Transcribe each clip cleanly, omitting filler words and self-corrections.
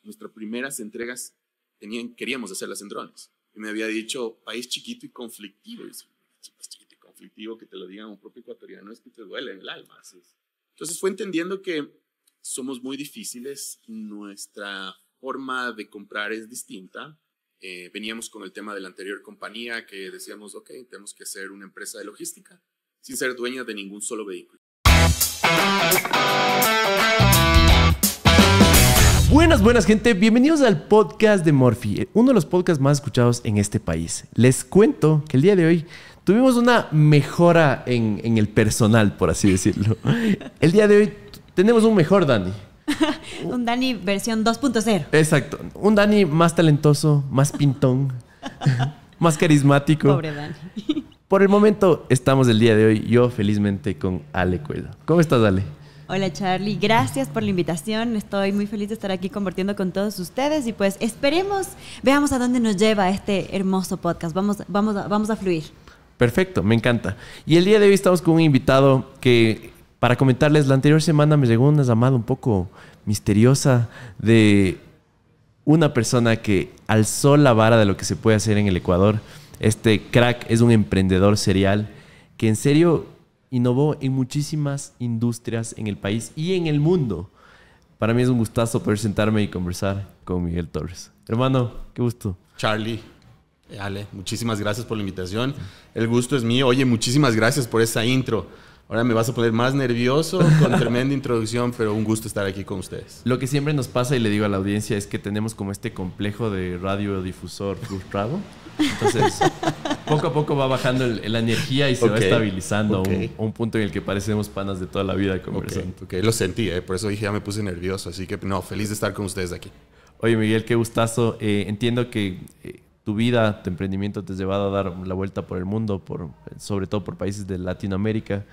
nuestras primeras entregas queríamos hacerlas en drones. Y me había dicho, país chiquito y conflictivo. Y yo, país chiquito y conflictivo, que te lo digan un propio ecuatoriano, es que te duele en el alma. Entonces fue entendiendo que somos muy difíciles, nuestra forma de comprar es distinta. Veníamos con el tema de la anterior compañía que decíamos, ok, tenemos que ser una empresa de logística sin ser dueña de ningún solo vehículo. Buenas gente, bienvenidos al podcast de Morphy, uno de los podcasts más escuchados en este país. Les cuento que el día de hoy tuvimos una mejora en el personal, por así decirlo. El día de hoy tenemos un mejor Dani. Un Dani versión 2.0. Exacto, un Dani más talentoso, más pintón, más carismático. Pobre Dani. Por el momento estamos el día de hoy, yo felizmente con Ale Cuedo. ¿Cómo estás, Ale? Hola Charlie, gracias por la invitación. Estoy muy feliz de estar aquí compartiendo con todos ustedes y pues veamos a dónde nos lleva este hermoso podcast. Vamos a fluir. Perfecto, me encanta. Y el día de hoy estamos con un invitado que, para comentarles, la anterior semana me llegó una llamada un poco misteriosa de una persona que alzó la vara de lo que se puede hacer en el Ecuador. Este crack es un emprendedor serial que en serio innovó en muchísimas industrias en el país y en el mundo. Para mí es un gustazo poder sentarme y conversar con Miguel Torres. Hermano, qué gusto. Charlie, Ale, muchísimas gracias por la invitación. El gusto es mío. Oye, muchísimas gracias por esa intro. Ahora me vas a poner más nervioso con tremenda introducción, pero un gusto estar aquí con ustedes. Lo que siempre nos pasa, y le digo a la audiencia, es que tenemos como este complejo de radiodifusor frustrado. Entonces, poco a poco va bajando la energía y se va estabilizando a un punto en el que parecemos panas de toda la vida conversando. Ok, lo sentí, por eso dije, ya me puse nervioso. Así que, no, feliz de estar con ustedes aquí. Oye, Miguel, qué gustazo. Entiendo que tu vida, tu emprendimiento te ha llevado a dar la vuelta por el mundo, sobre todo por países de Latinoamérica.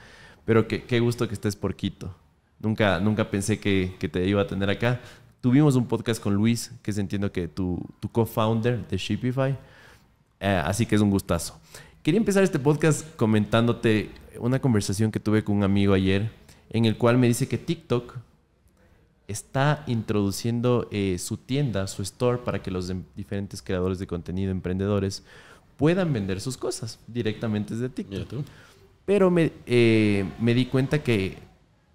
Pero qué gusto que estés por Quito. Nunca pensé que te iba a tener acá. Tuvimos un podcast con Luis, que es, entiendo que tu co-founder de Shipify. Así que es un gustazo. Quería empezar este podcast comentándote una conversación que tuve con un amigo ayer, en el cual me dice que TikTok está introduciendo su tienda, su store, para que los diferentes creadores de contenido, emprendedores, puedan vender sus cosas directamente desde TikTok. Pero me di cuenta que,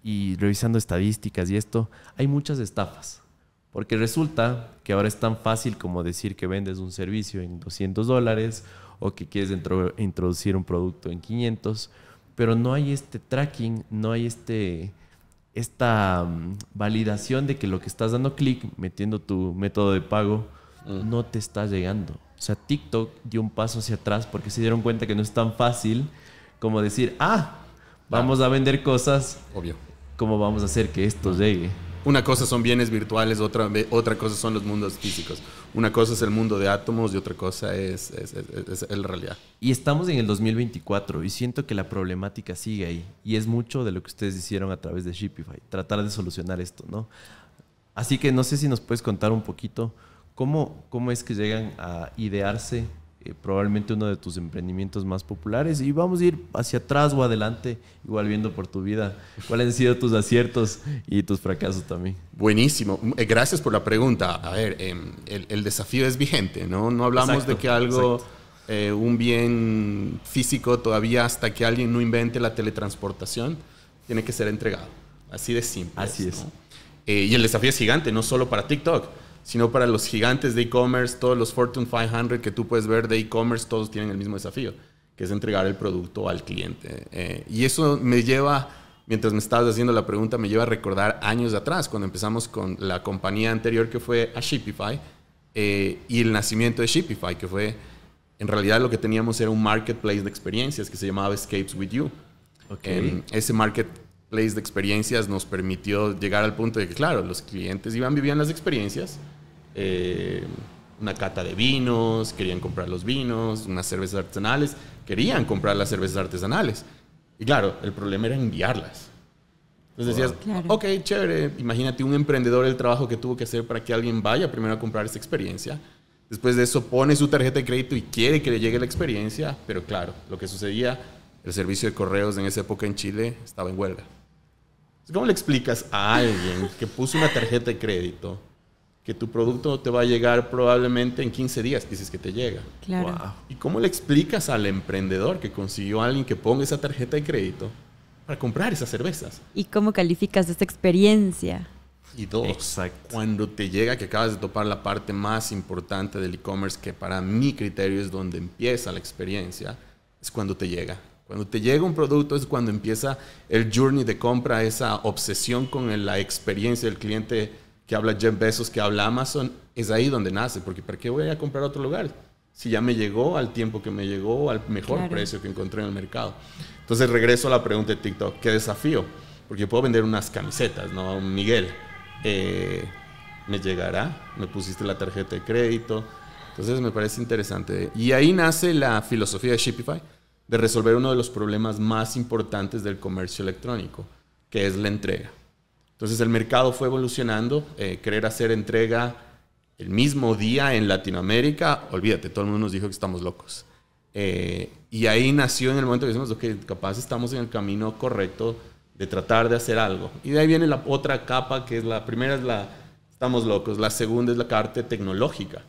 y revisando estadísticas y esto, hay muchas estafas. Porque resulta que ahora es tan fácil como decir que vendes un servicio en $200 o que quieres introducir un producto en 500, pero no hay este tracking, no hay esta validación de que lo que estás dando clic, metiendo tu método de pago, no te está llegando. O sea, TikTok dio un paso hacia atrás porque se dieron cuenta que no es tan fácil como decir, vamos a vender cosas. Obvio. ¿Cómo vamos a hacer que esto llegue? Una cosa son bienes virtuales, otra cosa son los mundos físicos. Una cosa es el mundo de átomos y otra cosa es la realidad. Y estamos en el 2024 y siento que la problemática sigue ahí. Y es mucho de lo que ustedes hicieron a través de Shipify, tratar de solucionar esto, ¿no? Así que no sé si nos puedes contar un poquito cómo es que llegan a idearse probablemente uno de tus emprendimientos más populares, y vamos a ir hacia atrás o adelante, igual viendo por tu vida cuáles han sido tus aciertos y tus fracasos también. Buenísimo, gracias por la pregunta. A ver, el desafío es vigente, ¿no? No hablamos de que algo, un bien físico, todavía hasta que alguien no invente la teletransportación, tiene que ser entregado. Así de simple. Así es. ¿No? Y el desafío es gigante, no solo para TikTok, sino para los gigantes de e-commerce. Todos los Fortune 500 que tú puedes ver de e-commerce, todos tienen el mismo desafío, que es entregar el producto al cliente. Y eso me lleva, mientras me estabas haciendo la pregunta, me lleva a recordar años atrás, cuando empezamos con la compañía anterior que fue a Shipify, y el nacimiento de Shipify, que fue, en realidad lo que teníamos era un marketplace de experiencias que se llamaba Escapes With You. Ese marketplace de experiencias nos permitió llegar al punto de que, claro, los clientes vivían las experiencias, una cata de vinos, querían comprar los vinos, unas cervezas artesanales, querían comprar las cervezas artesanales. Y claro, el problema era enviarlas. Entonces decías, ok, chévere, imagínate un emprendedor, el trabajo que tuvo que hacer para que alguien vaya primero a comprar esa experiencia. Después de eso pone su tarjeta de crédito y quiere que le llegue la experiencia, pero claro, lo que sucedía, el servicio de correos en esa época en Chile estaba en huelga. ¿Cómo le explicas a alguien que puso una tarjeta de crédito que tu producto te va a llegar probablemente en 15 días, dices que te llega. Claro. Wow. ¿Y cómo le explicas al emprendedor que consiguió a alguien que ponga esa tarjeta de crédito para comprar esas cervezas? ¿Y cómo calificas esta experiencia? Y dos, Exacto. cuando te llega, que acabas de topar la parte más importante del e-commerce, que para mi criterio es donde empieza la experiencia, es cuando te llega. Cuando te llega un producto es cuando empieza el journey de compra, esa obsesión con la experiencia del cliente que habla Jeff Bezos, que habla Amazon, es ahí donde nace, porque ¿para qué voy a comprar a otro lugar? Si ya me llegó al tiempo que me llegó, al mejor Claro. precio que encontré en el mercado. Entonces regreso a la pregunta de TikTok, ¿qué desafío? Porque yo puedo vender unas camisetas, ¿no? Miguel, ¿me llegará? ¿Me pusiste la tarjeta de crédito? Entonces me parece interesante. Y ahí nace la filosofía de Shipify, de resolver uno de los problemas más importantes del comercio electrónico, que es la entrega. Entonces el mercado fue evolucionando, querer hacer entrega el mismo día en Latinoamérica, olvídate, todo el mundo nos dijo que estamos locos. Y ahí nació en el momento que decimos, ok, capaz estamos en el camino correcto de tratar de hacer algo. Y de ahí viene la otra capa, que es la primera es estamos locos, la segunda es la parte tecnológica.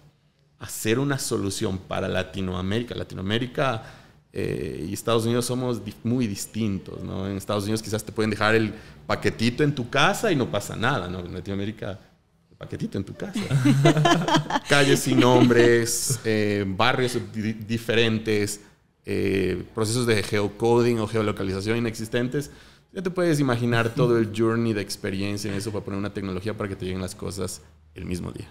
Hacer una solución para Latinoamérica. Latinoamérica y Estados Unidos somos muy distintos, ¿no? En Estados Unidos quizás te pueden dejar el paquetito en tu casa y no pasa nada, ¿no? En Latinoamérica, el paquetito en tu casa. Calles sin nombres, barrios diferentes, procesos de geocoding o geolocalización inexistentes. Ya te puedes imaginar todo el journey de experiencia en eso para poner una tecnología para que te lleguen las cosas el mismo día.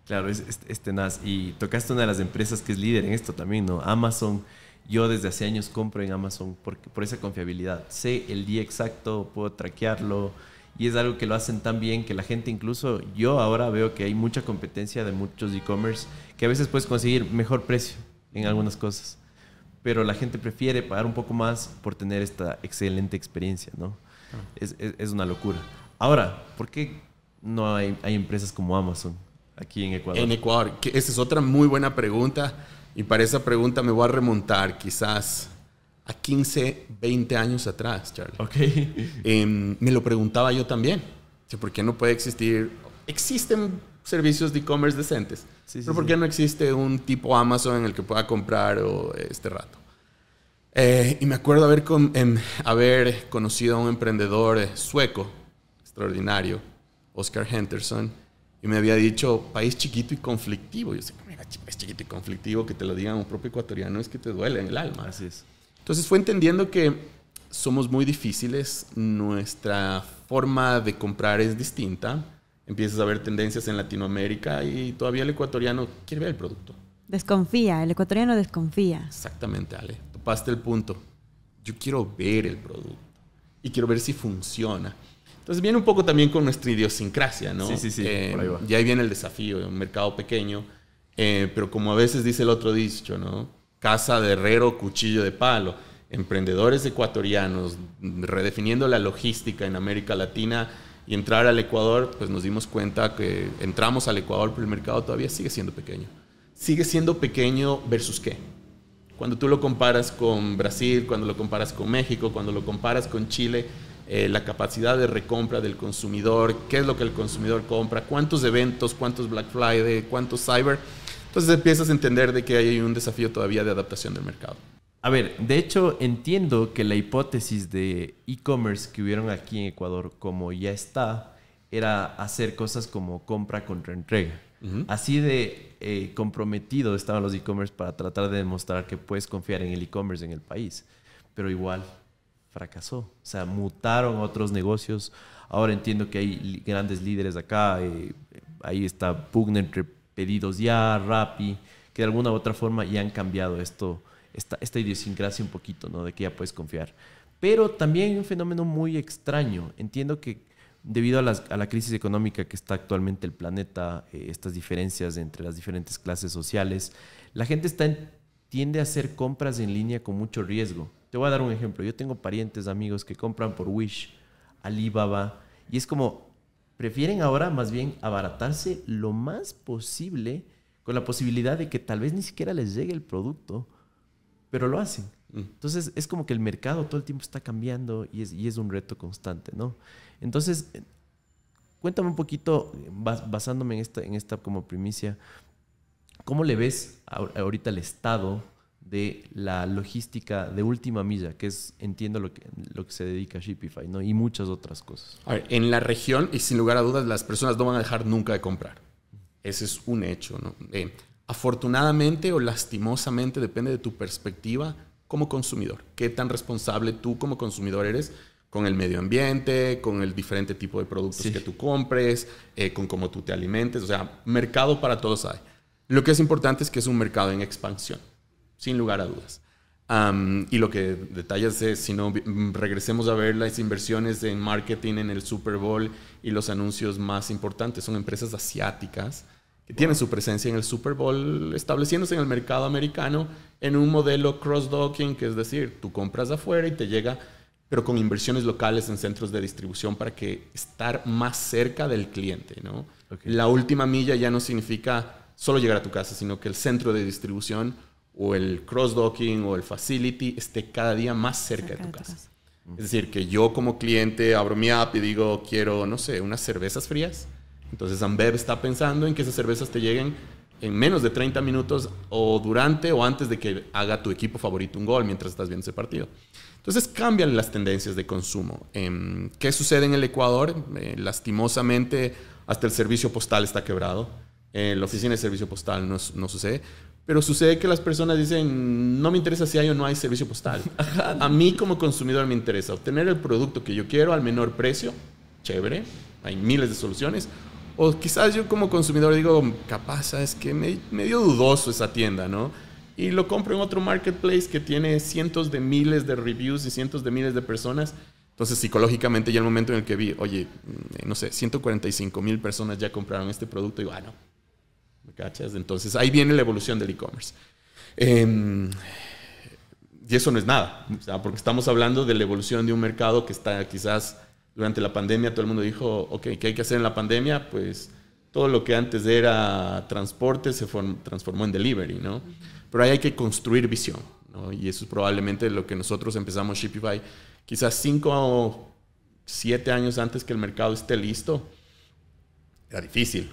Claro, es tenaz. Y tocaste una de las empresas que es líder en esto también, ¿no? Amazon. Yo desde hace años compro en Amazon por esa confiabilidad. Sé el día exacto, puedo traquearlo y es algo que lo hacen tan bien que la gente, incluso yo ahora veo que hay mucha competencia de muchos e-commerce que a veces puedes conseguir mejor precio en algunas cosas, pero la gente prefiere pagar un poco más por tener esta excelente experiencia, ¿no? Es una locura. Ahora, ¿por qué no hay empresas como Amazon aquí en Ecuador? En Ecuador, que esa es otra muy buena pregunta. Y para esa pregunta me voy a remontar quizás a 15, 20 años atrás, Charlie. Ok. Me lo preguntaba yo también. ¿Por qué no puede existir? Existen servicios de e-commerce decentes. Sí, pero ¿por qué no existe un tipo Amazon en el que pueda comprar este rato? Y me acuerdo haber conocido a un emprendedor sueco extraordinario, Oscar Henderson, y me había dicho, país chiquito y conflictivo. Yo sé, mira, país chiquito y conflictivo, que te lo digan un propio ecuatoriano es que te duele en el alma. Así es. Entonces fue entendiendo que somos muy difíciles, nuestra forma de comprar es distinta, empiezas a ver tendencias en Latinoamérica y todavía el ecuatoriano quiere ver el producto. Desconfía, el ecuatoriano desconfía. Exactamente, Ale. Topaste el punto. Yo quiero ver el producto y quiero ver si funciona. Entonces viene un poco también con nuestra idiosincrasia, ¿no? Sí, por ahí va. Y ahí viene el desafío de un mercado pequeño, pero como a veces dice el otro dicho, ¿no? Casa de herrero, cuchillo de palo. Emprendedores ecuatorianos redefiniendo la logística en América Latina y entrar al Ecuador, pues nos dimos cuenta que entramos al Ecuador, pero el mercado todavía sigue siendo pequeño. Sigue siendo pequeño versus ¿qué? Cuando tú lo comparas con Brasil, cuando lo comparas con México, cuando lo comparas con Chile, la capacidad de recompra del consumidor, qué es lo que el consumidor compra, cuántos eventos, cuántos Black Friday, cuántos Cyber. Entonces empiezas a entender de que hay un desafío todavía de adaptación del mercado. A ver, de hecho entiendo que la hipótesis de e-commerce que hubieron aquí en Ecuador, como ya está, era hacer cosas como compra contra entrega. Así de comprometido estaban los e-commerce para tratar de demostrar que puedes confiar en el e-commerce en el país. Pero igual fracasó. O sea, mutaron a otros negocios. Ahora entiendo que hay grandes líderes acá. Ahí está pugna entre Pedidos Ya, Rappi, que de alguna u otra forma ya han cambiado esta idiosincrasia un poquito, ¿no? De que ya puedes confiar. Pero también hay un fenómeno muy extraño. Entiendo que debido a la crisis económica que está actualmente el planeta, estas diferencias entre las diferentes clases sociales, la gente tiende a hacer compras en línea con mucho riesgo. Te voy a dar un ejemplo. Yo tengo parientes, amigos que compran por Wish, Alibaba, y es como, prefieren ahora más bien abaratarse lo más posible con la posibilidad de que tal vez ni siquiera les llegue el producto, pero lo hacen. Entonces es como que el mercado todo el tiempo está cambiando y es un reto constante, ¿no? Entonces, cuéntame un poquito, basándome en esta como primicia, ¿cómo le ves ahorita el estado de la logística de última milla, que es, entiendo, lo que se dedica a Shipify, ¿no? Y muchas otras cosas? A ver, en la región, y sin lugar a dudas, las personas no van a dejar nunca de comprar. Ese es un hecho, ¿no? Afortunadamente o lastimosamente, depende de tu perspectiva como consumidor. ¿Qué tan responsable tú como consumidor eres con el medio ambiente, con el diferente tipo de productos que tú compres, con cómo tú te alimentes? O sea, mercado para todos hay. Lo que es importante es que es un mercado en expansión, sin lugar a dudas. Y lo que detallas es, si no, regresemos a ver las inversiones en marketing en el Super Bowl y los anuncios más importantes. Son empresas asiáticas que tienen su presencia en el Super Bowl, estableciéndose en el mercado americano en un modelo cross-docking, que es decir, tú compras afuera y te llega, pero con inversiones locales en centros de distribución para que estar más cerca del cliente, ¿no? Okay. La última milla ya no significa solo llegar a tu casa, sino que el centro de distribución o el cross-docking o el facility esté cada día más cerca de tu casa. Es decir, que yo como cliente abro mi app y digo, quiero, no sé, unas cervezas frías. Entonces Ambev está pensando en que esas cervezas te lleguen en menos de 30 minutos o durante o antes de que haga tu equipo favorito un gol mientras estás viendo ese partido. Entonces cambian las tendencias de consumo. ¿Qué sucede en el Ecuador? Lastimosamente, hasta el servicio postal está quebrado. La oficina de servicio postal no sucede. Pero sucede que las personas dicen, no me interesa si hay o no hay servicio postal. A mí como consumidor me interesa obtener el producto que yo quiero al menor precio. Chévere, hay miles de soluciones. O quizás yo como consumidor digo, capaz, es que medio dudoso esa tienda, ¿no? Y lo compro en otro marketplace que tiene cientos de miles de reviews y cientos de miles de personas. Entonces, psicológicamente, ya el momento en el que vi, oye, no sé, 145,000 personas ya compraron este producto, digo, no, ¿me cachas? Entonces, ahí viene la evolución del e-commerce. Y eso no es nada, o sea, porque estamos hablando de la evolución de un mercado que está quizás durante la pandemia, todo el mundo dijo, ok, ¿qué hay que hacer en la pandemia? Pues todo lo que antes era transporte se transformó en delivery, ¿no? Pero ahí hay que construir visión, ¿no? Y eso es probablemente lo que nosotros empezamos Shipify, quizás 5 o 7 años antes que el mercado esté listo. Era difícil,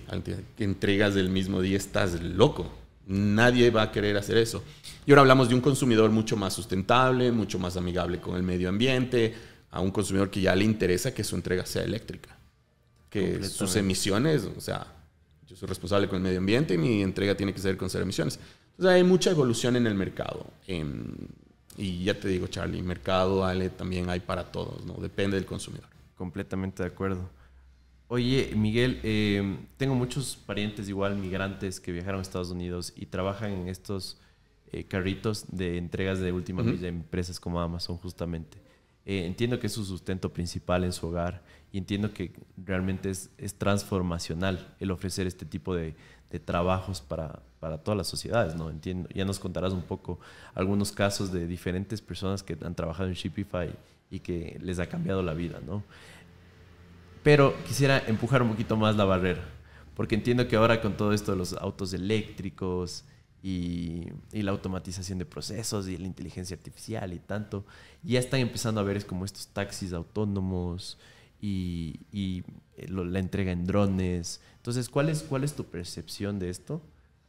que entregas del mismo día, estás loco. Nadie va a querer hacer eso. Y ahora hablamos de un consumidor mucho más sustentable, mucho más amigable con el medio ambiente, a un consumidor que ya le interesa que su entrega sea eléctrica, que sus emisiones, o sea, yo soy responsable con el medio ambiente y mi entrega tiene que ser con 0 emisiones. Entonces hay mucha evolución en el mercado. Y ya te digo, Charlie, mercado, Ale, también hay para todos, ¿no? Depende del consumidor. Completamente de acuerdo. Oye, Miguel, tengo muchos parientes igual, migrantes, que viajaron a Estados Unidos y trabajan en estos carritos de entregas de última milla en empresas como Amazon, justamente. Entiendo que es su sustento principal en su hogar y entiendo que realmente es transformacional el ofrecer este tipo de trabajos para todas las sociedades, ¿no? Entiendo, ya nos contarás un poco algunos casos de diferentes personas que han trabajado en Shipify y que les ha cambiado la vida, ¿no? Pero quisiera empujar un poquito más la barrera, porque entiendo que ahora con todo esto de los autos eléctricos y la automatización de procesos y la inteligencia artificial y tanto, ya están empezando a ver como estos taxis autónomos y la entrega en drones. Entonces, ¿cuál es tu percepción de esto?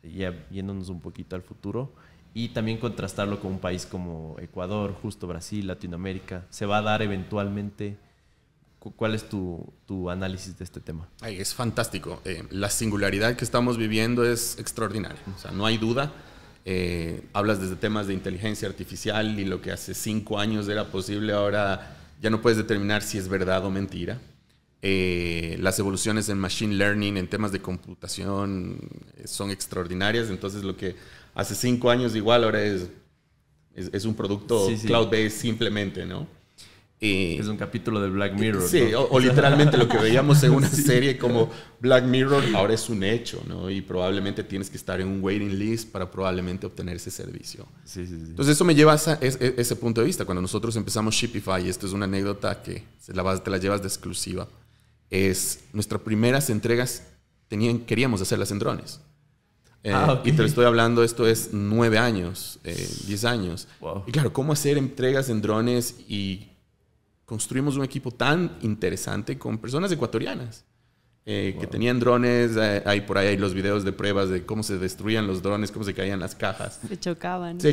Ya yéndonos un poquito al futuro y también contrastarlo con un país como Ecuador, justo Brasil, Latinoamérica. ¿Se va a dar eventualmente? ¿Cuál es tu análisis de este tema? Ay, es fantástico. La singularidad que estamos viviendo es extraordinaria. O sea, no hay duda. Hablas desde temas de inteligencia artificial y lo que hace 5 años era posible, ahora ya no puedes determinar si es verdad o mentira. Las evoluciones en machine learning, en temas de computación, son extraordinarias. Entonces, lo que hace 5 años igual ahora es un producto cloud-based simplemente, ¿no? Es un capítulo de Black Mirror. Sí, ¿no? o literalmente lo que veíamos en una serie como Black Mirror ahora es un hecho, ¿no? Y probablemente tienes que estar en un waiting list para probablemente obtener ese servicio. Sí. Entonces eso me lleva a ese punto de vista. Cuando nosotros empezamos Shipify, y esto es una anécdota que te la llevas de exclusiva, es nuestras primeras entregas queríamos hacerlas en drones. Okay. Y te lo estoy hablando, esto es 9 años, 10 años. Wow. Y claro, ¿cómo hacer entregas en drones? Y construimos un equipo tan interesante con personas ecuatorianas que tenían drones. Hay por ahí los videos de pruebas de cómo se destruían los drones, cómo se caían las cajas. Se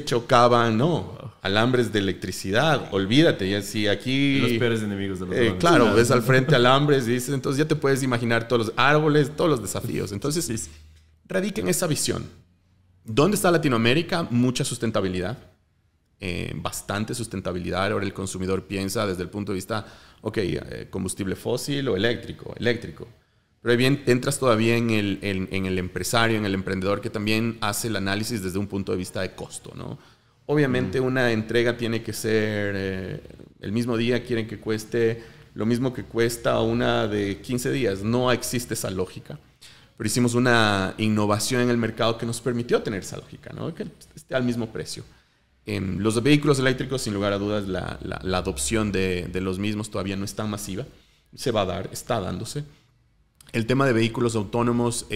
chocaban. No. Alambres de electricidad, olvídate. Ya, si aquí... Los peores enemigos de los drones. Claro, ves al frente alambres y dices, entonces ya te puedes imaginar todos los árboles, todos los desafíos. Entonces, Sí. radica en esa visión. ¿Dónde está Latinoamérica? Mucha sustentabilidad. Bastante sustentabilidad. Ahora el consumidor piensa desde el punto de vista, combustible fósil o eléctrico. Pero ahí bien entras todavía en el empresario, en el emprendedor que también hace el análisis desde un punto de vista de costo, ¿no? Obviamente una entrega tiene que ser el mismo día, quieren que cueste lo mismo que cuesta una de 15 días. No existe esa lógica. Pero hicimos una innovación en el mercado que nos permitió tener esa lógica, ¿no? Que esté al mismo precio. Los vehículos eléctricos, sin lugar a dudas, la adopción de los mismos todavía no es tan masiva. Se va a dar, está dándose. El tema de vehículos autónomos,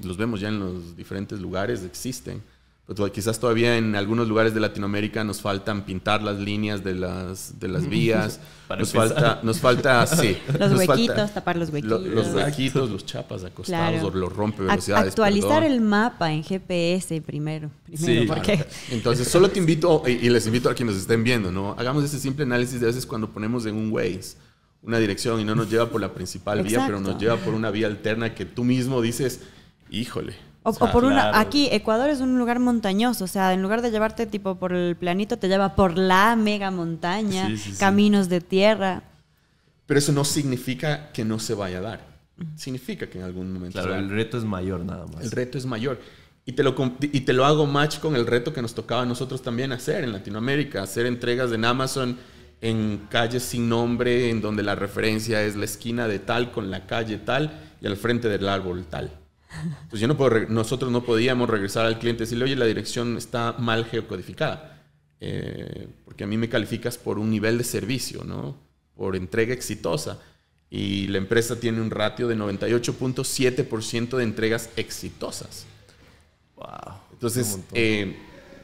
los vemos ya en los diferentes lugares, existen. Pero quizás todavía en algunos lugares de Latinoamérica nos faltan pintar las líneas de las vías. Nos falta, sí. Los huequitos, tapar los huequitos. Los huequitos, los chapas acostados, claro. o los rompe velocidades. Actualizar el mapa en GPS primero Sí, porque... Claro. Entonces, solo te invito, y les invito a quienes nos estén viendo, ¿no? Hagamos ese simple análisis de a veces cuando ponemos en un Waze una dirección y no nos lleva por la principal vía, pero nos lleva por una vía alterna que tú mismo dices, híjole. O por aquí, Ecuador es un lugar montañoso, o sea, en lugar de llevarte tipo por el planito, te lleva por la mega montaña, caminos de tierra. Pero eso no significa que no se vaya a dar. Significa que en algún momento Claro, el reto es mayor nada más. El reto es mayor. Y te lo hago match con el reto que nos tocaba a nosotros también hacer en Latinoamérica, hacer entregas en Amazon en calles sin nombre, en donde la referencia es la esquina de tal con la calle tal y al frente del árbol tal. Pues nosotros no podíamos regresar al cliente y decirle, oye, la dirección está mal geocodificada, porque a mí me calificas por un nivel de servicio, ¿no? Por entrega exitosa. Y la empresa tiene un ratio de 98.7% de entregas exitosas. Wow. Entonces,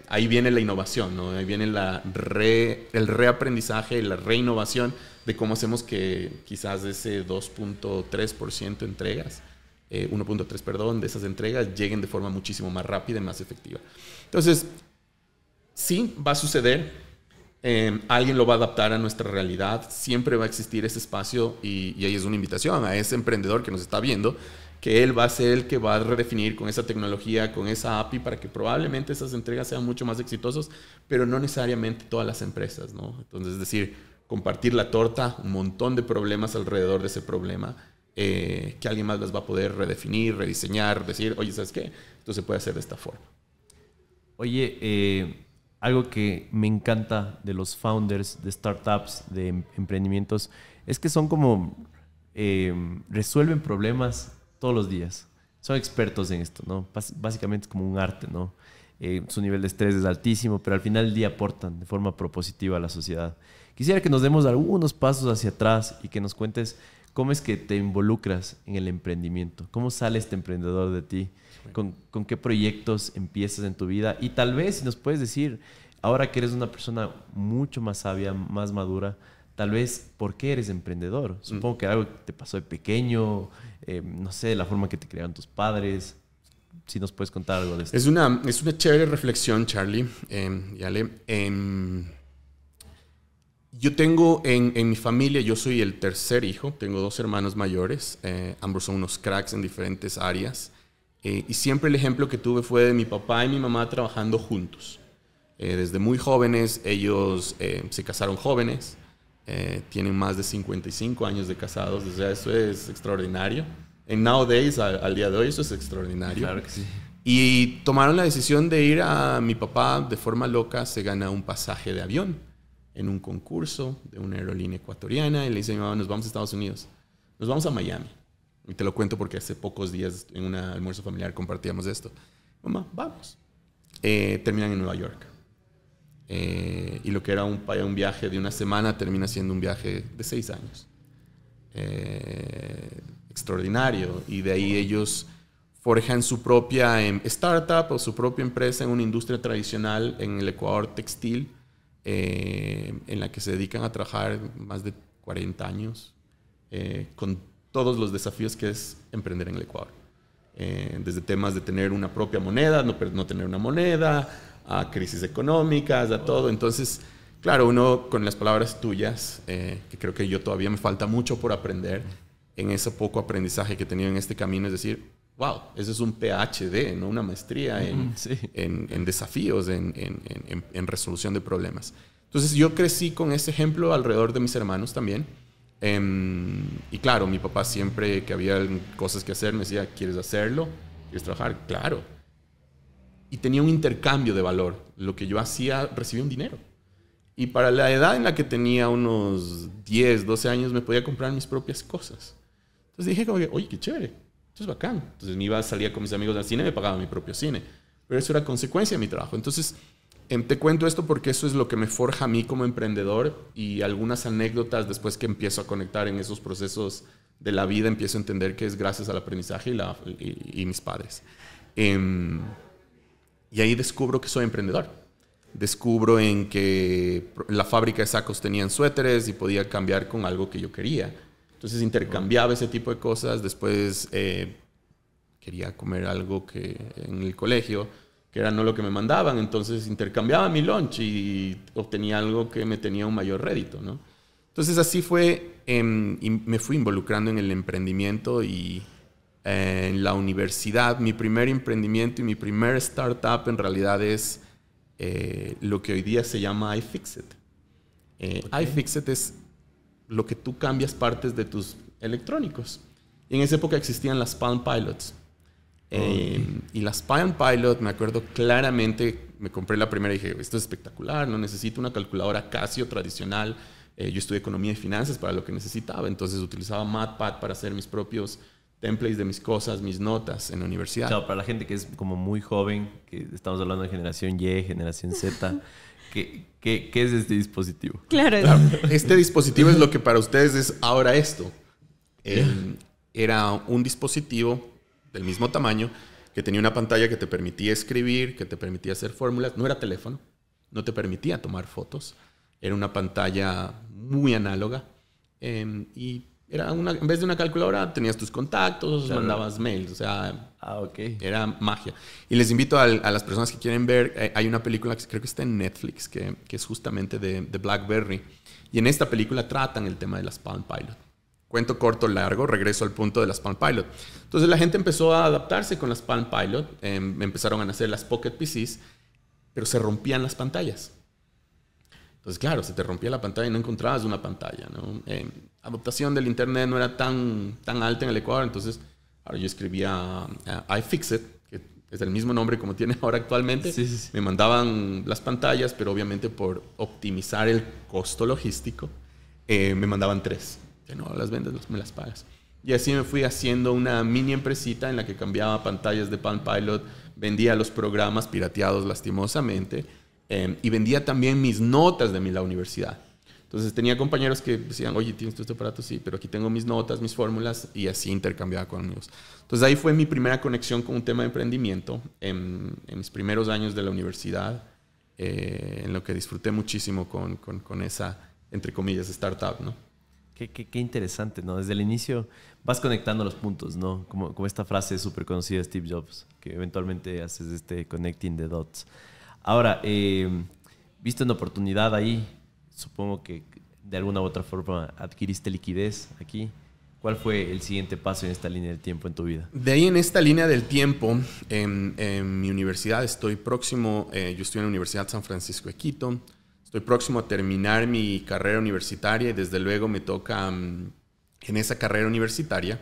ahí viene la innovación, ¿no? Ahí viene el reaprendizaje, la reinnovación de cómo hacemos que quizás ese 2.3% entregas, 1.3, perdón, de esas entregas lleguen de forma muchísimo más rápida y más efectiva. Entonces, sí, va a suceder. Alguien lo va a adaptar a nuestra realidad. Siempre va a existir ese espacio y ahí es una invitación a ese emprendedor que nos está viendo, que él va a ser el que va a redefinir con esa tecnología, con esa API, para que probablemente esas entregas sean mucho más exitosas, pero no necesariamente todas las empresas, ¿no? Entonces, es decir, compartir la torta, un montón de problemas alrededor de ese problema, que alguien más las va a poder redefinir, rediseñar, decir, oye, ¿sabes qué? Esto se puede hacer de esta forma. Oye, algo que me encanta de los founders de startups, de emprendimientos, es que son como resuelven problemas todos los días. Son expertos en esto, ¿no? Básicamente es como un arte, ¿no? Su nivel de estrés es altísimo, pero al final del día aportan de forma propositiva a la sociedad. Quisiera que nos demos algunos pasos hacia atrás y que nos cuentes cómo es que te involucras en el emprendimiento. ¿Cómo sale este emprendedor de ti? ¿Con qué proyectos empiezas en tu vida? Y tal vez, si nos puedes decir, ahora que eres una persona mucho más sabia, más madura, tal vez, ¿por qué eres emprendedor? Supongo que algo que te pasó de pequeño, no sé, la forma que te criaron tus padres. Si nos puedes contar algo de esto. Es una chévere reflexión, Charlie y Ale. Yo tengo en mi familia, yo soy el tercer hijo, tengo 2 hermanos mayores, ambos son unos cracks en diferentes áreas. Y siempre el ejemplo que tuve fue de mi papá y mi mamá trabajando juntos. Desde muy jóvenes, ellos se casaron jóvenes, tienen más de 55 años de casados, o sea, eso es extraordinario. En nowadays, al día de hoy, eso es extraordinario. Claro que sí. Y tomaron la decisión de ir a mi papá de forma loca, se gana un pasaje de avión en un concurso de una aerolínea ecuatoriana y le dice a mi mamá, nos vamos a Estados Unidos, nos vamos a Miami. Y te lo cuento porque hace pocos días en un almuerzo familiar compartíamos esto. Mamá, vamos. Terminan en Nueva York. Y lo que era un viaje de una semana termina siendo un viaje de 6 años. Extraordinario. Y de ahí ellos forjan su propia startup o su propia empresa en una industria tradicional en el Ecuador textil, en la que se dedican a trabajar más de 40 años con todos los desafíos que es emprender en el Ecuador. Desde temas de tener una propia moneda, no tener una moneda, a crisis económicas, a todo. Entonces, claro, uno con las palabras tuyas, que creo que yo todavía me falta mucho por aprender, en ese poco aprendizaje que he tenido en este camino, es decir, wow, eso es un PhD, ¿no? Una maestría en desafíos, en resolución de problemas. Entonces, yo crecí con ese ejemplo alrededor de mis hermanos también. Y claro, mi papá siempre que había cosas que hacer me decía, ¿quieres hacerlo? ¿Quieres trabajar? Claro. Y tenía un intercambio de valor. Lo que yo hacía, recibía un dinero. Y para la edad en la que tenía unos 10, 12 años, me podía comprar mis propias cosas. Entonces dije como que, oye, qué chévere, esto es bacán. Entonces me iba a salir con mis amigos al cine, me pagaba mi propio cine. Pero eso era consecuencia de mi trabajo. Entonces, te cuento esto porque eso es lo que me forja a mí como emprendedor, y algunas anécdotas después que empiezo a conectar en esos procesos de la vida, empiezo a entender que es gracias al aprendizaje y mis padres. Y ahí descubro que soy emprendedor. Descubro en que la fábrica de sacos tenían suéteres y podía cambiar con algo que yo quería. Entonces intercambiaba ese tipo de cosas. Después quería comer algo que en el colegio, que era no lo que me mandaban. Entonces intercambiaba mi lunch y obtenía algo que me tenía un mayor rédito, ¿no? Entonces así fue, y me fui involucrando en el emprendimiento, y en la universidad mi primer emprendimiento y mi primer startup en realidad es lo que hoy día se llama iFixit. iFixit es lo que tú cambias partes de tus electrónicos. Y en esa época existían las Palm Pilots. Y las Palm Pilot, me acuerdo claramente, me compré la primera y dije, esto es espectacular, no necesito una calculadora Casio tradicional. Yo estudié economía y finanzas para lo que necesitaba, entonces utilizaba MatPat para hacer mis propios templates de mis cosas, mis notas en la universidad. Claro, para la gente que es como muy joven, que estamos hablando de generación Y, generación Z, ¿qué es este dispositivo? Claro. Este dispositivo es lo que para ustedes es ahora esto. Era un dispositivo del mismo tamaño, que tenía una pantalla que te permitía escribir, que te permitía hacer fórmulas. No era teléfono, no te permitía tomar fotos. Era una pantalla muy análoga. Y era en vez de una calculadora, tenías tus contactos, claro, mandabas mails. O sea, era magia. Y les invito a las personas que quieren ver, hay una película que creo que está en Netflix, que es justamente de BlackBerry. Y en esta película tratan el tema de las Palm Pilot. Cuento corto, largo, regreso al punto de las Palm Pilot. Entonces la gente empezó a adaptarse con las Palm Pilot. Empezaron a nacer las Pocket PCs, pero se rompían las pantallas. Entonces, claro, se te rompía la pantalla y no encontrabas una pantalla, ¿no? Adoptación del internet no era tan alta en el Ecuador. Entonces, ahora yo escribía iFixit, que es el mismo nombre como tiene ahora actualmente. Sí. Me mandaban las pantallas, pero obviamente por optimizar el costo logístico, me mandaban 3. Que no las vendes, me las pagas. Y así me fui haciendo una mini empresita en la que cambiaba pantallas de Palm Pilot, vendía los programas pirateados lastimosamente, y vendía también mis notas de la universidad. Entonces tenía compañeros que decían, oye, ¿tienes tu este aparato? Sí, pero aquí tengo mis notas, mis fórmulas, y así intercambiaba con amigos. Entonces ahí fue mi primera conexión con un tema de emprendimiento en mis primeros años de la universidad, en lo que disfruté muchísimo con esa, entre comillas, startup, ¿no? Qué interesante, ¿no? Desde el inicio vas conectando los puntos, ¿no? Como esta frase súper conocida de Steve Jobs, que eventualmente haces este connecting the dots. Ahora, viste una oportunidad ahí, supongo que de alguna u otra forma adquiriste liquidez aquí. ¿Cuál fue el siguiente paso en esta línea del tiempo en tu vida? De ahí, en esta línea del tiempo, en mi universidad estoy próximo, yo estoy en la Universidad San Francisco de Quito. Estoy próximo a terminar mi carrera universitaria y desde luego me toca en esa carrera universitaria,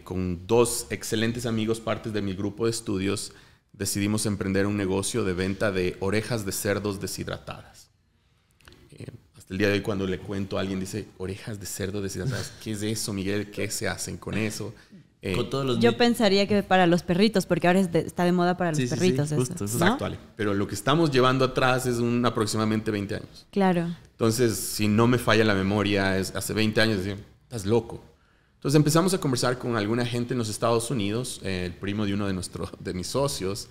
con 2 excelentes amigos, partes de mi grupo de estudios, decidimos emprender un negocio de venta de orejas de cerdos deshidratadas. Hasta el día de hoy cuando le cuento a alguien dice, orejas de cerdo deshidratadas, ¿qué es eso, Miguel? ¿Qué se hacen con eso? Con todos los yo pensaría que para los perritos, porque ahora está de moda para los perritos. Sí, justo, eso, ¿no? Exacto, Ale. Pero lo que estamos llevando atrás es aproximadamente 20 años. Claro. Entonces, si no me falla la memoria, hace 20 años decían, estás loco. Entonces empezamos a conversar con alguna gente en los Estados Unidos, el primo de uno de mis socios.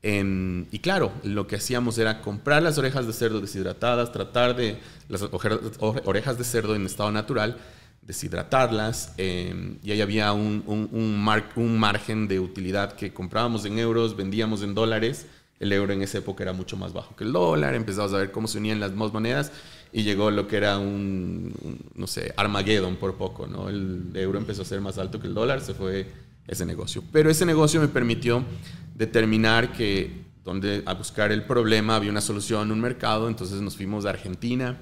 Y claro, lo que hacíamos era comprar las orejas de cerdo deshidratadas, tratar de las orejas de cerdo en estado natural, deshidratarlas, y ahí había un margen de utilidad que comprábamos en euros, vendíamos en dólares. El euro en esa época era mucho más bajo que el dólar. Empezamos a ver cómo se unían las dos monedas y llegó lo que era no sé, Armageddon por poco, ¿no? El euro empezó a ser más alto que el dólar, se fue ese negocio. Pero ese negocio me permitió determinar que a buscar el problema había una solución, un mercado. Entonces nos fuimos a Argentina,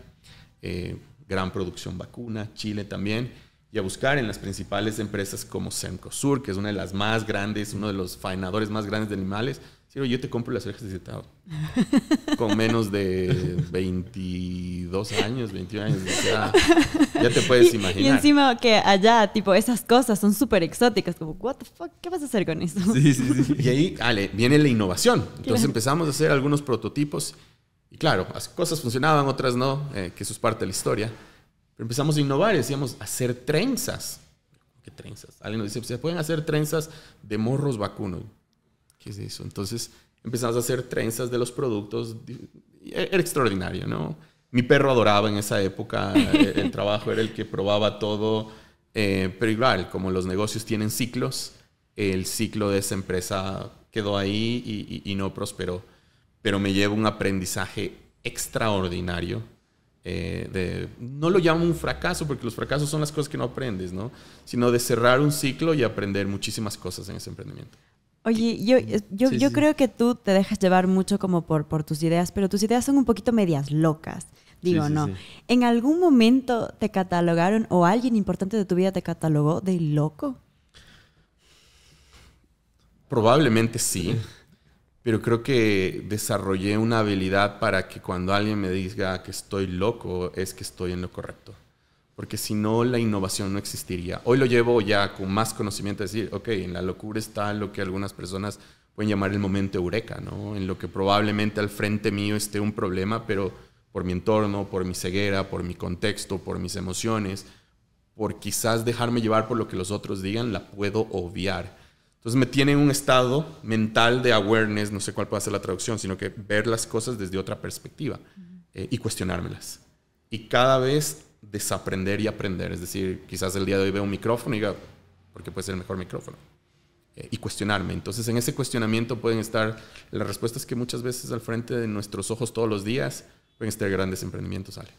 gran producción vacuna, Chile también, y a buscar en las principales empresas como Cencosur, que es una de las más grandes, uno de los faenadores más grandes de animales. Sí, yo te compro las orejas de cetado con menos de 22 años, 21 años. Ya te puedes imaginar. Y encima que allá, tipo, esas cosas son súper exóticas. Como, what the fuck, ¿qué vas a hacer con eso? Sí, sí, sí. Y ahí viene la innovación. Entonces Claro. empezamos a hacer algunos prototipos. Y claro, cosas funcionaban, otras no, que eso es parte de la historia. Pero empezamos a innovar y decíamos, hacer trenzas. ¿Qué trenzas? Alguien nos dice, se pueden hacer trenzas de morros vacunos. ¿Qué es eso? Entonces empezamos a hacer trenzas de los productos. Era extraordinario, ¿no? Mi perro adoraba en esa época el trabajo, era el que probaba todo. Pero igual, como los negocios tienen ciclos, el ciclo de esa empresa quedó ahí y no prosperó. Pero me lleva un aprendizaje extraordinario. No lo llamo un fracaso, porque los fracasos son las cosas que no aprendes, ¿no? Sino de cerrar un ciclo y aprender muchísimas cosas en ese emprendimiento. Oye, yo creo que tú te dejas llevar mucho como por tus ideas, pero tus ideas son un poquito medias locas, digo, Sí. ¿En algún momento te catalogaron o alguien importante de tu vida te catalogó de loco? Probablemente sí, pero creo que desarrollé una habilidad para que cuando alguien me diga que estoy loco, es que estoy en lo correcto. Porque si no, la innovación no existiría. Hoy lo llevo ya con más conocimiento, de decir, ok, en la locura está lo que algunas personas pueden llamar el momento eureka, ¿no? En lo que probablemente al frente mío esté un problema, pero por mi entorno, por mi ceguera, por mi contexto, por mis emociones, por quizás dejarme llevar por lo que los otros digan, la puedo obviar. Entonces me tiene en un estado mental de awareness, no sé cuál puede ser la traducción, sino que ver las cosas desde otra perspectiva y cuestionármelas. Y cada vez desaprender y aprender. Es decir, quizás el día de hoy veo un micrófono y diga, ¿por qué puede ser el mejor micrófono? Y cuestionarme. Entonces, en ese cuestionamiento pueden estar las respuestas que muchas veces al frente de nuestros ojos todos los días pueden estar grandes emprendimientos, Ale.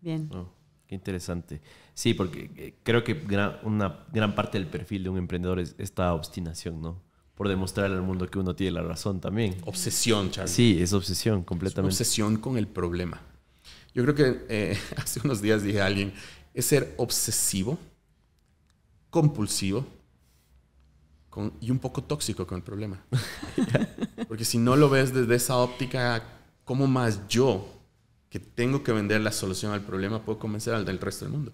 Bien. Oh, qué interesante. Sí, porque creo que una gran parte del perfil de un emprendedor es esta obstinación, ¿no? Por demostrarle al mundo que uno tiene la razón también. Obsesión, Charlie. Sí, es obsesión, Es completamente. una obsesión con el problema. Yo creo que hace unos días dije a alguien, es ser obsesivo, compulsivo y un poco tóxico con el problema. Porque si no lo ves desde esa óptica, ¿cómo más yo, que tengo que vender la solución al problema, puedo convencer al del resto del mundo?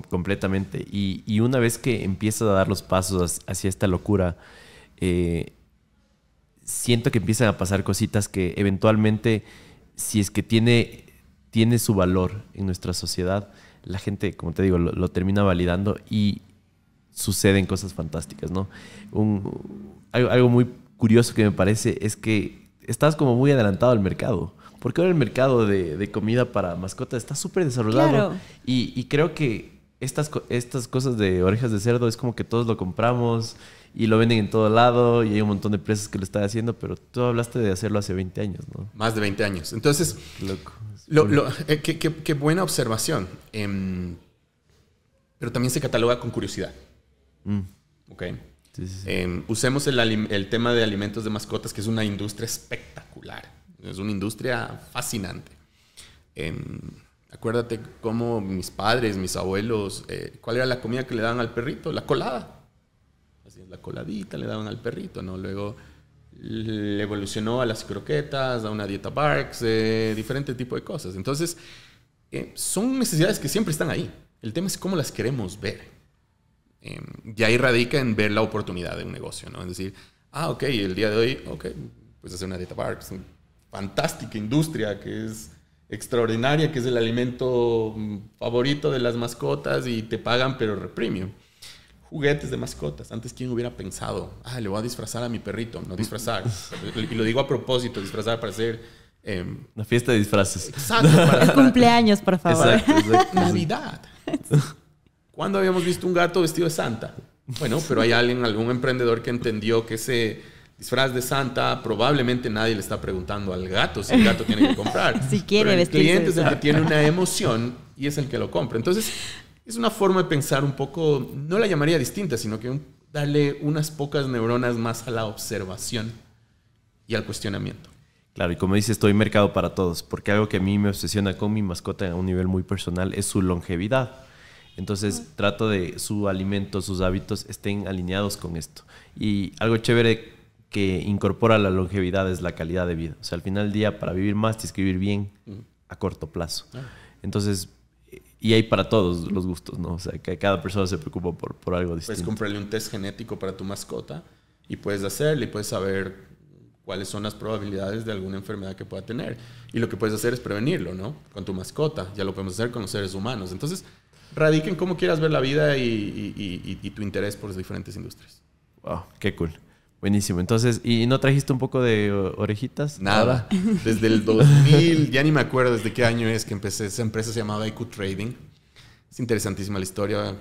Completamente. Y una vez que empiezas a dar los pasos hacia esta locura, siento que empiezan a pasar cositas que eventualmente, si es que tiene su valor en nuestra sociedad, la gente, como te digo, lo termina validando y suceden cosas fantásticas, ¿no? Algo muy curioso que me parece es que estás como muy adelantado al mercado. Porque ahora el mercado de comida para mascotas está súper desarrollado. Claro. Y creo que estas cosas de orejas de cerdo es como que todos lo compramos y lo venden en todo lado y hay un montón de empresas que lo están haciendo, pero tú hablaste de hacerlo hace 20 años, ¿no? Más de 20 años. Entonces, Loco. qué buena observación. Pero también se cataloga con curiosidad. ¿Ok? Sí, sí, sí. Usemos el tema de alimentos de mascotas, que es una industria espectacular. Es una industria fascinante. Acuérdate cómo mis padres, mis abuelos, ¿cuál era la comida que le daban al perrito? La colada. Así es, la coladita le daban al perrito, ¿no? Luego le evolucionó a las croquetas, a una dieta Barks, diferente tipo de cosas. Entonces, son necesidades que siempre están ahí. El tema es cómo las queremos ver. Y ahí radica en ver la oportunidad de un negocio, ¿no? Es decir, ok, el día de hoy, pues hacer una dieta Barks, una fantástica industria que es extraordinaria, que es el alimento favorito de las mascotas y te pagan, pero reprimium. Juguetes de mascotas. Antes, ¿quién hubiera pensado? Le voy a disfrazar a mi perrito. No disfrazar. Y lo digo a propósito, disfrazar para hacer... Una fiesta de disfraces. Exacto. El cumpleaños, por favor. Exacto. Navidad. ¿cuándo habíamos visto un gato vestido de Santa? Bueno, pero hay algún emprendedor que entendió que ese disfraz de Santa probablemente nadie le está preguntando al gato si el gato tiene que comprar. Si quiere pero el vestirse cliente es de el que Santa. tiene una emoción y es el que lo compra. Entonces, es una forma de pensar un poco, no la llamaría distinta, sino que darle unas pocas neuronas más a la observación y al cuestionamiento. Claro, y como dices, estoy mercado para todos, porque algo que a mí me obsesiona con mi mascota a un nivel muy personal es su longevidad. Entonces trato de su alimento, sus hábitos estén alineados con esto. Y algo chévere que incorpora la longevidad es la calidad de vida. O sea, al final del día, para vivir más, tienes que vivir bien a corto plazo. Entonces, y hay para todos los gustos, ¿no? O sea, que cada persona se preocupa por algo distinto. Puedes comprarle un test genético para tu mascota y puedes hacerle y puedes saber cuáles son las probabilidades de alguna enfermedad que pueda tener. Y lo que puedes hacer es prevenirlo, ¿no? Con tu mascota. Ya lo podemos hacer con los seres humanos. Entonces, radica en cómo quieras ver la vida y tu interés por las diferentes industrias. Wow, qué cool. Buenísimo. Entonces, ¿y no trajiste un poco de orejitas? Nada. Desde el 2000, ya ni me acuerdo desde qué año es que empecé. Esa empresa se llamaba IQ Trading. Es interesantísima la historia.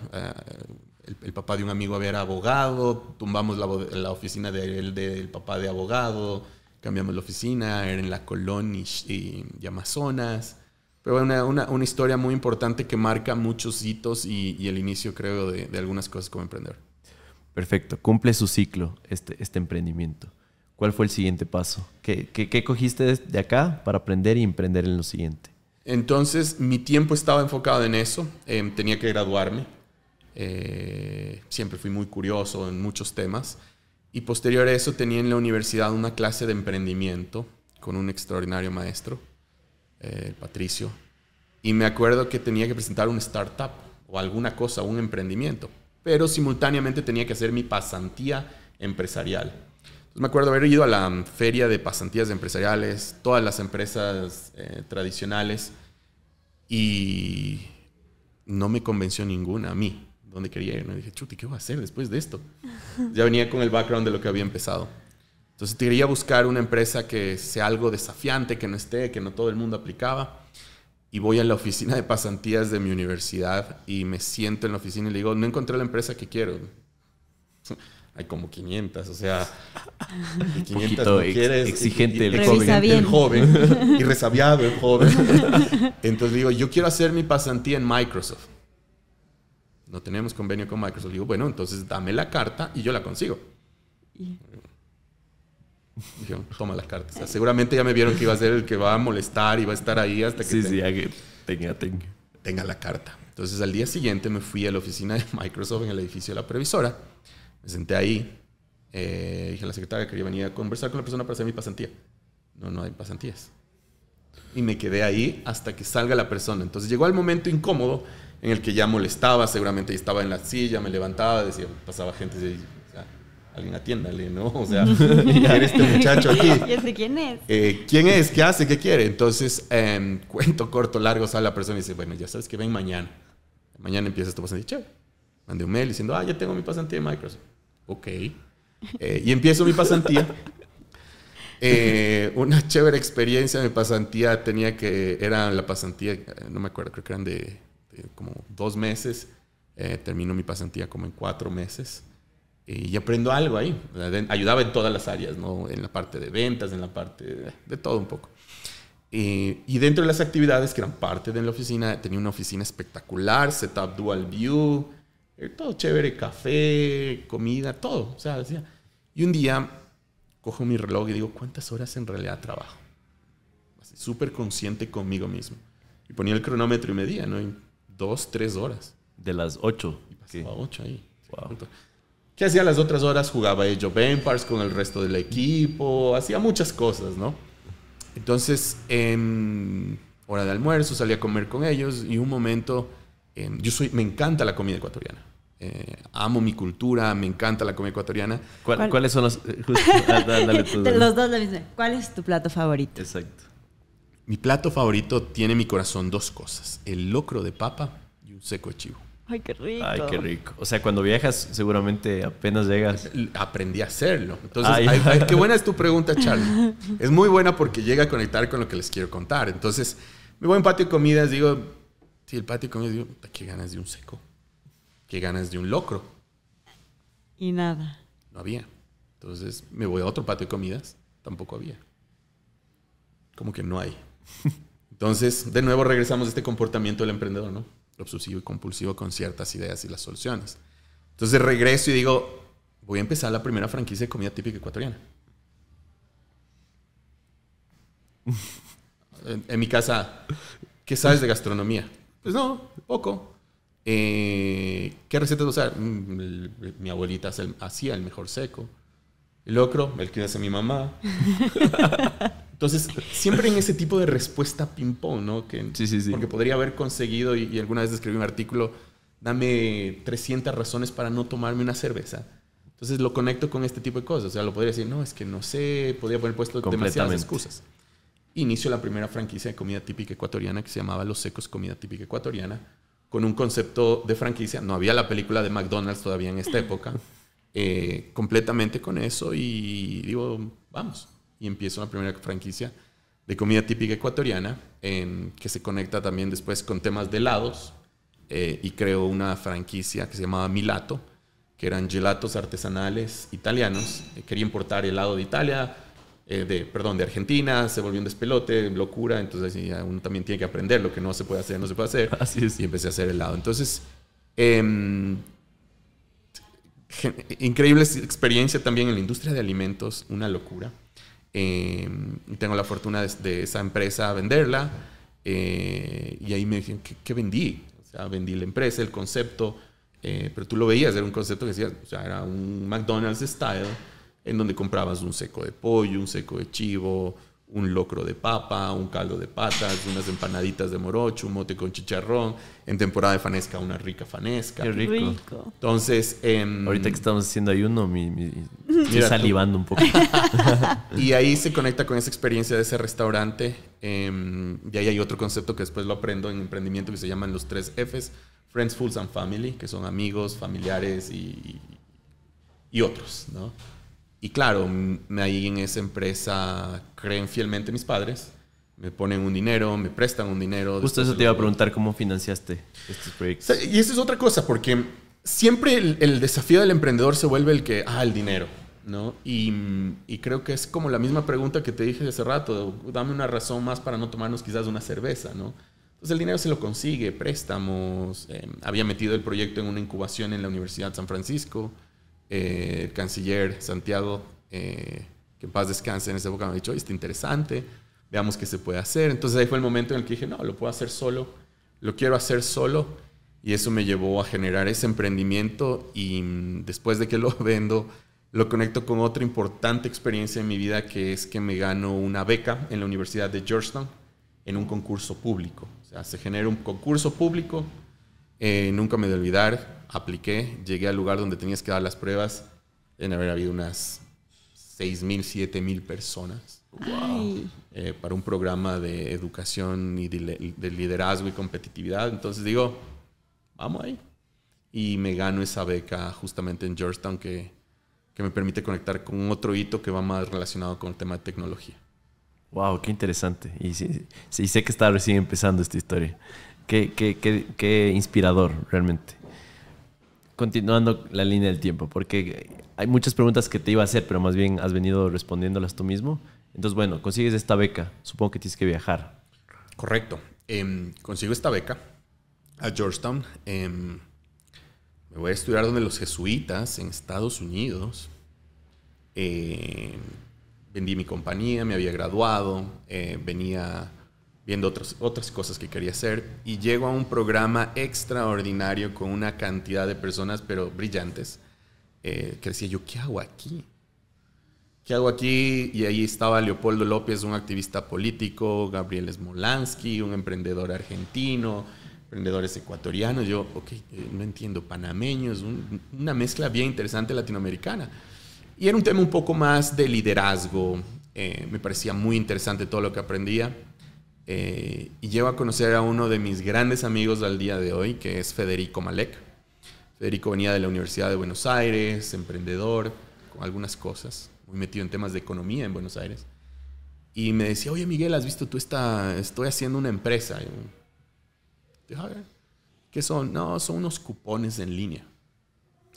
El papá de un amigo era abogado, tumbamos la oficina del papá de abogado, cambiamos la oficina, era en La Colón y Amazonas. Pero una historia muy importante que marca muchos hitos y el inicio, creo, de algunas cosas como emprendedor. Perfecto. Cumple su ciclo este emprendimiento. ¿Cuál fue el siguiente paso? ¿Qué cogiste de acá para aprender y emprender en lo siguiente? Entonces, mi tiempo estaba enfocado en eso. Tenía que graduarme. Siempre fui muy curioso en muchos temas. Y posterior a eso tenía en la universidad una clase de emprendimiento con un extraordinario maestro, Patricio. Y me acuerdo que tenía que presentar una startup o alguna cosa, un emprendimiento. Pero simultáneamente tenía que hacer mi pasantía empresarial. Entonces me acuerdo haber ido a la feria de pasantías empresariales, todas las empresas tradicionales, y no me convenció ninguna a mí, dónde quería ir. Me dije, chuti, ¿qué voy a hacer después de esto? Ya venía con el background de lo que había empezado. Entonces quería buscar una empresa que sea algo desafiante, que no todo el mundo aplicaba. Y voy a la oficina de pasantías de mi universidad y me siento en la oficina y le digo, no encontré la empresa que quiero. Hay como 500, o sea, 500 no quieres. Exigente el joven y resabiado el joven. Entonces digo, yo quiero hacer mi pasantía en Microsoft. No tenemos convenio con Microsoft. Digo, bueno, entonces dame la carta y yo la consigo. Dijeron, toma la carta. O sea, seguramente ya me vieron que iba a ser el que va a molestar y va a estar ahí hasta que tenga la carta. Entonces, al día siguiente me fui a la oficina de Microsoft en el edificio de la previsora. Me senté ahí. Dije a la secretaria que quería venir a conversar con la persona para hacer mi pasantía. No hay pasantías. Y me quedé ahí hasta que salga la persona. Entonces, llegó el momento incómodo en el que ya molestaba. Seguramente estaba en la silla, me levantaba, decía, pasaba gente y decía, alguien atiéndale, ¿no? O sea, ¿quién es este muchacho aquí? ¿Quién es? ¿Quién es? ¿Qué hace? ¿Qué quiere? Entonces, cuento corto, largo, sale la persona y dice, bueno, ya sabes que ven mañana. Mañana empieza tu pasantía. Chévere. Mandé un mail diciendo, ya tengo mi pasantía de Microsoft. Ok. Y empiezo mi pasantía. Una chévere experiencia en mi pasantía era la pasantía, no me acuerdo, creo que eran de como 2 meses. Termino mi pasantía como en 4 meses. Y aprendo algo ahí. Ayudaba en todas las áreas, ¿no? En la parte de ventas, en la parte de todo un poco. Y dentro de las actividades que eran parte de la oficina, tenía una oficina espectacular, setup dual view, todo chévere, café, comida, todo. O sea, decía. Y un día cojo mi reloj y digo, ¿cuántas horas en realidad trabajo? Así, súper consciente conmigo mismo. Y ponía el cronómetro y medía, ¿no? 2, 3 horas. De las 8. Y pasaba 8 ahí. Wow. ¿Qué hacía las otras horas? Jugaba Age of Empires con el resto del equipo, hacía muchas cosas, ¿no? Entonces, hora de almuerzo, salía a comer con ellos y un momento, me encanta la comida ecuatoriana. Amo mi cultura, me encanta la comida ecuatoriana. ¿Cuáles son los...? Dale tú, dale. Los dos lo mismo. ¿Cuál es tu plato favorito? Exacto. Mi plato favorito tiene en mi corazón 2 cosas, el locro de papa y un seco de chivo. Ay, qué rico. Ay, qué rico. O sea, cuando viajas, seguramente apenas llegas. Aprendí a hacerlo. Entonces, qué buena es tu pregunta, Charlie. Es muy buena porque llega a conectar con lo que les quiero contar. Entonces, me voy a un patio de comidas, digo, y el patio de comidas. Digo, qué ganas de un seco. Qué ganas de un locro. Y nada. No había. Entonces me voy a otro patio de comidas. Tampoco había. Como que no hay. Entonces, de nuevo regresamos a este comportamiento del emprendedor, ¿no? Obsesivo y compulsivo con ciertas ideas y las soluciones. Entonces regreso y digo, voy a empezar la primera franquicia de comida típica ecuatoriana. En mi casa, ¿qué sabes de gastronomía? Pues no, poco. ¿Qué recetas usar? Mi abuelita hacía el mejor seco. El locro, el que hace mi mamá. Entonces, siempre en ese tipo de respuesta ping-pong, ¿no? Que, sí. Porque podría haber conseguido, y alguna vez escribí un artículo, dame 300 razones para no tomarme una cerveza. Entonces lo conecto con este tipo de cosas. O sea, lo podría decir, no, es que no sé, podría haber puesto demasiadas excusas. Inicio la primera franquicia de comida típica ecuatoriana que se llamaba Los Secos Comida Típica Ecuatoriana, con un concepto de franquicia. No había la película de McDonald's todavía en esta época. Completamente con eso y digo, vamos. Y empiezo la primera franquicia de comida típica ecuatoriana, que se conecta también después con temas de helados, y creo una franquicia que se llamaba Milato, que eran gelatos artesanales italianos. Quería importar helado de Italia, de Argentina, se volvió un despelote, locura, entonces uno también tiene que aprender lo que no se puede hacer, no se puede hacer. Así es. Y empecé a hacer helado. Entonces, increíble experiencia también en la industria de alimentos, una locura. Y tengo la fortuna de esa empresa venderla, y ahí me dijeron, ¿qué vendí? O sea, vendí la empresa, el concepto, pero tú lo veías, era un concepto que decía, o sea, era un McDonald's style, en donde comprabas un seco de pollo, un seco de chivo, un locro de papa, un caldo de patas, unas empanaditas de morocho, un mote con chicharrón, en temporada de fanesca una rica fanesca. Qué rico. Entonces, ahorita que estamos haciendo ayuno, estoy salivando un poco. Y ahí se conecta con esa experiencia de ese restaurante. Y ahí hay otro concepto que después lo aprendo en emprendimiento que se llaman los 3 Fs, Friends, Fools and Family, que son amigos, familiares y otros, ¿no? Y claro, ahí en esa empresa creen fielmente mis padres, me ponen un dinero, me prestan un dinero. Justo eso te iba a preguntar, ¿cómo financiaste estos proyectos? Y eso es otra cosa, porque siempre el desafío del emprendedor se vuelve el dinero, ¿no? Y creo que es como la misma pregunta que te dije hace rato, dame una razón más para no tomarnos quizás una cerveza, ¿no? Entonces el dinero se lo consigue, préstamos. Había metido el proyecto en una incubación en la Universidad de San Francisco. El canciller Santiago, que en paz descanse, en esa época me ha dicho, oye, está interesante, veamos qué se puede hacer. Entonces ahí fue el momento en el que dije, no, lo puedo hacer solo, lo quiero hacer solo. Y eso me llevó a generar ese emprendimiento, y después de que lo vendo, lo conecto con otra importante experiencia en mi vida, que es que me gano una beca en la Universidad de Georgetown en un concurso público. O sea, se genera un concurso público, nunca me voy a olvidar. Apliqué, llegué al lugar donde tenías que dar las pruebas. Deben haber habido unas 6,000, 7,000 personas. Wow. Para un programa de educación y de liderazgo y competitividad. Entonces digo, vamos ahí. Y me gano esa beca justamente en Georgetown que me permite conectar con otro hito que va más relacionado con el tema de tecnología. Wow, qué interesante. Y sí, sé que está recién empezando esta historia. Qué inspirador, realmente. Continuando la línea del tiempo, porque hay muchas preguntas que te iba a hacer, pero más bien has venido respondiéndolas tú mismo. Entonces, bueno, consigues esta beca. Supongo que tienes que viajar. Correcto. Consigo esta beca a Georgetown. Me voy a estudiar donde los jesuitas en Estados Unidos. Vendí mi compañía, me había graduado, venía viendo otras cosas que quería hacer, y llego a un programa extraordinario con una cantidad de personas, pero brillantes, que decía yo, ¿qué hago aquí? ¿Qué hago aquí? Y ahí estaba Leopoldo López, un activista político, Gabriel Smolansky, un emprendedor argentino, emprendedores ecuatorianos. Yo, no entiendo, panameños, una mezcla bien interesante latinoamericana. Y era un tema un poco más de liderazgo. Me parecía muy interesante todo lo que aprendía. Y llego a conocer a uno de mis grandes amigos al día de hoy, que es Federico Malek. Federico venía de la Universidad de Buenos Aires, emprendedor, con algunas cosas, muy metido en temas de economía en Buenos Aires. Y me decía, oye Miguel, ¿has visto tú estoy haciendo una empresa? Dije, a ver, ¿qué son? No, son unos cupones en línea.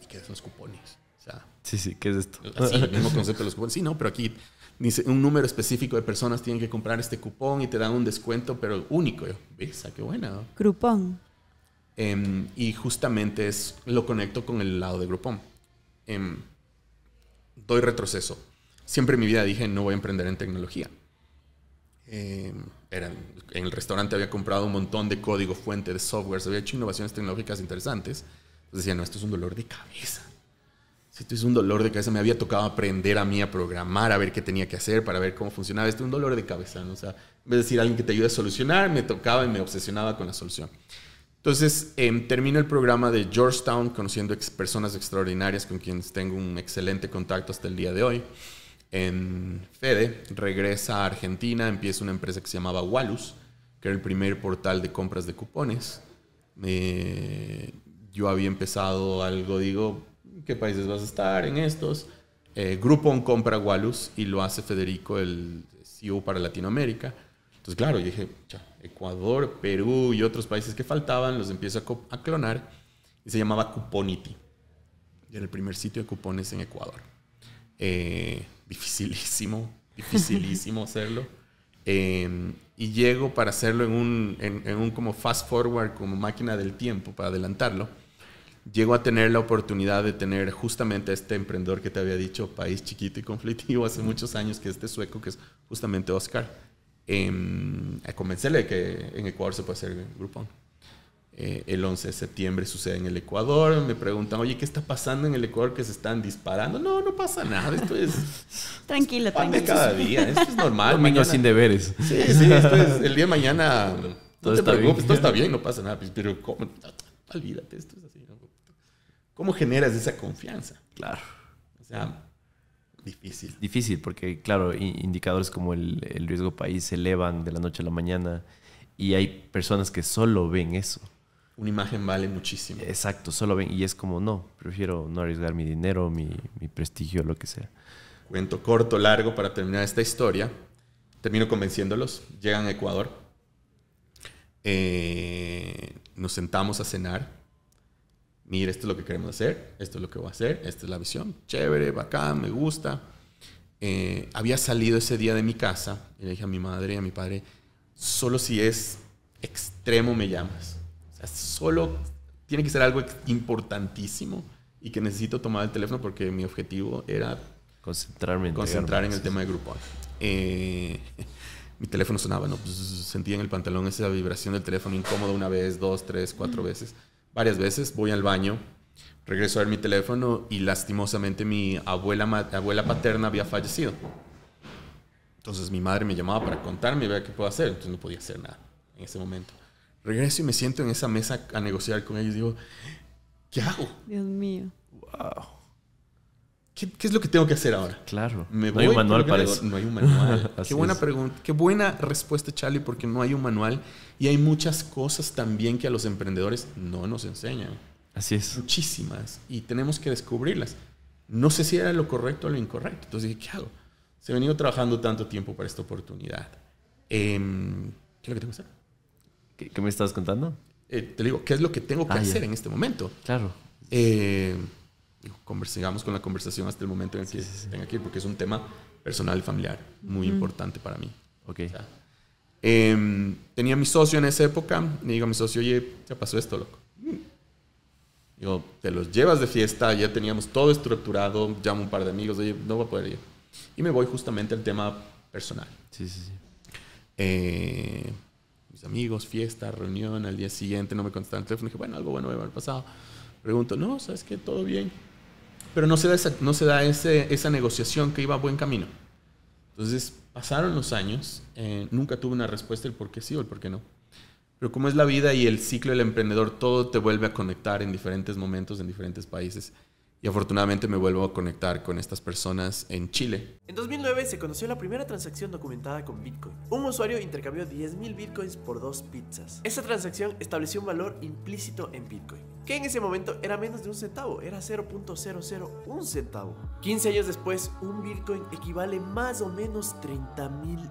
¿Y qué son los cupones? O sea, Sí, ¿qué es esto? así, el mismo concepto de los cupones. Sí, no, pero aquí dice un número específico de personas tienen que comprar este cupón y te dan un descuento, pero único. Yo, ¿ves? Qué buena, ¿no? Groupon. Y justamente lo conecto con el lado de Groupon. Doy retroceso. Siempre en mi vida dije, no voy a emprender en tecnología. En el restaurante había comprado un montón de código fuente, de software, había hecho innovaciones tecnológicas interesantes. Entonces decía, no, esto es un dolor de cabeza. Esto es un dolor de cabeza. Me había tocado aprender a mí a programar, a ver qué tenía que hacer para ver cómo funcionaba. Esto es un dolor de cabeza, ¿no? O sea, en vez de decir a alguien que te ayude a solucionar, me tocaba y me obsesionaba con la solución. Entonces, termino el programa de Georgetown conociendo personas extraordinarias con quienes tengo un excelente contacto hasta el día de hoy. En Fede, regresa a Argentina, empieza una empresa que se llamaba Walus, que era el primer portal de compras de cupones. Yo había empezado algo, digo, ¿en qué países vas a estar? En estos. Groupon compra Walus y lo hace Federico, el CEO para Latinoamérica. Entonces, claro, yo dije, Ecuador, Perú y otros países que faltaban, los empiezo a clonar y se llamaba Cuponity. Y era el primer sitio de cupones en Ecuador. Dificilísimo hacerlo. Y llego para hacerlo en un como fast forward, como máquina del tiempo, para adelantarlo. Llego a tener la oportunidad de tener justamente este emprendedor que te había dicho, país chiquito y conflictivo, hace muchos años, que es este sueco, que es justamente Oscar. A convencerle de que en Ecuador se puede hacer Groupon. El 11 de septiembre sucede en el Ecuador. Me preguntan, oye, ¿qué está pasando en el Ecuador que se están disparando? No, no pasa nada. Esto es Tranquilo, pan de tranquilo. cada día. Esto es normal. Domingo sin deberes. Sí, esto es el día de mañana. Todo No te está preocupes, bien. todo está bien, no pasa nada. Pero ¿cómo? Olvídate, esto es así, ¿no? ¿Cómo generas esa confianza? Claro. O sea, difícil. Difícil porque, claro, indicadores como el riesgo país se elevan de la noche a la mañana y hay personas que solo ven eso. Una imagen vale muchísimo. Exacto, solo ven y es como, no, prefiero no arriesgar mi dinero, mi prestigio, lo que sea. Cuento corto, largo, para terminar esta historia. Termino convenciéndolos. Llegan a Ecuador. Nos sentamos a cenar. Mira, esto es lo que queremos hacer. Esto es lo que voy a hacer. Esta es la visión. Chévere, bacán, me gusta. Había salido ese día de mi casa. Y le dije a mi madre y a mi padre, solo si es extremo me llamas. O sea, solo tiene que ser algo importantísimo y que necesito tomar el teléfono porque mi objetivo era concentrar en el tema de Groupon. Mi teléfono sonaba, ¿no? Pues sentía en el pantalón esa vibración del teléfono incómodo una vez, 2, 3, 4 veces. Varias veces. Voy al baño, regreso a ver mi teléfono y lastimosamente mi abuela paterna había fallecido. Entonces mi madre me llamaba para contarme y ver qué puedo hacer. Entonces no podía hacer nada en ese momento. Regreso y me siento en esa mesa a negociar con ellos y digo, ¿qué hago? Dios mío. Wow. ¿Qué es lo que tengo que hacer ahora? Claro. Me No hay un voy, manual pero para ¿qué eso. hago? No hay un manual. Así Qué buena es. pregunta. Qué buena respuesta, Charlie, porque no hay un manual. Y hay muchas cosas también que a los emprendedores no nos enseñan. Así es. Muchísimas. Y tenemos que descubrirlas. No sé si era lo correcto o lo incorrecto. Entonces dije, ¿qué hago? Se he venido trabajando tanto tiempo para esta oportunidad. ¿Qué es lo que tengo que hacer? ¿Qué me estás contando? Te digo, ¿qué es lo que tengo que hacer en este momento? Claro. Sigamos con la conversación hasta el momento en el que tenga que ir, porque es un tema personal y familiar muy importante para mí. Ok. O sea, tenía mi socio en esa época. Le digo a mi socio, oye, ya pasó esto, loco. Digo, te los llevas de fiesta, ya teníamos todo estructurado, llamo a un par de amigos, oye, no voy a poder ir. Y me voy justamente al tema personal. Sí. Mis amigos, fiesta, reunión, al día siguiente no me contestaron el teléfono. Dije, bueno, algo bueno debe haber pasado. Pregunto, no, ¿sabes qué? Todo bien. Pero no se da esa negociación que iba a buen camino. Entonces, pasaron los años. Nunca tuve una respuesta del por qué sí o el por qué no. Pero como es la vida y el ciclo del emprendedor, todo te vuelve a conectar en diferentes momentos, en diferentes países. Y afortunadamente me vuelvo a conectar con estas personas en Chile. En 2009 se conoció la primera transacción documentada con Bitcoin. Un usuario intercambió 10.000 Bitcoins por 2 pizzas. Esa transacción estableció un valor implícito en Bitcoin. que en ese momento era menos de un centavo, era 0.001 centavo. 15 años después, un Bitcoin equivale más o menos $30,000.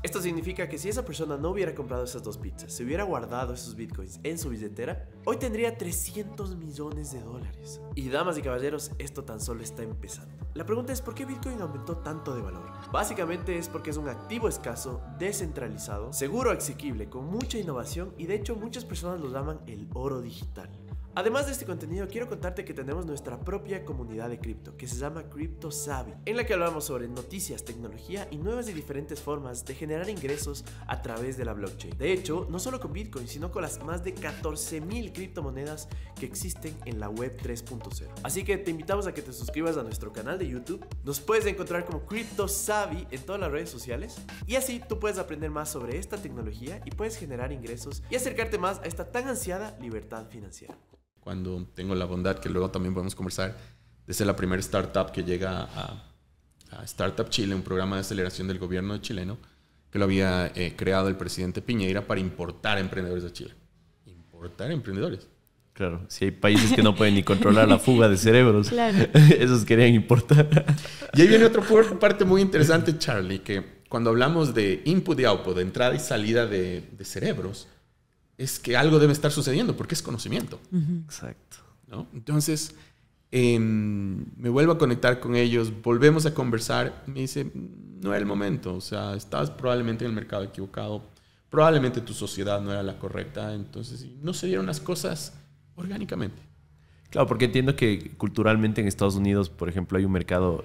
Esto significa que si esa persona no hubiera comprado esas 2 pizzas, se hubiera guardado esos Bitcoins en su billetera, hoy tendría $300 millones. Y damas y caballeros, esto tan solo está empezando. La pregunta es, ¿por qué Bitcoin aumentó tanto de valor? Básicamente es porque es un activo escaso, descentralizado, seguro, asequible, con mucha innovación y de hecho muchas personas lo llaman el oro digital. Además de este contenido, quiero contarte que tenemos nuestra propia comunidad de cripto, que se llama Crypto Savvy, en la que hablamos sobre noticias, tecnología y nuevas y diferentes formas de generar ingresos a través de la blockchain. De hecho, no solo con Bitcoin, sino con las más de 14,000 criptomonedas que existen en la web 3.0. Así que te invitamos a que te suscribas a nuestro canal de YouTube. Nos puedes encontrar como Crypto Savvy en todas las redes sociales. Y así tú puedes aprender más sobre esta tecnología y puedes generar ingresos y acercarte más a esta tan ansiada libertad financiera. Cuando tengo la bondad, que luego también podemos conversar, de ser la primera startup que llega a Startup Chile, un programa de aceleración del gobierno chileno, que lo había creado el presidente Piñera para importar emprendedores a Chile. Importar emprendedores. Claro, si hay países que no pueden ni controlar la fuga de cerebros, Claro. Esos querían importar. Y ahí viene otra parte muy interesante, Charlie, que cuando hablamos de input y output, de entrada y salida de cerebros, es que algo debe estar sucediendo porque es conocimiento. Exacto. ¿No? Entonces, me vuelvo a conectar con ellos, volvemos a conversar. Me dice, no era el momento, o sea, estabas probablemente en el mercado equivocado, probablemente tu sociedad no era la correcta, entonces no se dieron las cosas orgánicamente. Claro, porque entiendo que culturalmente en Estados Unidos, por ejemplo, hay un mercado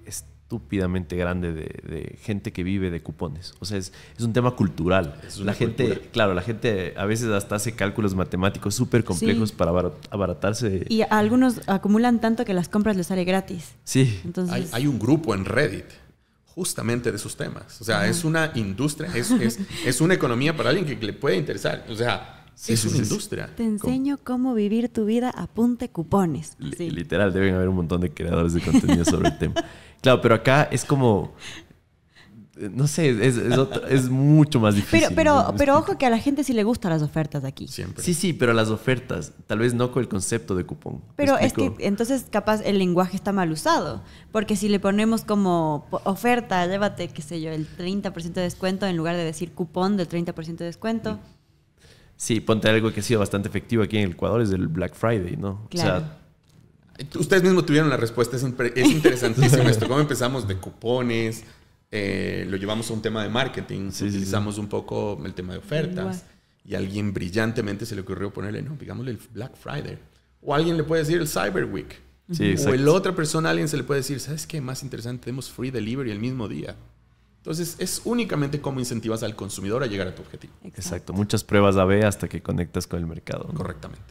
estúpidamente grande de gente que vive de cupones. O sea, es un tema cultural. La gente, claro, la gente a veces hasta hace cálculos matemáticos súper complejos para abaratarse. Y algunos acumulan tanto que las compras les sale gratis. Sí. Entonces, Hay un grupo en Reddit justamente de esos temas. O sea, es una industria, es una economía para alguien que le puede interesar. O sea, es una industria. te enseño cómo vivir tu vida, apunte cupones. Sí. Literal, deben haber un montón de creadores de contenido sobre el tema. Claro, pero acá es como... No sé, es mucho más difícil. Pero ojo que a la gente sí le gustan las ofertas aquí. Siempre. Sí, pero las ofertas, tal vez no con el concepto de cupón. Pero es que entonces capaz el lenguaje está mal usado. Porque si le ponemos como oferta, llévate, qué sé yo, el 30% de descuento en lugar de decir cupón del 30% de descuento. Sí, ponte algo que ha sido bastante efectivo aquí en el Ecuador, es el Black Friday, ¿no? Claro. O sea, ustedes mismos tuvieron la respuesta. Es interesantísimo esto. ¿Cómo empezamos de cupones? Lo llevamos a un tema de marketing. Utilizamos un poco el tema de ofertas. Y a alguien brillantemente se le ocurrió ponerle, no, digámosle el Black Friday. O alguien le puede decir el Cyber Week. Sí, o la otra persona, a alguien se le puede decir, ¿sabes qué? Más interesante, tenemos free delivery el mismo día. Entonces, es únicamente cómo incentivas al consumidor a llegar a tu objetivo. Exacto. Muchas pruebas A/B hasta que conectas con el mercado, ¿no? Correctamente.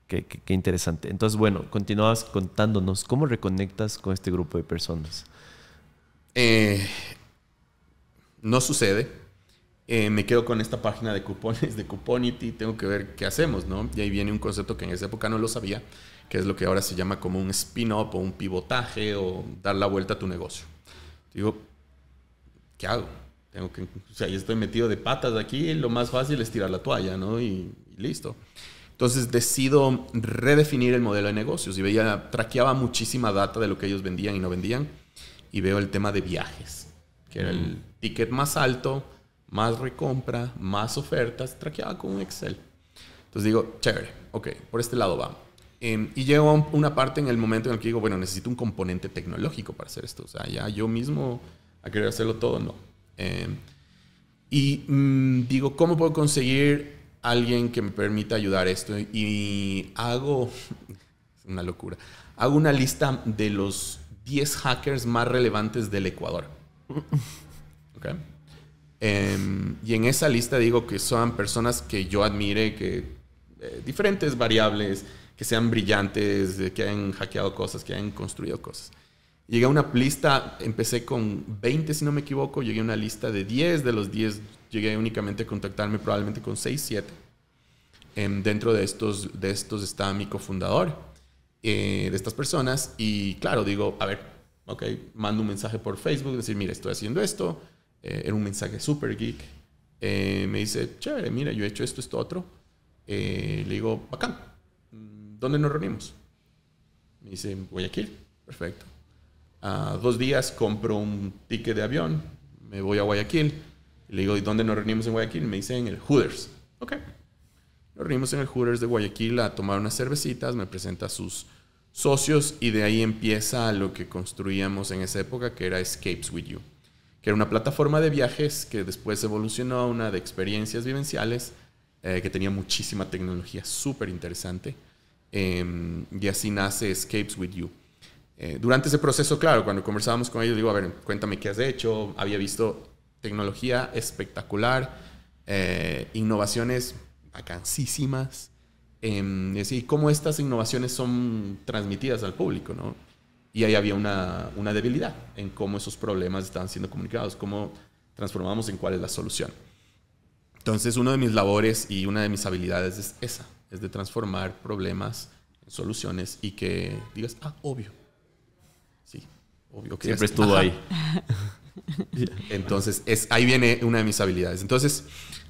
Qué interesante. Entonces, bueno, continuabas contándonos cómo reconectas con este grupo de personas. No sucede. Me quedo con esta página de cupones de Cuponity. Tengo que ver qué hacemos, ¿no? Y ahí viene un concepto que en esa época no lo sabía, que es lo que ahora se llama como un spin-up o un pivotaje o dar la vuelta a tu negocio. Digo, ¿qué hago? O sea, ya estoy metido de patas aquí, lo más fácil es tirar la toalla, ¿no? Y listo. Entonces decido redefinir el modelo de negocios y traqueaba muchísima data de lo que ellos vendían y no vendían, y veo el tema de viajes, que era el ticket más alto, más recompra, más ofertas, traqueaba con un Excel. Entonces digo, chévere, ok, por este lado vamos. Y llego a una parte en el momento en el que digo, bueno, necesito un componente tecnológico para hacer esto. O sea, ya yo mismo a querer hacerlo todo, no. Digo, ¿cómo puedo conseguir alguien que me permita ayudar esto? Y hago, es una locura, hago una lista de los 10 hackers más relevantes del Ecuador. ¿Okay? Y en esa lista digo que son personas que yo admire, que diferentes variables, que sean brillantes, que hayan hackeado cosas, que hayan construido cosas. Llegué a una lista, empecé con 20 si no me equivoco, llegué a una lista de 10, de los 10 llegué únicamente a contactarme probablemente con 6, 7. Dentro de estos está mi cofundador de estas personas y claro, digo, a ver, ok, mando un mensaje por Facebook, decir, mira, estoy haciendo esto, era un mensaje super geek, me dice, chévere, mira, yo he hecho esto, otro, le digo, bacán, ¿dónde nos reunimos? Me dice, Guayaquil. Perfecto. 2 días compro un ticket de avión, me voy a Guayaquil. Y le digo, ¿y dónde nos reunimos en Guayaquil? Me dice, en el Hooters. Ok. Nos reunimos en el Hooters de Guayaquil a tomar unas cervecitas, me presenta a sus socios y de ahí empieza lo que construíamos en esa época, que era Escapes With You, que era una plataforma de viajes que después evolucionó a una de experiencias vivenciales que tenía muchísima tecnología súper interesante. Y así nace Escapes With You. Durante ese proceso, claro, cuando conversábamos con ellos, digo, a ver, cuéntame qué has hecho. Había visto tecnología espectacular, innovaciones vacancísimas. Y cómo estas innovaciones son transmitidas al público, ¿no? Y ahí había una debilidad en cómo esos problemas estaban siendo comunicados, cómo transformamos en cuál es la solución. Entonces, una de mis labores y una de mis habilidades es esa, es de transformar problemas en soluciones y que digas, obvio. Sí, obvio que siempre estuvo ahí. Entonces, ahí viene una de mis habilidades. Entonces,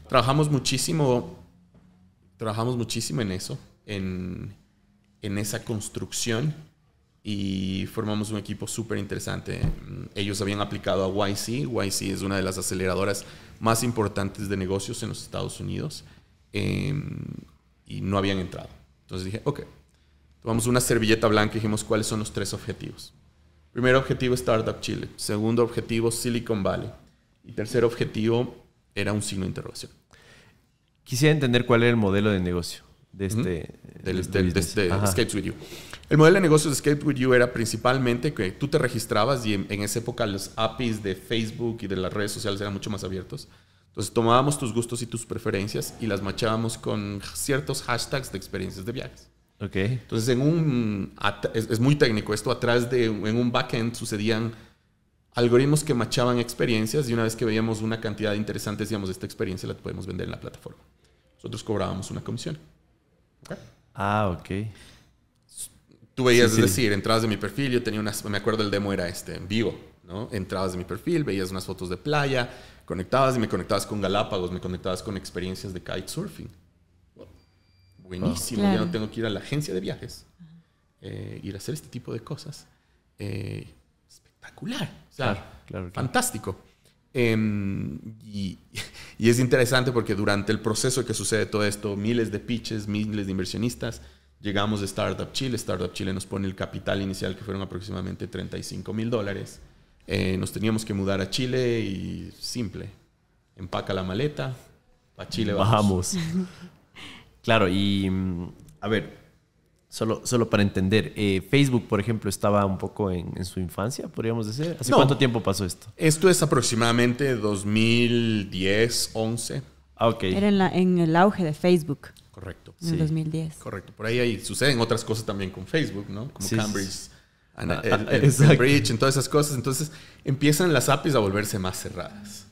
trabajamos muchísimo en eso, en esa construcción, y formamos un equipo súper interesante. Ellos habían aplicado a YC. YC es una de las aceleradoras más importantes de negocios en los Estados Unidos, y no habían entrado. Entonces dije, ok, tomamos una servilleta blanca y dijimos cuáles son los 3 objetivos. Primer objetivo, Startup Chile. Segundo objetivo, Silicon Valley. Y tercer objetivo era un signo de interrogación. Quisiera entender cuál era el modelo de negocio de Escapes With You. El modelo de negocio de Escapes With You era principalmente que tú te registrabas y en esa época los APIs de Facebook y de las redes sociales eran mucho más abiertos. Entonces tomábamos tus gustos y tus preferencias y las machábamos con ciertos hashtags de experiencias de viajes. Okay. Entonces es muy técnico esto. Atrás en un backend sucedían algoritmos que machaban experiencias, y una vez que veíamos una cantidad interesante, decíamos, esta experiencia la podemos vender en la plataforma. Nosotros cobrábamos una comisión. Ok. Tú veías, es decir, entrabas de mi perfil, yo tenía me acuerdo el demo era en vivo, ¿no? Entrabas de mi perfil, veías unas fotos de playa, conectabas y me conectabas con Galápagos, me conectabas con experiencias de kitesurfing. Buenísimo, ya no tengo que ir a la agencia de viajes, ir a hacer este tipo de cosas. Espectacular, o sea, claro. Fantástico. Y es interesante porque durante el proceso que sucede todo esto, miles de pitches, miles de inversionistas, llegamos de Startup Chile. Startup Chile nos pone el capital inicial, que fueron aproximadamente $35,000. Nos teníamos que mudar a Chile y simple, empaca la maleta, para Chile vamos. Claro, y a ver, solo para entender, Facebook, por ejemplo, estaba un poco en su infancia, podríamos decir. ¿Hace cuánto tiempo pasó esto? Esto es aproximadamente 2010, 11. Ok. Era en el auge de Facebook. Correcto. En el 2010. Correcto. Por ahí suceden otras cosas también con Facebook, ¿no? Como Cambridge, Cambridge, en todas esas cosas. Entonces empiezan las APIs a volverse más cerradas.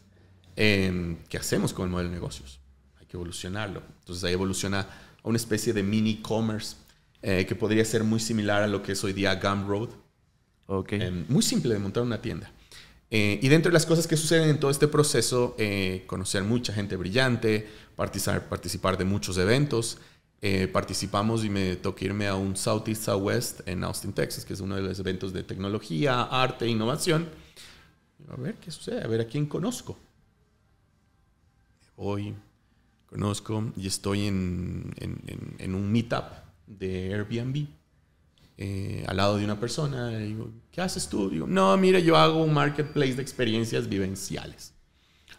¿Qué hacemos con el modelo de negocios? Hay que evolucionarlo. Entonces ahí evoluciona a una especie de mini commerce que podría ser muy similar a lo que es hoy día Gumroad. Okay. Muy simple de montar una tienda. Y dentro de las cosas que suceden en todo este proceso, conocer mucha gente brillante, participar de muchos eventos. Participamos y me tocó irme a un Southeast Southwest en Austin, Texas, que es uno de los eventos de tecnología, arte e innovación. A ver qué sucede, a ver a quién conozco. Hoy conozco y estoy en un meetup de Airbnb. Al lado de una persona, le digo, ¿qué haces tú? Digo, no, mira, yo hago un marketplace de experiencias vivenciales.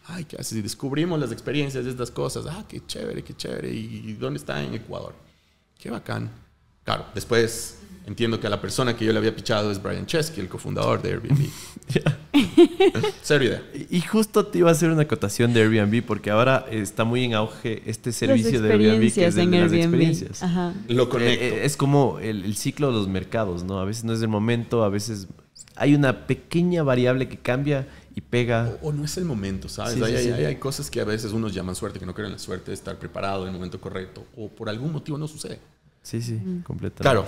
Ay, ¿qué haces? Y descubrimos las experiencias de estas cosas. Qué chévere, qué chévere. ¿Y dónde está? En Ecuador. Qué bacán. Claro, después entiendo que a la persona que yo le había pichado es Brian Chesky, el cofundador de Airbnb. Cero idea. Y justo te iba a hacer una acotación de Airbnb, porque ahora está muy en auge este servicio de Airbnb, que es el de las experiencias. Ajá. Lo conecto. Es como el ciclo de los mercados, ¿no? A veces no es el momento, a veces hay una pequeña variable que cambia y pega. O no es el momento, ¿sabes? Sí, hay cosas que a veces unos llaman suerte, que no creen en la suerte de estar preparado en el momento correcto, o por algún motivo no sucede. Sí, completamente. Claro,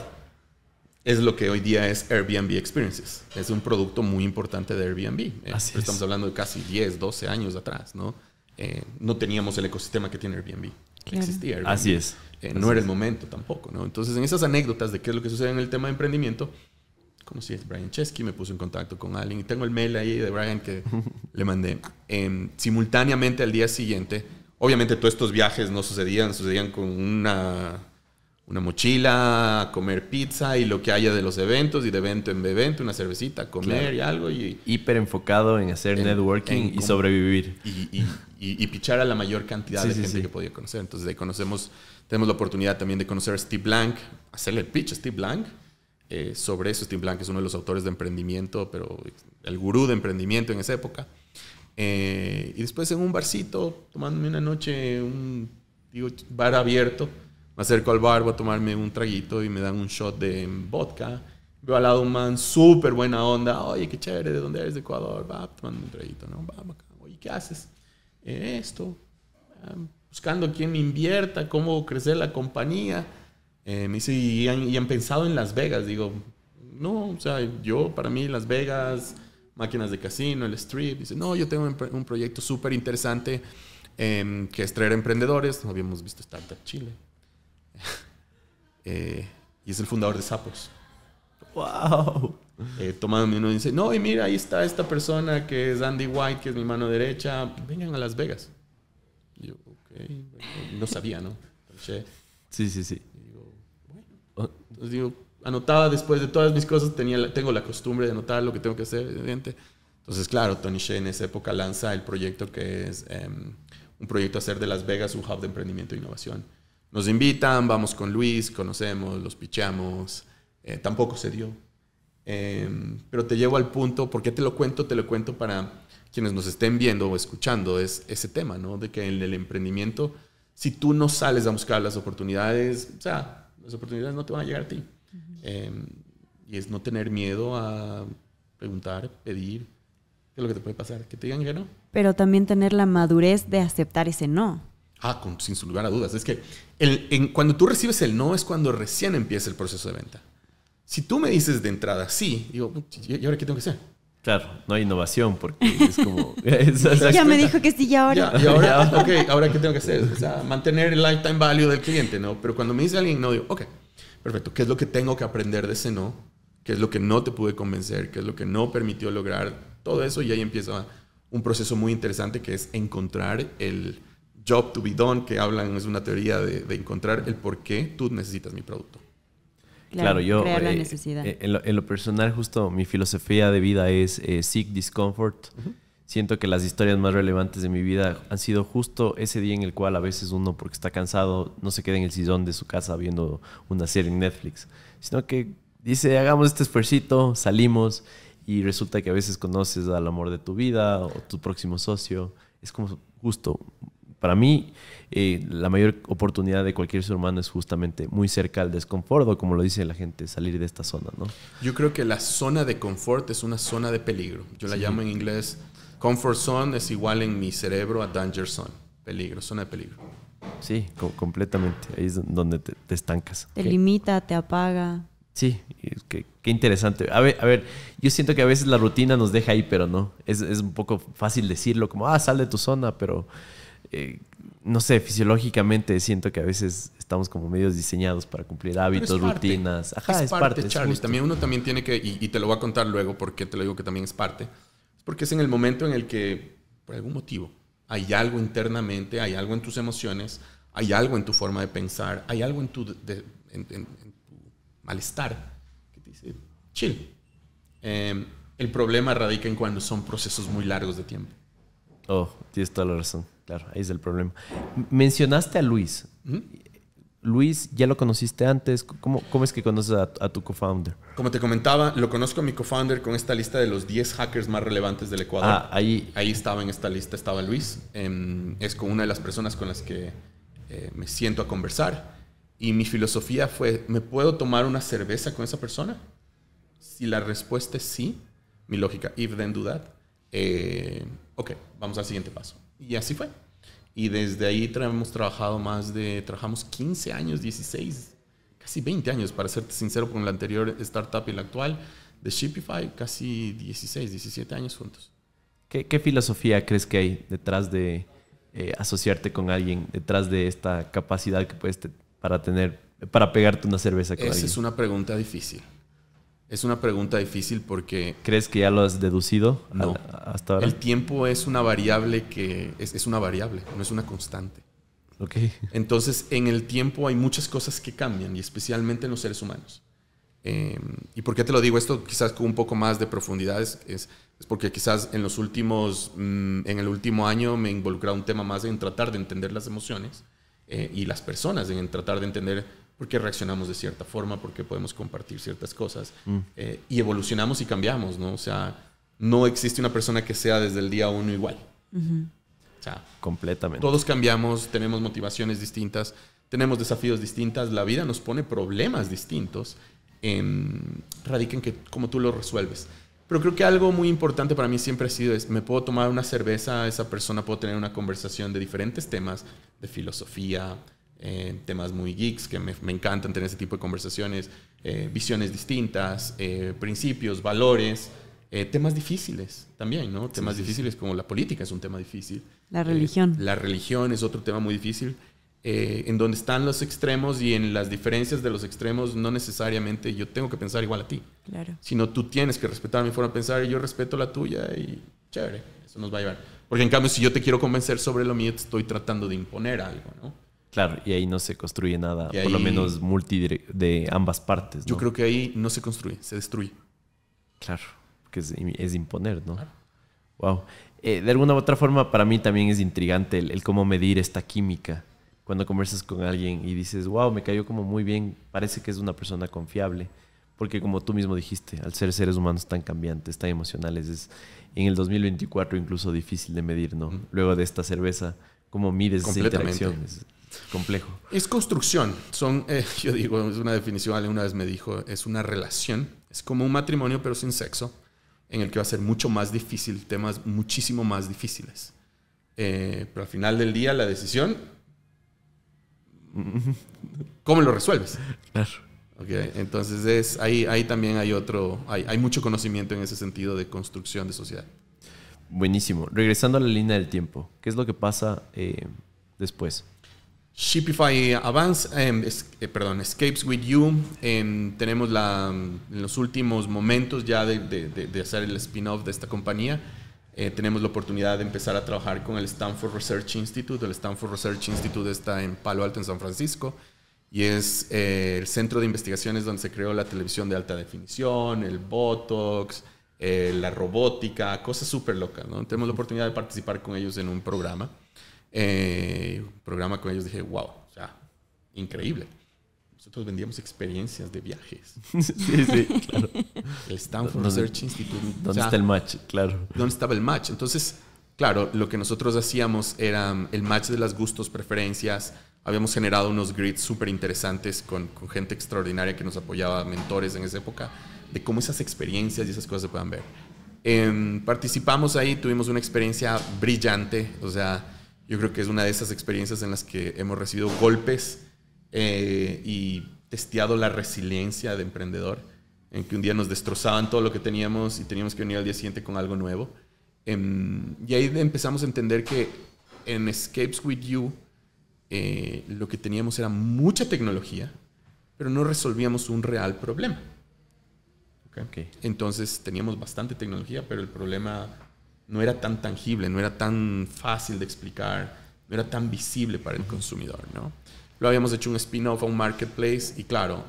es lo que hoy día es Airbnb Experiences. Es un producto muy importante de Airbnb. Estamos hablando de casi 10, 12 años atrás, ¿no? No teníamos el ecosistema que tiene Airbnb. Claro. Existía Airbnb. Así es. no era el momento tampoco, ¿no? Entonces, en esas anécdotas de qué es lo que sucede en el tema de emprendimiento, conocí a Brian Chesky, me puse en contacto con alguien y tengo el mail ahí de Brian que le mandé. Simultáneamente al día siguiente, obviamente todos estos viajes no sucedían con una mochila, a comer pizza y lo que haya de los eventos y de evento en evento, una cervecita, comer y algo. Hiper enfocado en hacer networking y sobrevivir. Y pichar a la mayor cantidad de gente que podía conocer. Entonces ahí tenemos la oportunidad también de conocer a Steve Blank, hacerle el pitch a Steve Blank. Sobre eso, Steve Blank es uno de los autores de emprendimiento, pero el gurú de emprendimiento en esa época. Y después en un barcito, tomándome una noche, bar abierto, me acerco al bar, voy a tomarme un traguito y me dan un shot de vodka. Veo al lado un man súper buena onda. Oye, qué chévere, ¿de dónde eres? De Ecuador. Va, tomando un traguito, ¿no? Va, acá. Oye, ¿qué haces? Esto. Buscando quién me invierta, cómo crecer la compañía. Me dice, ¿y han pensado en Las Vegas? Digo, no, o sea, para mí Las Vegas, máquinas de casino, el strip. Dice, no, yo tengo un proyecto súper interesante que es traer emprendedores. Habíamos visto Startup Chile. Y es el fundador de Zappos. ¡Wow! Tomándome uno y dice, no, y mira, ahí está esta persona que es Andy White, que es mi mano derecha. Vengan a Las Vegas. Y yo, ok. No sabía, ¿no? Entonces, sí. Entonces digo, anotaba después de todas mis cosas, tengo la costumbre de anotar lo que tengo que hacer, evidente. Entonces, claro, Tony Hsieh en esa época lanza el proyecto que es un proyecto a hacer de Las Vegas un hub de emprendimiento e innovación. Nos invitan, vamos con Luis, conocemos, los pichamos. Tampoco se dio. Pero te llevo al punto, ¿por qué te lo cuento? Te lo cuento para quienes nos estén viendo o escuchando, es ese tema, ¿no? De que en el emprendimiento, si tú no sales a buscar las oportunidades, o sea, las oportunidades no te van a llegar a ti. Y es no tener miedo a preguntar, pedir. ¿Qué es lo que te puede pasar? Que te digan que no. Pero también tener la madurez de aceptar ese no. Sin lugar a dudas. Es que cuando tú recibes el no es cuando recién empieza el proceso de venta. Si tú me dices de entrada sí, digo, ¿y ahora qué tengo que hacer? Claro, no hay innovación porque es como... Ya me dijo que sí, y ahora. Y ahora, ¿ahora qué tengo que hacer? O sea, mantener el lifetime value del cliente, ¿no? Pero cuando me dice alguien no, digo, ok, perfecto. ¿Qué es lo que tengo que aprender de ese no? ¿Qué es lo que no te pude convencer? ¿Qué es lo que no permitió lograr? Todo eso, y ahí empieza un proceso muy interesante que es encontrar el job to be done, que hablan, es una teoría de encontrar el por qué tú necesitas mi producto. Claro, yo crear la necesidad. En lo personal, justo mi filosofía de vida es seek discomfort. Siento que las historias más relevantes de mi vida han sido justo ese día en el cual a veces uno, porque está cansado, no se queda en el sillón de su casa viendo una serie en Netflix, sino que dice, hagamos este esfuercito, salimos y resulta que a veces conoces al amor de tu vida o tu próximo socio. Es como justo... Para mí, la mayor oportunidad de cualquier ser humano es justamente muy cerca al desconfort, o como lo dice la gente, salir de esta zona, ¿no? Yo creo que la zona de confort es una zona de peligro. Yo la llamo en inglés comfort zone, es igual en mi cerebro a danger zone. Peligro, zona de peligro. Sí, completamente. Ahí es donde te estancas. Te limita, te apaga. Sí, qué interesante. A ver, yo siento que a veces la rutina nos deja ahí, pero no. Es un poco fácil decirlo, como, sal de tu zona, pero... no sé, fisiológicamente siento que a veces estamos como medios diseñados para cumplir hábitos, rutinas. Ajá, es parte, Charlie. También uno también tiene que, y te lo voy a contar luego porque te lo digo que también es parte. Es porque es en el momento en el que, por algún motivo, hay algo internamente, hay algo en tus emociones, hay algo en tu forma de pensar, hay algo en tu malestar que te dice, chill. El problema radica en cuando son procesos muy largos de tiempo. Tienes toda la razón. Claro, ahí es el problema. Mencionaste a Luis. Luis, ¿ya lo conociste antes? ¿Cómo es que conoces a tu co-founder? Como te comentaba, lo conozco a mi co-founder con esta lista de los 10 hackers más relevantes del Ecuador. Ahí estaba en esta lista, estaba Luis. Es con una de las personas con las que me siento a conversar. Y mi filosofía fue, ¿me puedo tomar una cerveza con esa persona? Si la respuesta es sí, mi lógica, if then do that. Ok, vamos al siguiente paso. Y así fue. Y desde ahí hemos trabajado trabajamos 15 años, 16, casi 20 años, para serte sincero, con la anterior startup y la actual de Shipify, casi 16, 17 años juntos. ¿Qué filosofía crees que hay detrás de asociarte con alguien, detrás de esta capacidad que puedes para pegarte una cerveza con Esa alguien? es una pregunta difícil. Es una pregunta difícil porque... ¿Crees que ya lo has deducido No. hasta ahora? El tiempo es una variable que... Es una variable, no es una constante. Ok. Entonces, en el tiempo hay muchas cosas que cambian, y especialmente en los seres humanos. ¿Y por qué te lo digo esto? Quizás con un poco más de profundidad. Es porque quizás en el último año me he involucrado un tema más en tratar de entender las emociones y las personas, en tratar de entender por qué reaccionamos de cierta forma, por qué podemos compartir ciertas cosas. Y evolucionamos y cambiamos, ¿no? O sea, no existe una persona que sea desde el día uno igual. O sea, Completamente. todos cambiamos, tenemos motivaciones distintas, tenemos desafíos distintos, la vida nos pone problemas distintos, radica en que cómo tú los resuelves. Pero creo que algo muy importante para mí siempre ha sido me puedo tomar una cerveza, esa persona puedo tener una conversación de diferentes temas, de filosofía, temas muy geeks, que me encantan tener ese tipo de conversaciones, visiones distintas, principios, valores, temas difíciles también, ¿no? Temas difíciles como la política es un tema difícil. La religión. La religión es otro tema muy difícil. En donde están los extremos y en las diferencias de los extremos no necesariamente yo tengo que pensar igual a ti. Claro. Sino tú tienes que respetar mi forma de pensar y yo respeto la tuya y chévere, eso nos va a llevar. Porque en cambio si yo te quiero convencer sobre lo mío te estoy tratando de imponer algo, ¿no? Claro, y ahí no se construye nada, Y por lo ahí- menos de ambas partes, ¿no? Yo creo que ahí no se construye, se destruye. Claro, porque es imponer, ¿no? Claro. Wow. De alguna u otra forma, para mí también es intrigante el cómo medir esta química. Cuando conversas con alguien y dices, wow, me cayó como muy bien, parece que es una persona confiable. Porque como tú mismo dijiste, al ser seres humanos tan cambiantes, tan emocionales, es en el 2024 incluso difícil de medir, ¿no? Luego de esta cerveza, ¿cómo mides esa Completamente. interacción? Es complejo. Es construcción. Yo digo, es una definición, alguien una vez me dijo, es una relación. Es como un matrimonio, pero sin sexo, en el que va a ser mucho más difícil, temas muchísimo más difíciles. Pero al final del día, la decisión, ¿cómo lo resuelves? Claro. Okay, entonces ahí también hay mucho conocimiento en ese sentido de construcción de sociedad. Buenísimo. Regresando a la línea del tiempo, ¿qué es lo que pasa después? Shipify Advance, Escapes With You, tenemos en los últimos momentos ya de hacer el spin-off de esta compañía. Tenemos la oportunidad de empezar a trabajar con el Stanford Research Institute. El Stanford Research Institute está en Palo Alto, en San Francisco, y es el centro de investigaciones donde se creó la televisión de alta definición, el Botox, la robótica, cosas súper locas, ¿no? Tenemos la oportunidad de participar con ellos en un programa. Con ellos dije, wow, o sea, increíble. Nosotros vendíamos experiencias de viajes. Sí, claro. El Stanford Research Institute. ¿Dónde está el match? Claro. ¿Dónde estaba el match? Entonces, claro, lo que nosotros hacíamos era el match de los gustos, preferencias. Habíamos generado unos grids súper interesantes con gente extraordinaria que nos apoyaba, mentores en esa época, de cómo esas experiencias y esas cosas se puedan ver. Participamos ahí, tuvimos una experiencia brillante. O sea, yo creo que es una de esas experiencias en las que hemos recibido golpes y testeado la resiliencia de emprendedor, en que un día nos destrozaban todo lo que teníamos y teníamos que venir al día siguiente con algo nuevo. Y ahí empezamos a entender que en Escapes With You lo que teníamos era mucha tecnología, pero no resolvíamos un real problema. Okay. Entonces teníamos bastante tecnología, pero el problema no era tan tangible, no era tan fácil de explicar, no era tan visible para el consumidor, ¿no? Lo habíamos hecho un spin-off a un marketplace y claro,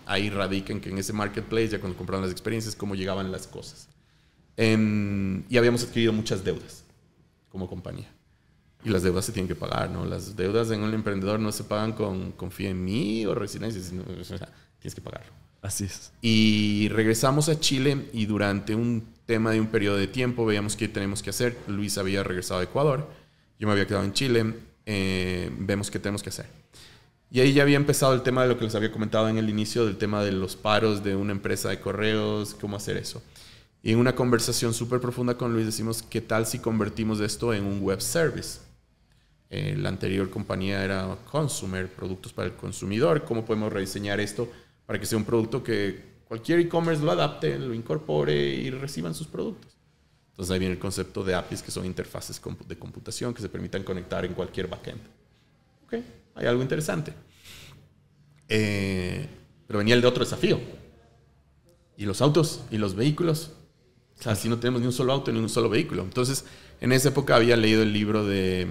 ahí radica en que en ese marketplace, ya cuando compraron las experiencias, cómo llegaban las cosas. Y habíamos adquirido muchas deudas como compañía. Y las deudas se tienen que pagar, ¿no? Las deudas en un emprendedor no se pagan con confía en mí o resiliencia, sino, o sea, tienes que pagarlo. Así es. Y regresamos a Chile y durante un tema de un periodo de tiempo veíamos qué tenemos que hacer. Luis había regresado a Ecuador, yo me había quedado en Chile, vemos qué tenemos que hacer. Y ahí ya había empezado el tema de lo que les había comentado en el inicio, del tema de los paros de una empresa de correos, cómo hacer eso. Y en una conversación súper profunda con Luis decimos, ¿qué tal si convertimos esto en un web service? La anterior compañía era Consumer, productos para el consumidor. ¿Cómo podemos rediseñar esto para que sea un producto que cualquier e-commerce lo adapte, lo incorpore y reciban sus productos? Entonces ahí viene el concepto de APIs, que son interfaces de computación que se permitan conectar en cualquier backend. Ok, hay algo interesante. Pero venía el de otro desafío. Y los autos y los vehículos. O sea, así no tenemos ni un solo auto ni un solo vehículo. Entonces, en esa época había leído el libro de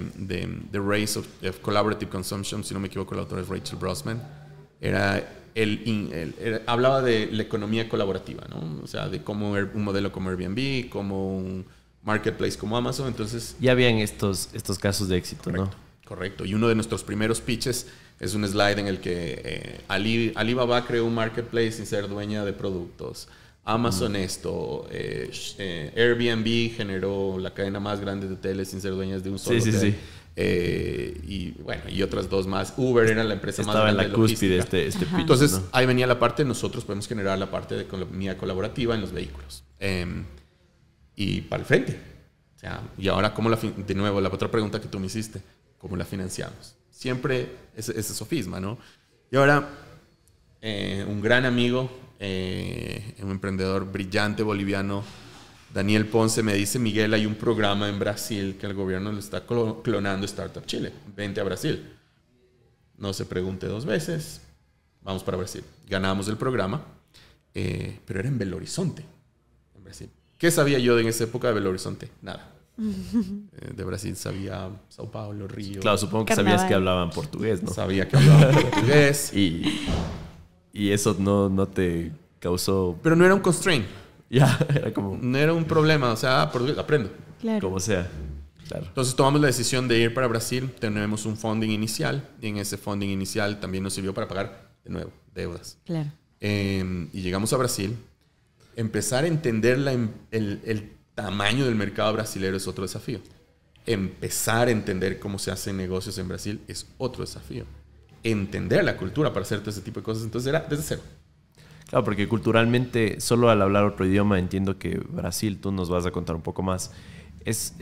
The Race of Collaborative Consumption, si no me equivoco, el autor es Rachel Brosman. Hablaba de la economía colaborativa, ¿no? O sea, de cómo un modelo como Airbnb, como un marketplace como Amazon. Entonces, ya habían estos casos de éxito, correcto, ¿no? Correcto. Y uno de nuestros primeros pitches es un slide en el que Alibaba creó un marketplace sin ser dueña de productos. Amazon esto, Airbnb generó la cadena más grande de hoteles sin ser dueñas de un solo hotel. Sí. Y bueno, y otras dos más. Uber era la empresa más grande de logística. Estaba en la cúspide este pitch, entonces, ¿no? ahí venía la parte, nosotros podemos generar la parte de economía colaborativa en los vehículos. Y para el frente. O sea, y ahora, de nuevo, la otra pregunta que tú me hiciste, ¿cómo la financiamos? Siempre ese sofisma, ¿no? Y ahora, un gran amigo, un emprendedor brillante boliviano, Daniel Ponce, me dice: Miguel, hay un programa en Brasil que el gobierno le está clonando Startup Chile. Vente a Brasil. No se pregunte dos veces. Vamos para Brasil. Ganamos el programa, pero era en Belo Horizonte, en Brasil. ¿Qué sabía yo en esa época de Belo Horizonte? Nada. De Brasil sabía Sao Paulo, Río. Claro, supongo que Carnaval. sabías que hablaban portugués, ¿no? Sabía que hablaban portugués. Y eso no te causó... Pero no era un constraint. Ya, era como... No era un problema. O sea, portugués, aprendo. Claro. Como sea. Claro. Entonces tomamos la decisión de ir para Brasil. Tenemos un funding inicial. Y en ese funding inicial también nos sirvió para pagar, de nuevo, deudas. Claro. Y llegamos a Brasil. Empezar a entender el tamaño del mercado brasilero es otro desafío. Empezar a entender cómo se hacen negocios en Brasil es otro desafío. Entender la cultura para hacer todo ese tipo de cosas. Entonces era desde cero. Claro, porque culturalmente, solo al hablar otro idioma, entiendo que Brasil, tú nos vas a contar un poco más, es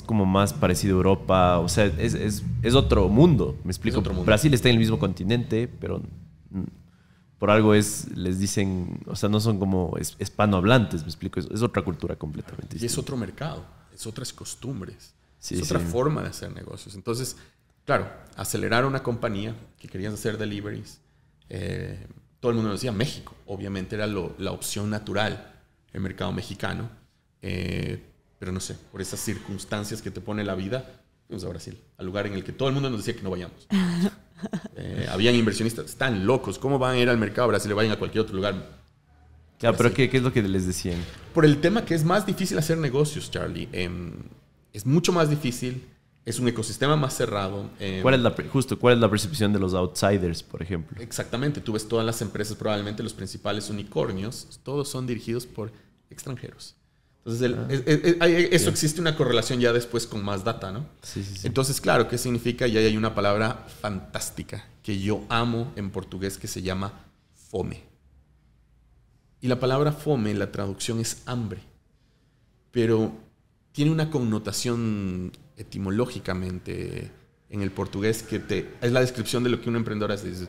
como más parecido a Europa, o sea, es otro mundo, me explico. otro mundo. Brasil está en el mismo continente, pero por algo les dicen, o sea, no son como hispanohablantes, me explico, es otra cultura completamente Y es distinta. otro mercado, es otras costumbres, Sí, es otra sí. forma de hacer negocios. Entonces, claro, acelerar una compañía que querías hacer deliveries. Todo el mundo nos decía México. Obviamente era la opción natural, el mercado mexicano. Pero no sé, por esas circunstancias que te pone la vida, fuimos a Brasil, al lugar en el que todo el mundo nos decía que no vayamos. Habían inversionistas, están locos. ¿Cómo van a ir al mercado brasileño? Vayan a cualquier otro lugar. Claro, pero ¿qué es lo que les decían? Por el tema que es más difícil hacer negocios, Charlie. Es mucho más difícil. Es un ecosistema más cerrado. ¿Cuál es la percepción de los outsiders, por ejemplo? Exactamente. Tú ves todas las empresas, probablemente los principales unicornios, todos son dirigidos por extranjeros. Entonces, eso existe una correlación ya después con más data, ¿no? Sí. Entonces, claro, ¿qué significa? Y ahí hay una palabra fantástica que yo amo en portugués que se llama fome. Y la palabra fome, la traducción es hambre. Pero tiene una connotación etimológicamente en el portugués que es la descripción de lo que un emprendedor hace. Dice,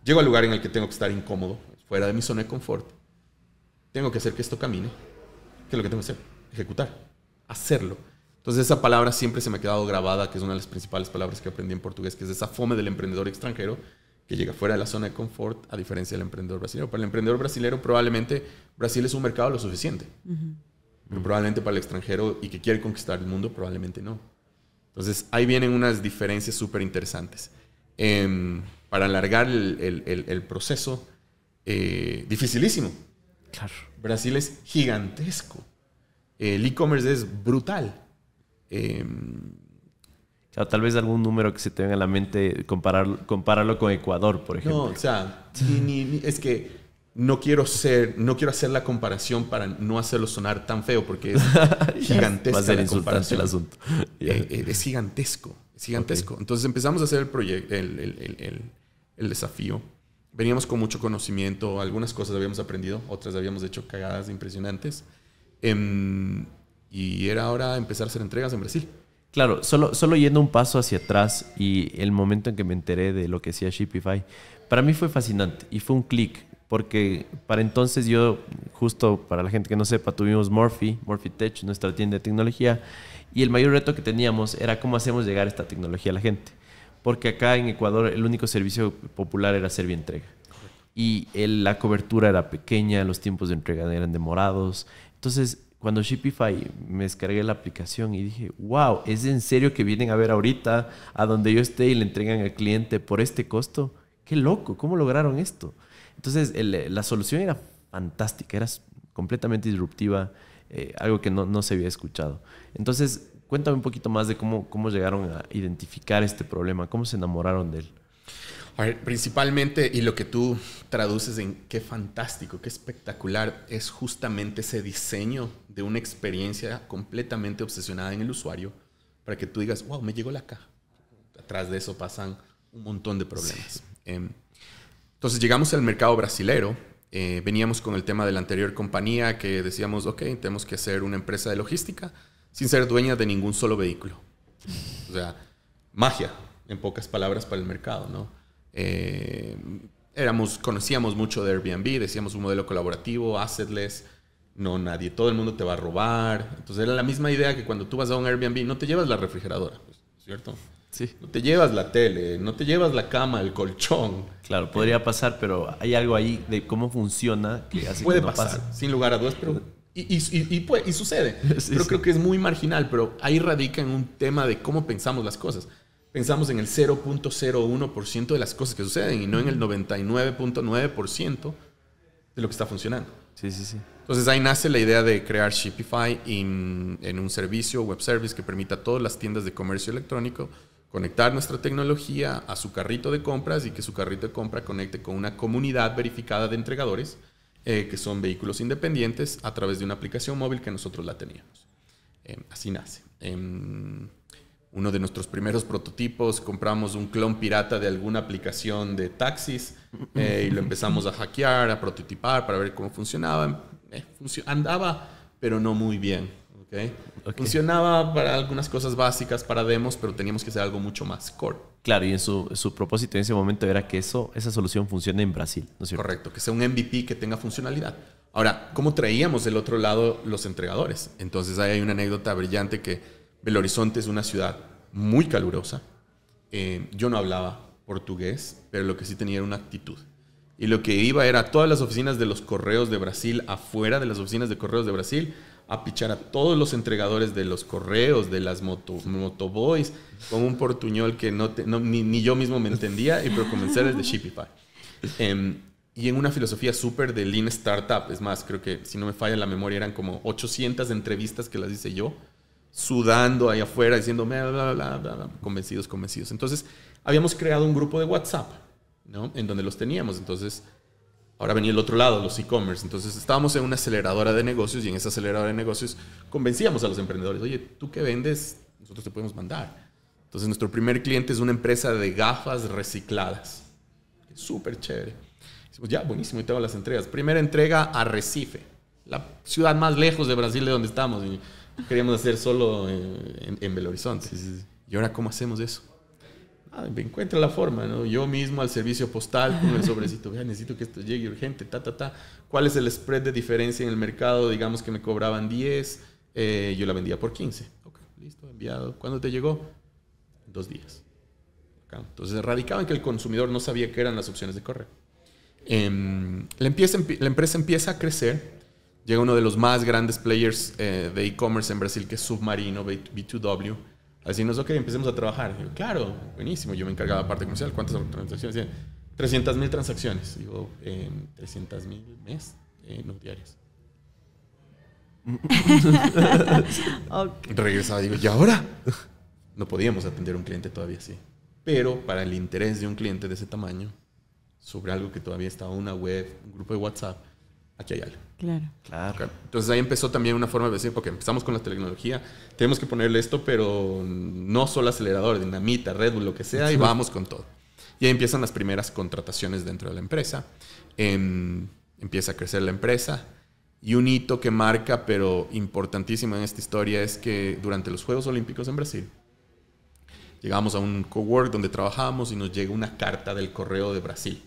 llego al lugar en el que tengo que estar incómodo, fuera de mi zona de confort. Tengo que hacer que esto camine. ¿Qué es lo que tengo que hacer? Ejecutar. Hacerlo. Entonces esa palabra siempre se me ha quedado grabada, que es una de las principales palabras que aprendí en portugués, que es esa fome del emprendedor extranjero que llega fuera de la zona de confort, a diferencia del emprendedor brasileño. Para el emprendedor brasileño probablemente Brasil es un mercado lo suficiente. Pero probablemente para el extranjero y que quiere conquistar el mundo, probablemente no. Entonces ahí vienen unas diferencias súper interesantes. Para alargar el proceso, dificilísimo. Claro. Brasil es gigantesco. El e-commerce es brutal. Claro, tal vez algún número que se te venga a la mente, compararlo con Ecuador, por ejemplo. No, o sea, es que no quiero hacer la comparación para no hacerlo sonar tan feo, porque es gigantesca. Va a ser la insultante comparación. el asunto. Es gigantesco. Es gigantesco. Okay. Entonces empezamos a hacer el proyecto, el desafío. Veníamos con mucho conocimiento. Algunas cosas habíamos aprendido, otras habíamos hecho cagadas impresionantes. Y era ahora empezar a hacer entregas en Brasil. Claro, solo yendo un paso hacia atrás y el momento en que me enteré de lo que hacía Shipify, para mí fue fascinante y fue un clic, porque para entonces yo, justo para la gente que no sepa, tuvimos Morphy Tech, nuestra tienda de tecnología, y el mayor reto que teníamos era cómo hacemos llegar esta tecnología a la gente. porque acá en Ecuador el único servicio popular era Servientrega. Y la cobertura era pequeña, los tiempos de entrega eran demorados. Entonces, cuando Shipify me descargué la aplicación y dije, wow, ¿es en serio que vienen a ver ahorita a donde yo esté y le entregan al cliente por este costo? ¡Qué loco! ¿Cómo lograron esto? Entonces, la solución era fantástica, era completamente disruptiva, algo que no se había escuchado. Entonces, cuéntame un poquito más de cómo llegaron a identificar este problema, cómo se enamoraron de él. A ver, principalmente, y lo que tú traduces en qué fantástico, qué espectacular, es justamente ese diseño de una experiencia completamente obsesionada en el usuario para que tú digas, wow, me llegó la caja. Atrás de eso pasan un montón de problemas. Sí. Entonces llegamos al mercado brasilero. Veníamos con el tema de la anterior compañía que decíamos, ok, tenemos que hacer una empresa de logística sin ser dueña de ningún solo vehículo. O sea, magia, en pocas palabras, para el mercado, ¿no? Conocíamos mucho de Airbnb, decíamos un modelo colaborativo, assetless, no nadie, todo el mundo te va a robar. Entonces era la misma idea que cuando tú vas a un Airbnb no te llevas la refrigeradora, ¿cierto? Sí. No te llevas la tele, no te llevas la cama, el colchón. Claro, podría pasar, pero hay algo ahí de cómo funciona que hace puede que no pasar, pase. sin lugar a dudas, pero y sucede. Sí, pero sí. creo que es muy marginal, pero ahí radica en un tema de cómo pensamos las cosas. Pensamos en el 0.01% de las cosas que suceden y no en el 99.9% de lo que está funcionando. Sí, sí, sí. Entonces ahí nace la idea de crear Shipify en un servicio, web service, que permita a todas las tiendas de comercio electrónico conectar nuestra tecnología a su carrito de compras y que su carrito de compra conecte con una comunidad verificada de entregadores que son vehículos independientes a través de una aplicación móvil que nosotros la teníamos. Así nace. Uno de nuestros primeros prototipos, compramos un clon pirata de alguna aplicación de taxis y lo empezamos a hackear, a prototipar para ver cómo funcionaba. Andaba, pero no muy bien. ¿Okay? Funcionaba para algunas cosas básicas, para demos, pero teníamos que hacer algo mucho más core. Claro, y en su propósito en ese momento era que esa solución funcione en Brasil, ¿no es cierto? Correcto, que sea un MVP que tenga funcionalidad. Ahora, ¿cómo traíamos del otro lado los entregadores? Entonces ahí hay una anécdota brillante que Belo Horizonte es una ciudad muy calurosa. Yo no hablaba portugués, pero lo que sí tenía era una actitud. Y lo que iba era a todas las oficinas de los correos de Brasil, afuera de las oficinas de correos de Brasil, a pichar a todos los entregadores de los correos, de las motoboys, con un portuñol que ni yo mismo me entendía, pero convencer desde Shipify. Y en una filosofía súper de Lean Startup. Es más, creo que si no me falla la memoria, eran como 800 entrevistas que las hice yo, sudando ahí afuera, diciendo bla, bla, bla, bla, bla, convencidos. Entonces, habíamos creado un grupo de WhatsApp, ¿no? En donde los teníamos. Entonces, ahora venía el otro lado, los e-commerce. Entonces, estábamos en una aceleradora de negocios y en esa aceleradora de negocios convencíamos a los emprendedores. Oye, ¿tú qué vendes? Nosotros te podemos mandar. Entonces, nuestro primer cliente es una empresa de gafas recicladas. Súper chévere. Decimos, ya, buenísimo, y te hago las entregas. Primera entrega a Recife, la ciudad más lejos de Brasil de donde estamos. Y queríamos hacer solo en Belo Horizonte. Sí. ¿Y ahora cómo hacemos eso? Me encuentra la forma, ¿no? Yo mismo al servicio postal con el sobrecito. Vea, necesito que esto llegue urgente. ¿Cuál es el spread de diferencia en el mercado? Digamos que me cobraban 10. Yo la vendía por 15. Ok, listo, enviado. ¿Cuándo te llegó? 2 días. Okay. Entonces radicaba en que el consumidor no sabía qué eran las opciones de correo. La empresa empieza a crecer. Llega uno de los más grandes players de e-commerce en Brasil, que es Submarino, B2W, a decirnos, ok, empecemos a trabajar. Digo, claro, buenísimo. Yo me encargaba de la parte comercial. ¿Cuántas transacciones? 300,000 transacciones. Digo, 300,000 mes, no diarias. Okay. Regresaba, digo, ¿y ahora? No podíamos atender a un cliente todavía así. Pero para el interés de un cliente de ese tamaño, sobre algo que todavía estaba una web, un grupo de WhatsApp, aquí hay algo. Claro. Okay. Entonces ahí empezó también una forma de decir, porque empezamos con la tecnología, tenemos que ponerle esto, pero no solo acelerador, dinamita, Red Bull, lo que sea, y vamos con todo. Y ahí empiezan las primeras contrataciones dentro de la empresa. Empieza a crecer la empresa. Y un hito que marca, pero importantísimo en esta historia, es que durante los Juegos Olímpicos en Brasil, llegamos a un cowork donde trabajábamos y nos llega una carta del correo de Brasil.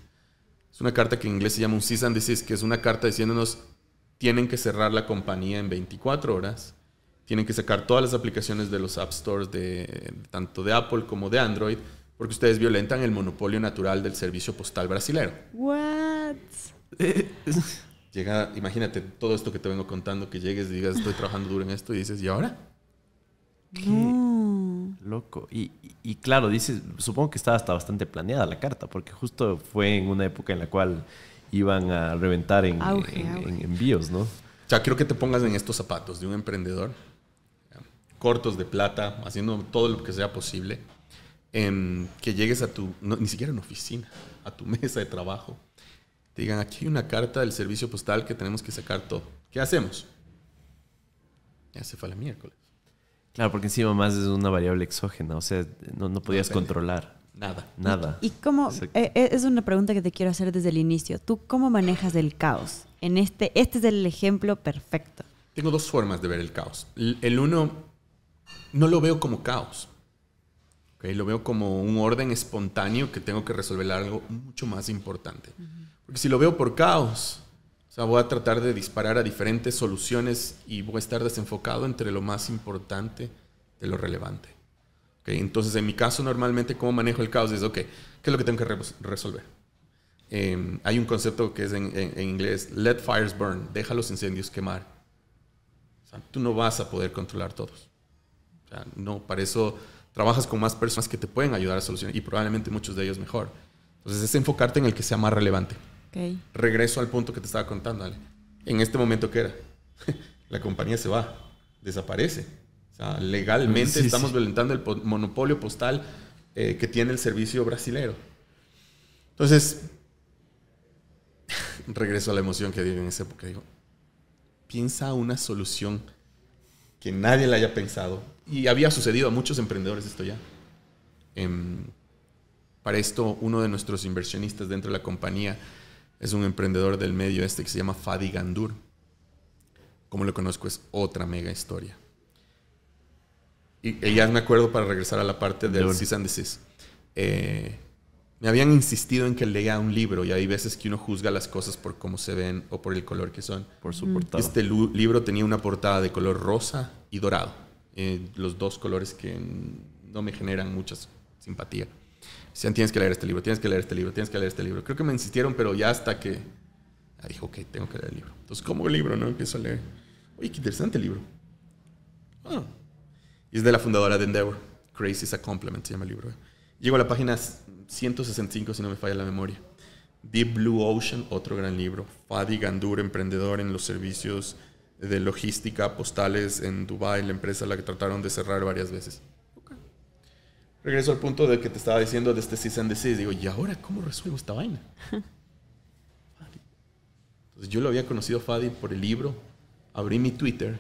Es una carta que en inglés se llama un cease and desist, que es una carta diciéndonos tienen que cerrar la compañía en 24 horas, tienen que sacar todas las aplicaciones de los App Stores, tanto de Apple como de Android, porque ustedes violentan el monopolio natural del servicio postal brasilero. What? Llega, imagínate todo esto que te vengo contando, que llegues y digas, estoy trabajando duro en esto, y dices, ¿y ahora? No. Loco. Y claro, dices, supongo que estaba hasta bastante planeada la carta, porque justo fue en una época en la cual iban a reventar en envíos, ¿no? O sea, quiero que te pongas en estos zapatos de un emprendedor, cortos de plata, haciendo todo lo que sea posible, que llegues a ni siquiera una oficina, a tu mesa de trabajo. Te digan, aquí hay una carta del servicio postal que tenemos que sacar todo. ¿Qué hacemos? Ya se fue a la miércoles. Claro, porque encima más es una variable exógena, o sea, no podías controlar. Nada. ¿Y cómo? Es una pregunta que te quiero hacer desde el inicio. ¿Tú cómo manejas el caos? Este es el ejemplo perfecto. Tengo dos formas de ver el caos. El uno, no lo veo como caos. ¿Okay? Lo veo como un orden espontáneo que tengo que resolver algo mucho más importante. Porque si lo veo por caos, o sea, voy a tratar de disparar a diferentes soluciones y voy a estar desenfocado entre lo más importante de lo relevante. ¿Okay? Entonces, en mi caso, normalmente, ¿cómo manejo el caos? Es, ok, ¿qué es lo que tengo que resolver? Hay un concepto que es en inglés, let fires burn, deja los incendios quemar. O sea, tú no vas a poder controlar todos. O sea, no, para eso trabajas con más personas que te pueden ayudar a solucionar y probablemente muchos de ellos mejor. Entonces, es enfocarte en el que sea más relevante. Okay. Regreso al punto que te estaba contando, Ale. En este momento, ¿qué era? La compañía se va, desaparece. O sea, legalmente estamos violentando el monopolio postal que tiene el servicio brasilero. Entonces, regreso a la emoción que viví en esa época. Digo, piensa una solución que nadie la haya pensado. Y había sucedido a muchos emprendedores esto ya. Para esto, uno de nuestros inversionistas dentro de la compañía es un emprendedor del medio que se llama Fadi Gandur. Como lo conozco, es otra mega historia. Y ya me acuerdo, para regresar a la parte del Cease and Desist. Me habían insistido en que lea un libro, y hay veces que uno juzga las cosas por cómo se ven o por el color que son. Por su portada. Este libro tenía una portada de color rosa y dorado. Los dos colores que no me generan mucha simpatía. Decían, tienes que leer este libro, tienes que leer este libro, tienes que leer este libro. Creo que me insistieron, pero ya hasta que dijo, ok, tengo que leer el libro. Entonces, ¿cómo el libro? ¿No? Empiezo a leer. Oye, qué interesante el libro. Y es de la fundadora de Endeavor. Crazy is a Compliment, se llama el libro. Llego a la página 165, si no me falla la memoria. Deep Blue Ocean, otro gran libro. Fadi Gandur, emprendedor en los servicios de logística postales en Dubái, la empresa a la que trataron de cerrar varias veces. Regreso al punto de que te estaba diciendo de este Cease and Desist. Digo, ¿y ahora cómo resuelvo esta vaina? Entonces yo lo había conocido a Fadi por el libro. Abrí mi Twitter.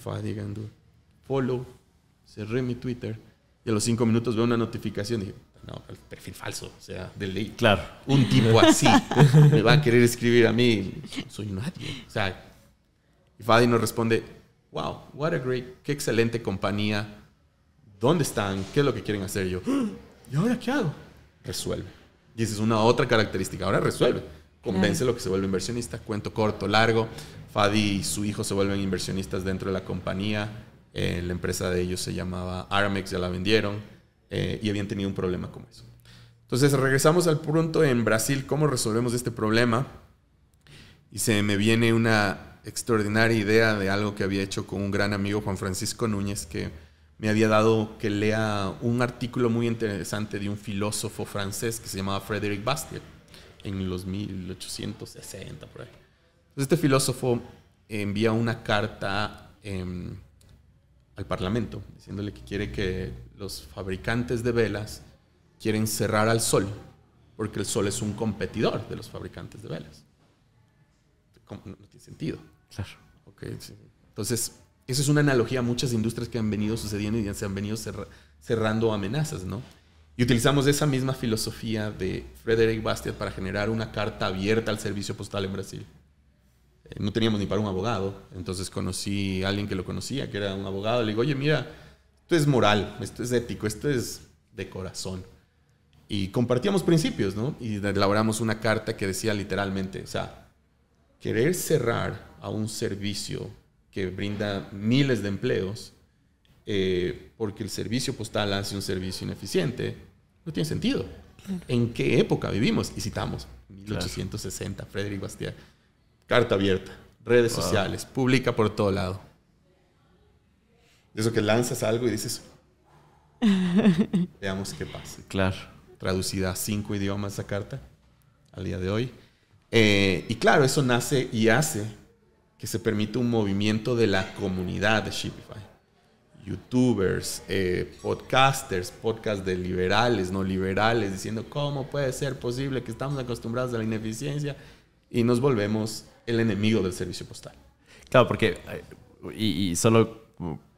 Fadi Gandur. Follow. Cerré mi Twitter. Y a los 5 minutos veo una notificación. Dije, no, perfil falso. O sea, de ley. Claro. Un tipo así me va a querer escribir a mí. No soy nadie. O sea, y Fadi nos responde, wow, what a great, qué excelente compañía. ¿Dónde están? ¿Qué es lo que quieren hacer? Yo, ¿y ahora qué hago? Resuelve. Y esa es una otra característica. Ahora resuelve. Convence lo que se vuelve inversionista. Cuento corto, largo. Fadi y su hijo se vuelven inversionistas dentro de la compañía. La empresa de ellos se llamaba Aramex, ya la vendieron. Y habían tenido un problema como eso. Entonces regresamos al punto en Brasil. ¿Cómo resolvemos este problema? Y se me viene una extraordinaria idea de algo que había hecho con un gran amigo, Juan Francisco Núñez, que me había dado que lea un artículo muy interesante de un filósofo francés que se llamaba Frédéric Bastiat en los 1860 por ahí. Entonces este filósofo envía una carta al Parlamento diciéndole que quiere que los fabricantes de velas quieren cerrar al Sol porque el Sol es un competidor de los fabricantes de velas. No tiene sentido. Claro. Okay, sí. Entonces, eso es una analogía a muchas industrias que han venido sucediendo y se han venido cerrando amenazas, ¿no? Y utilizamos esa misma filosofía de Frédéric Bastiat para generar una carta abierta al servicio postal en Brasil. No teníamos ni para un abogado, entonces conocí a alguien que lo conocía, que era un abogado. Le digo, oye, mira, esto es moral, esto es ético, esto es de corazón. Y compartíamos principios, ¿no? Y elaboramos una carta que decía literalmente, o sea, querer cerrar a un servicio que brinda miles de empleos porque el servicio postal hace un servicio ineficiente, No tiene sentido. ¿En qué época vivimos? Y citamos 1860, Frédéric Bastiat. Carta abierta, redes sociales, publica por todo lado. De eso que lanzas algo y dices, veamos qué pasa. Claro. Traducida a 5 idiomas esa carta al día de hoy. Y claro, eso nace y hace que se permita un movimiento de la comunidad de Shipify. YouTubers, podcasters, podcast de liberales, no liberales, diciendo cómo puede ser posible que estamos acostumbrados a la ineficiencia y nos volvemos el enemigo del servicio postal. Claro, porque, y solo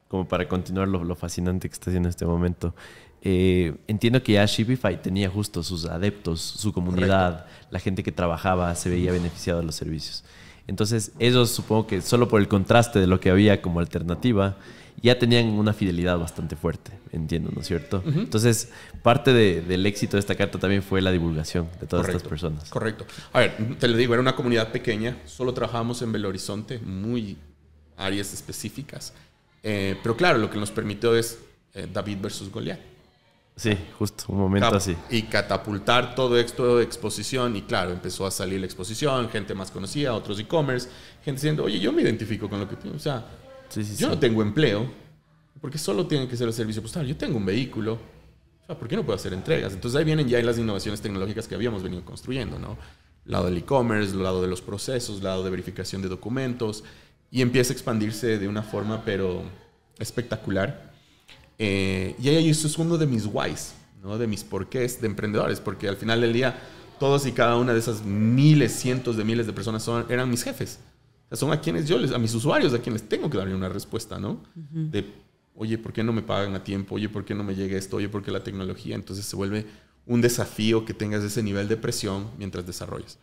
como para continuar lo fascinante que está haciendo en este momento, entiendo que ya Shipify tenía justo sus adeptos, su comunidad, correcto, la gente que trabajaba se veía beneficiada de los servicios. Entonces, ellos supongo que solo por el contraste de lo que había como alternativa, ya tenían una fidelidad bastante fuerte, entiendo, ¿no es cierto? Uh-huh. Entonces, parte del éxito de esta carta también fue la divulgación de todas estas personas. Correcto. A ver, te lo digo, era una comunidad pequeña, solo trabajábamos en Belo Horizonte, muy áreas específicas. Pero claro, lo que nos permitió es David versus Goliat. Sí, justo, un momento así. Y catapultar todo esto de exposición. Y claro, empezó a salir la exposición, gente más conocida, otros e-commerce, gente diciendo, oye, yo me identifico con lo que tengo. O sea, yo no tengo empleo, porque solo tiene que ser el servicio postal. Yo tengo un vehículo, o sea, ¿por qué no puedo hacer entregas? Entonces ahí vienen ya las innovaciones tecnológicas que habíamos venido construyendo, ¿no? Lado del e-commerce, lado de los procesos, lado de verificación de documentos. Y empieza a expandirse de una forma, pero espectacular. Y ahí eso es uno de mis whys, ¿no? De mis porqués de emprendedores, porque al final del día todos y cada una de esas miles, cientos de miles de personas eran mis jefes. O sea, son a quienes a mis usuarios, a quienes tengo que darle una respuesta, ¿no? Uh-huh. De, oye, ¿por qué no me pagan a tiempo? Oye, ¿por qué no me llega esto? Oye, ¿por qué la tecnología? Entonces se vuelve un desafío que tengas ese nivel de presión mientras desarrollas.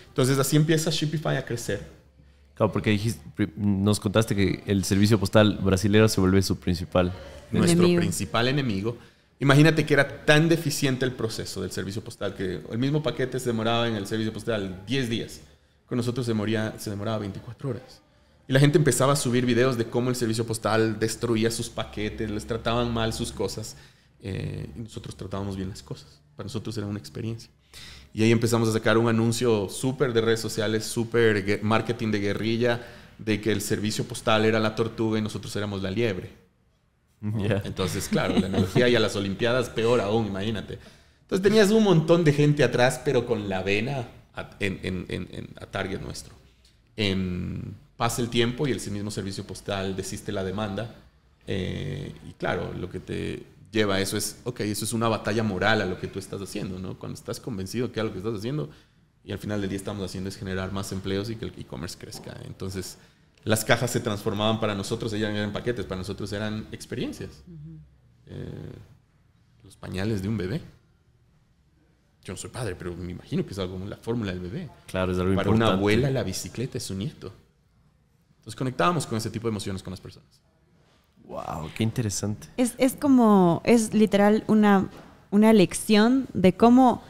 Entonces así empieza Shipify a crecer. Claro, porque nos contaste que el servicio postal brasilero se vuelve su principal principal enemigo. Imagínate que era tan deficiente el proceso del servicio postal que el mismo paquete se demoraba en el servicio postal 10 días. Con nosotros se demoraba 24 horas. Y la gente empezaba a subir videos de cómo el servicio postal destruía sus paquetes, les trataban mal sus cosas. Y nosotros tratábamos bien las cosas. Para nosotros era una experiencia. Y ahí empezamos a sacar un anuncio súper de redes sociales, súper marketing de guerrilla, de que el servicio postal era la tortuga y nosotros éramos la liebre. Yeah. Entonces, claro, la analogía y a las Olimpiadas, peor aún, imagínate. Entonces tenías un montón de gente atrás, pero con la vena a target nuestro. Pasa el tiempo y el mismo servicio postal desiste la demanda. Y claro, lo que te lleva a eso es, ok, eso es una batalla moral a lo que tú estás haciendo, ¿no? Cuando estás convencido que algo que estás haciendo y al final del día estamos haciendo es generar más empleos y que el e-commerce crezca. Entonces, las cajas se transformaban para nosotros, ellas eran paquetes, para nosotros eran experiencias. Uh-huh. Los pañales de un bebé. Yo no soy padre, pero me imagino que es algo como la fórmula del bebé. Claro, es algo para importante. Una abuela, la bicicleta es su nieto. Entonces conectábamos con ese tipo de emociones con las personas. Wow, qué interesante. Es literal una lección de cómo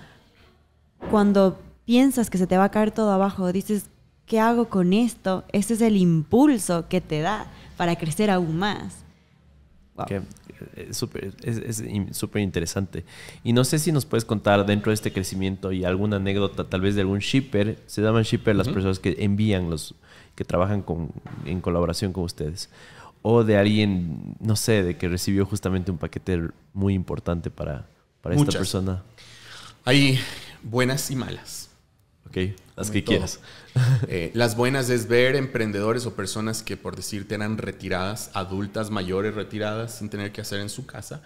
cuando piensas que se te va a caer todo abajo, dices, ¿qué hago con esto? Ese es el impulso que te da para crecer aún más. Wow. Es súper interesante. Y no sé si nos puedes contar dentro de este crecimiento y alguna anécdota tal vez de algún shipper. Se llaman shipper las personas que envían, que trabajan en colaboración con ustedes. O de alguien, no sé, de que recibió justamente un paquete muy importante para esta persona. Hay buenas y malas. Ok, las que quieras. Las buenas es ver emprendedores o personas que, por decirte, eran retiradas, adultas, mayores retiradas, sin tener que hacer en su casa,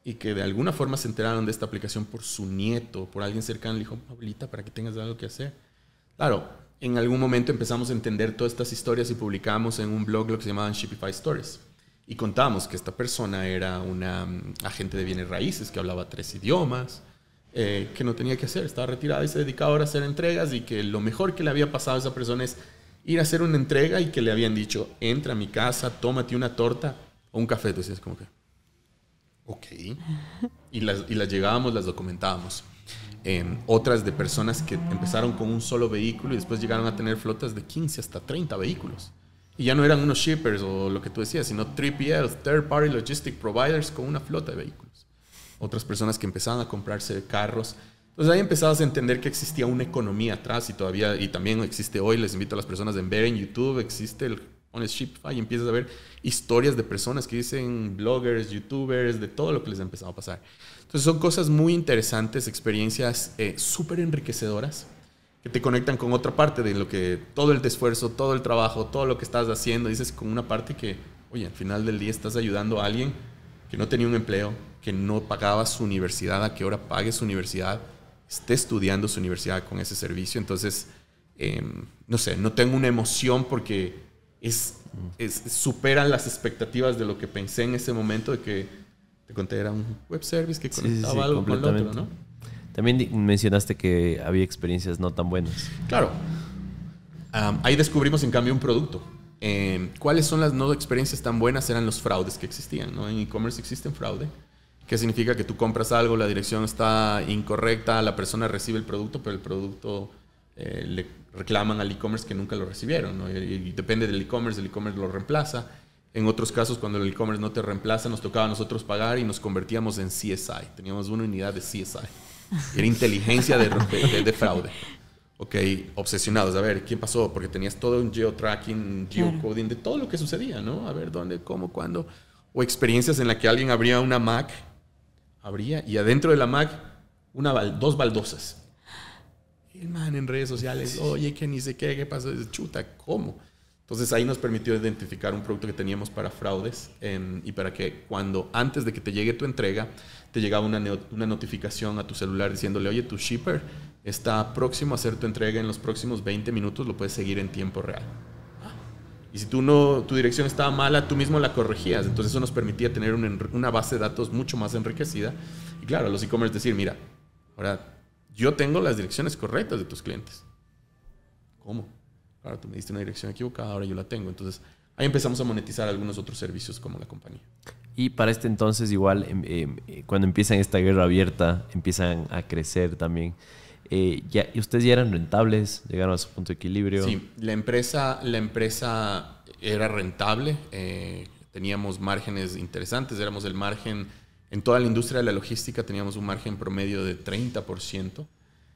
y que de alguna forma se enteraron de esta aplicación por su nieto, por alguien cercano, le dijo, abuelita, para que tengas algo que hacer. Claro, en algún momento empezamos a entender todas estas historias y publicamos en un blog lo que se llamaban Shipify Stories. Y contábamos que esta persona era una agente de bienes raíces que hablaba 3 idiomas, que no tenía que hacer, estaba retirada y se dedicaba ahora a hacer entregas, y que lo mejor que le había pasado a esa persona es ir a hacer una entrega y que le habían dicho, entra a mi casa, tómate una torta o un café. Entonces es como que, ok. Y las llegábamos, las documentábamos. Otras de personas que empezaron con un solo vehículo y después llegaron a tener flotas de 15 hasta 30 vehículos. Y ya no eran unos shippers o lo que tú decías, sino 3PLs, Third Party Logistic Providers con una flota de vehículos. otras personas que empezaban a comprarse carros. Entonces ahí empezabas a entender que existía una economía atrás y también existe hoy. Les invito a las personas a ver en YouTube, pones Shipify y empiezas a ver historias de personas que dicen bloggers, youtubers, de todo lo que les ha empezado a pasar. Entonces son cosas muy interesantes, experiencias súper enriquecedoras que te conectan con otra parte de lo que todo el esfuerzo, todo el trabajo, todo lo que estás haciendo, dices con una parte que, oye, al final del día estás ayudando a alguien que no tenía un empleo, que no pagaba su universidad, a que ahora pague su universidad, esté estudiando su universidad con ese servicio. Entonces, no sé, no tengo una emoción porque superan las expectativas de lo que pensé en ese momento, de que te conté era un web service que conectaba algo con el otro, ¿no? También mencionaste que había experiencias no tan buenas. Claro. Ahí descubrimos, en cambio, un producto. ¿Cuáles son las no experiencias tan buenas? Eran los fraudes que existían, ¿no? En e-commerce existen fraude. ¿Qué significa? Que tú compras algo, la dirección está incorrecta, la persona recibe el producto, pero el producto le reclaman al e-commerce que nunca lo recibieron, ¿no? Y depende del e-commerce, el e-commerce lo reemplaza. En otros casos, cuando el e-commerce no te reemplaza, nos tocaba a nosotros pagar y nos convertíamos en CSI. Teníamos una unidad de CSI. Era inteligencia de fraude. Ok, obsesionados. A ver, ¿quién pasó? Porque tenías todo un geotracking, geocoding de todo lo que sucedía, ¿no? A ver, dónde, cómo, cuándo. O experiencias en las que alguien abría una Mac, y adentro de la Mac, dos baldosas. Y el man en redes sociales, oye, que ni sé qué pasó. Chuta, ¿cómo? Entonces ahí nos permitió identificar un producto que teníamos para fraudes y para que antes de que te llegue tu entrega, te llegaba una notificación a tu celular diciéndole, oye, tu shipper está próximo a hacer tu entrega en los próximos 20 minutos, lo puedes seguir en tiempo real. Y si tu dirección estaba mala, tú mismo la corregías. Entonces eso nos permitía tener una base de datos mucho más enriquecida. Y claro, los e-commerce decir, mira, ahora yo tengo las direcciones correctas de tus clientes. ¿Cómo? Ahora tú me diste una dirección equivocada, ahora yo la tengo. Entonces ahí empezamos a monetizar algunos otros servicios como la compañía. Y para este entonces igual, cuando empiezan esta guerra abierta, empiezan a crecer también. ¿Y ustedes ya eran rentables? ¿Llegaron a su punto de equilibrio? Sí, la empresa era rentable. Teníamos márgenes interesantes. Éramos el margen, en toda la industria de la logística teníamos un margen promedio de 30%.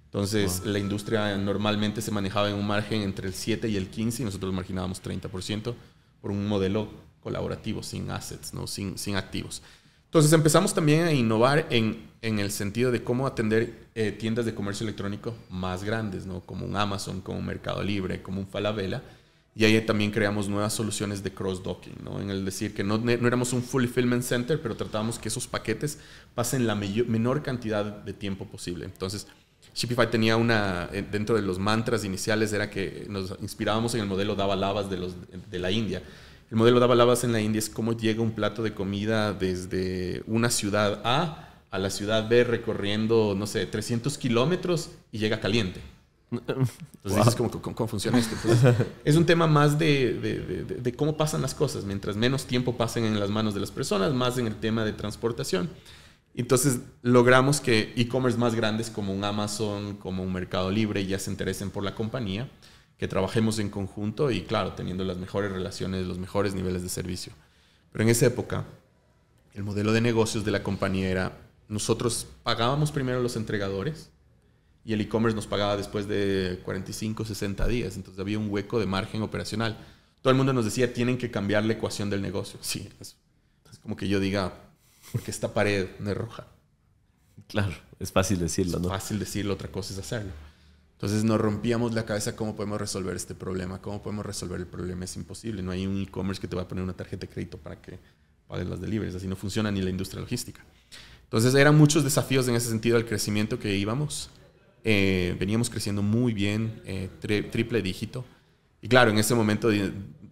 Entonces, la industria normalmente se manejaba en un margen entre el 7 y el 15 y nosotros marginábamos 30% por un modelo colaborativo, sin assets, ¿no? sin activos. Entonces, empezamos también a innovar en el sentido de cómo atender tiendas de comercio electrónico más grandes, ¿no? Como un Amazon, como un Mercado Libre, como un Falabella. Y ahí también creamos nuevas soluciones de cross-docking, ¿no? En el decir que no éramos un fulfillment center, pero tratábamos que esos paquetes pasen la menor cantidad de tiempo posible. Entonces, Shipify tenía dentro de los mantras iniciales, era que nos inspirábamos en el modelo Dava Lavas de la India. El modelo Dava Lavas en la India es cómo llega un plato de comida desde una ciudad A la ciudad B recorriendo, no sé, 300 kilómetros y llega caliente. Entonces dices, ¿cómo funciona esto? Entonces, es un tema más de cómo pasan las cosas. Mientras menos tiempo pasen en las manos de las personas, más en el tema de transportación. Entonces logramos que e-commerce más grandes como un Amazon, como un Mercado Libre ya se interesen por la compañía, que trabajemos en conjunto y claro, teniendo las mejores relaciones, los mejores niveles de servicio. Pero en esa época, el modelo de negocios de la compañía era, nosotros pagábamos primero a los entregadores y el e-commerce nos pagaba después de 45, 60 días. Entonces había un hueco de margen operacional. Todo el mundo nos decía, tienen que cambiar la ecuación del negocio. Sí, es como que yo diga, porque esta pared no es roja. Claro, es fácil decirlo, ¿no? Es fácil decirlo, otra cosa es hacerlo. Entonces nos rompíamos la cabeza cómo podemos resolver este problema, cómo podemos resolver el problema. Es imposible. No hay un e-commerce que te va a poner una tarjeta de crédito para que pagues las deliveries. Así no funciona ni la industria logística. Entonces eran muchos desafíos en ese sentido al crecimiento que íbamos. Veníamos creciendo muy bien, triple dígito. Y claro, en ese momento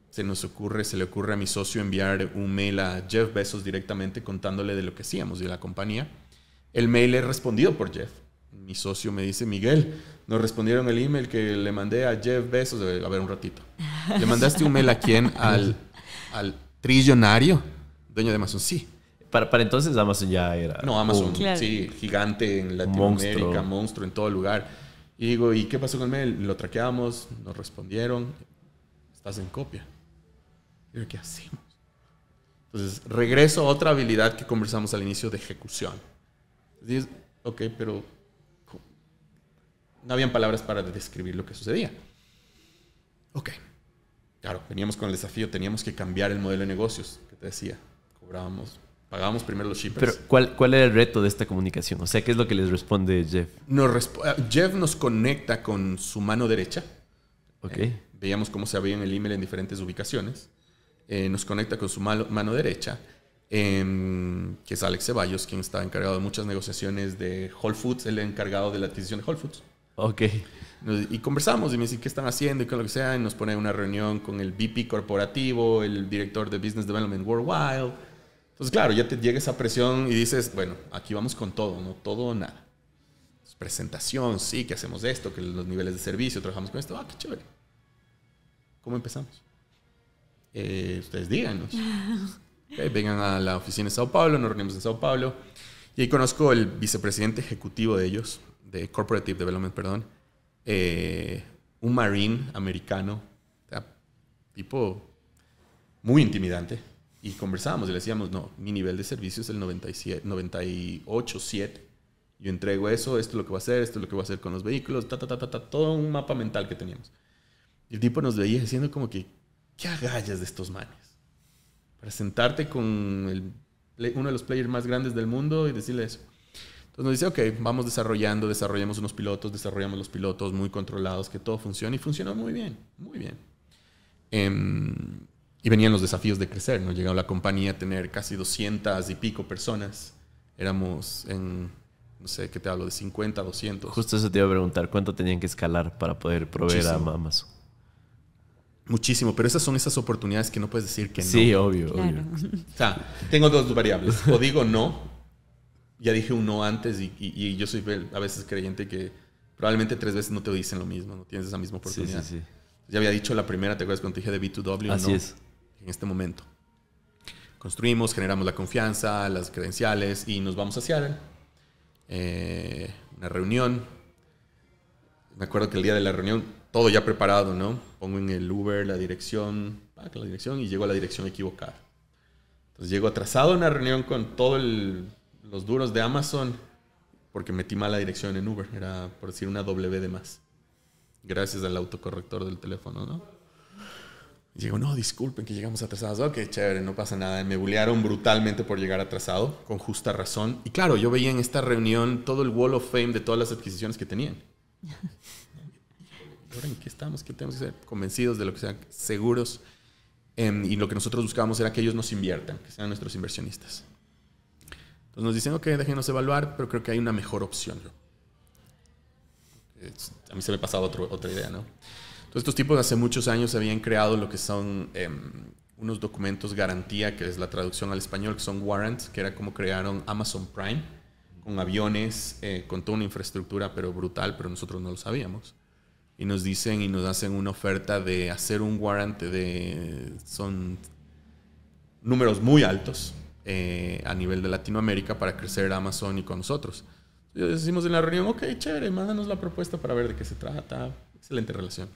se le ocurre a mi socio enviar un mail a Jeff Bezos directamente contándole de lo que hacíamos de la compañía. El mail es respondido por Jeff. Mi socio me dice, Miguel, nos respondieron el email que le mandé a Jeff Bezos. A ver, un ratito. ¿Le mandaste un mail a quién? Al trillonario, dueño de Amazon. Sí. Para entonces Amazon ya era... No, Amazon, claro. Sí, gigante en Latinoamérica, monstruo en todo lugar. Y digo, ¿y qué pasó con el mail? Lo traqueamos, nos respondieron, estás en copia. Y yo, ¿qué hacemos? Entonces, regreso a otra habilidad que conversamos al inicio de ejecución. Dices, ok, pero no habían palabras para describir lo que sucedía. Ok. Claro, veníamos con el desafío, teníamos que cambiar el modelo de negocios, que te decía. Pagábamos primero los shippers. Pero, ¿cuál era el reto de esta comunicación? O sea, ¿qué es lo que les responde Jeff? Jeff nos conecta con su mano derecha. Ok. Veíamos cómo se abría en el email en diferentes ubicaciones. Nos conecta con su mano derecha, que es Alex Ceballos, quien estaba encargado de muchas negociaciones de Whole Foods, el encargado de la adquisición de Whole Foods. Ok. Y conversamos y me dice qué están haciendo y con lo que sea. Y nos pone una reunión con el VP corporativo, el director de Business Development Worldwide. Entonces, claro, ya te llega esa presión y dices, bueno, aquí vamos con todo, no todo o nada. Entonces, presentación, sí, que hacemos esto, que los niveles de servicio, trabajamos con esto. Ah, qué chévere. ¿Cómo empezamos? Ustedes díganos. Okay, vengan a la oficina de Sao Paulo, nos reunimos en Sao Paulo. Y ahí conozco el vicepresidente ejecutivo de ellos, de Corporative Development, perdón. Un marine americano, o sea, tipo muy intimidante. Y conversábamos y le decíamos, no, mi nivel de servicio es el 98.7. Yo entrego eso, esto es lo que voy a hacer, esto es lo que voy a hacer con los vehículos, todo un mapa mental que teníamos. Y el tipo nos veía diciendo como que, ¿qué agallas de estos manes? Para sentarte con uno de los players más grandes del mundo y decirle eso. Entonces nos dice, ok, vamos desarrollamos unos pilotos, desarrollamos los pilotos muy controlados, que todo funcione. Y funcionó muy bien, muy bien. Y venían los desafíos de crecer, ¿no? Llegó la compañía a tener casi 200 y pico personas. Éramos en, no sé, ¿qué te hablo? De 50, 200. Justo eso te iba a preguntar, ¿cuánto tenían que escalar para poder proveer Muchísimo. a Amazon? Muchísimo, pero esas son esas oportunidades que no puedes decir que no. Sí, obvio, Claro. obvio. O sea, tengo dos variables. O digo no, ya dije un no antes y yo soy a veces creyente que probablemente 3 veces no te dicen lo mismo, no tienes esa misma Sí, oportunidad. sí, sí. Ya había dicho la primera, ¿te acuerdas cuando te dije de B2W? Así no, es. en este momento. Construimos, generamos la confianza, las credenciales y nos vamos a Seattle. Una reunión. Me acuerdo que el día de la reunión, todo ya preparado, ¿no? Pongo en el Uber la dirección y llego a la dirección equivocada. Entonces llego atrasado a una reunión con todos los duros de Amazon porque metí mal la dirección en Uber. Era, por decir, una W de más. Gracias al autocorrector del teléfono, ¿no? Y digo, no, disculpen que llegamos atrasados. Ok, chévere, no pasa nada. Me bulearon brutalmente por llegar atrasado, con justa razón. Y claro, yo veía en esta reunión todo el wall of fame de todas las adquisiciones que tenían. ¿Ahora en qué estamos? ¿Qué tenemos que ser? Convencidos de lo que sea, seguros. Y lo que nosotros buscábamos era que ellos nos inviertan, que sean nuestros inversionistas. Entonces nos dicen, ok, déjenos evaluar, pero creo que hay una mejor opción. A mí se me pasaba otra idea, ¿no? Entonces estos tipos hace muchos años habían creado lo que son unos documentos garantía, que es la traducción al español, que son warrants, que era como crearon Amazon Prime, con aviones, con toda una infraestructura, pero brutal, pero nosotros no lo sabíamos. Y nos dicen y nos hacen una oferta de hacer un warrant son números muy altos a nivel de Latinoamérica para crecer Amazon y con nosotros. Y decimos en la reunión, ok, chévere, mándanos la propuesta para ver de qué se trata. Excelente relación.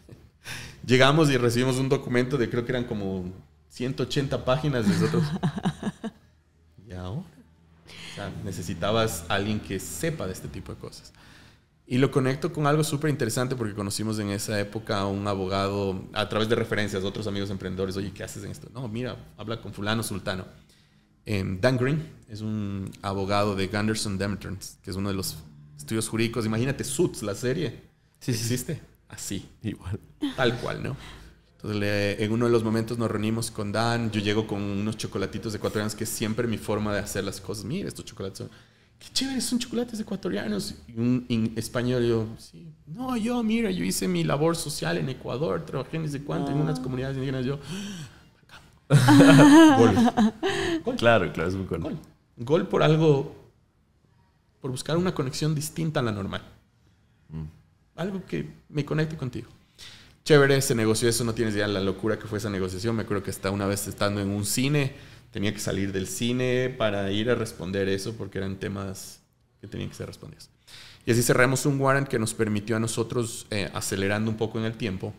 Llegamos y recibimos un documento de creo que eran como 180 páginas de nosotros. ¿Y ahora? O sea, necesitabas a alguien que sepa de este tipo de cosas. Y lo conecto con algo súper interesante porque conocimos en esa época a un abogado a través de referencias de otros amigos emprendedores. Oye, ¿qué haces en esto? No, mira, habla con fulano, sultano. Dan Green es un abogado de Gunderson Demetrans, que es uno de los estudios jurídicos. Imagínate Suits, la serie. Sí, ¿existe? Así. Igual. Tal cual, ¿no? Entonces, en uno de los momentos nos reunimos con Dan. Yo llego con unos chocolatitos ecuatorianos, que es siempre mi forma de hacer las cosas. Mira, estos chocolates son... ¡Qué chévere! Son chocolates ecuatorianos. Y un español, yo, sí. No, yo hice mi labor social en Ecuador. Trabajé en ese cuánto, en unas comunidades indígenas. Yo... Gol. Gol. Claro, es un gol. Gol por algo... Por buscar una conexión distinta a la normal. Algo que me conecte contigo. Chévere, se negoció eso, no tienes idea la locura que fue esa negociación. Me acuerdo que hasta una vez estando en un cine, tenía que salir del cine para ir a responder eso porque eran temas que tenían que ser respondidos. Y así cerramos un warrant que nos permitió a nosotros, acelerando un poco en el tiempo,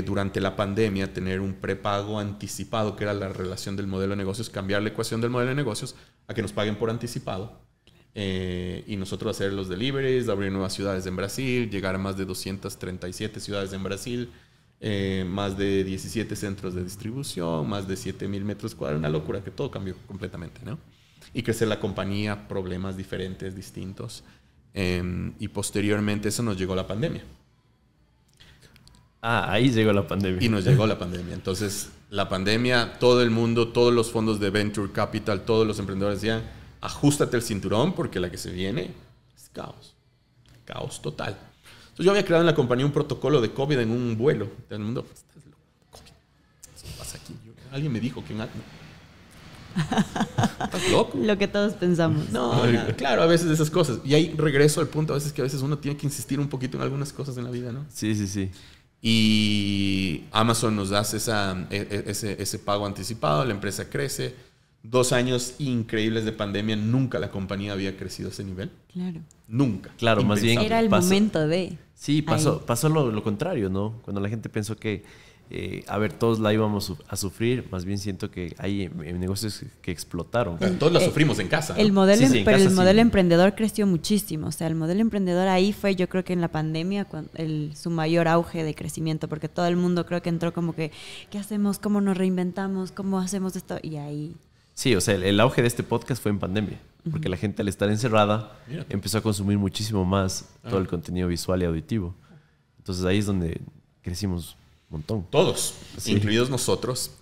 durante la pandemia, tener un prepago anticipado, que era la relación del modelo de negocios, cambiar la ecuación del modelo de negocios a que nos paguen por anticipado. y nosotros hacer los deliveries, abrir nuevas ciudades en Brasil, llegar a más de 237 ciudades en Brasil, más de 17 centros de distribución, más de 7,000 metros cuadrados, una locura que todo cambió completamente, ¿no? Y crecer la compañía, problemas diferentes, distintos. Y posteriormente eso nos llegó la pandemia. Ahí llegó la pandemia. Y nos llegó la pandemia. Entonces, la pandemia, todo el mundo, todos los fondos de Venture Capital, todos los emprendedores decían, ajustate el cinturón porque la que se viene es caos. Caos total. Entonces, yo había creado en la compañía un protocolo de COVID en un vuelo. Todo el mundo, estás loco, COVID. ¿Qué pasa aquí? Alguien me dijo que... ¿Estás loco? Lo que todos pensamos. No, claro, a veces esas cosas. Y ahí regreso al punto, a veces que a veces uno tiene que insistir un poquito en algunas cosas en la vida, ¿no? Sí, sí, sí. Y Amazon nos hace ese pago anticipado, la empresa crece. 2 años increíbles de pandemia, nunca la compañía había crecido a ese nivel. Claro. Nunca. Claro, más bien Era el momento de... Sí, pasó lo contrario, ¿no? Cuando la gente pensó que, a ver, todos la íbamos a sufrir, más bien siento que hay negocios que explotaron. Claro, todos la sufrimos en casa, ¿no? El modelo, Sí, en pero casa el modelo sí. emprendedor creció muchísimo. O sea, el modelo emprendedor ahí fue, yo creo que en la pandemia, su mayor auge de crecimiento, porque todo el mundo creo que entró como que, ¿qué hacemos? ¿Cómo nos reinventamos? ¿Cómo hacemos esto? Y ahí... Sí, o sea, el auge de este podcast fue en pandemia, porque la gente al estar encerrada empezó a consumir muchísimo más todo el contenido visual y auditivo. Entonces ahí es donde crecimos un montón. Todos, Sí. incluidos nosotros.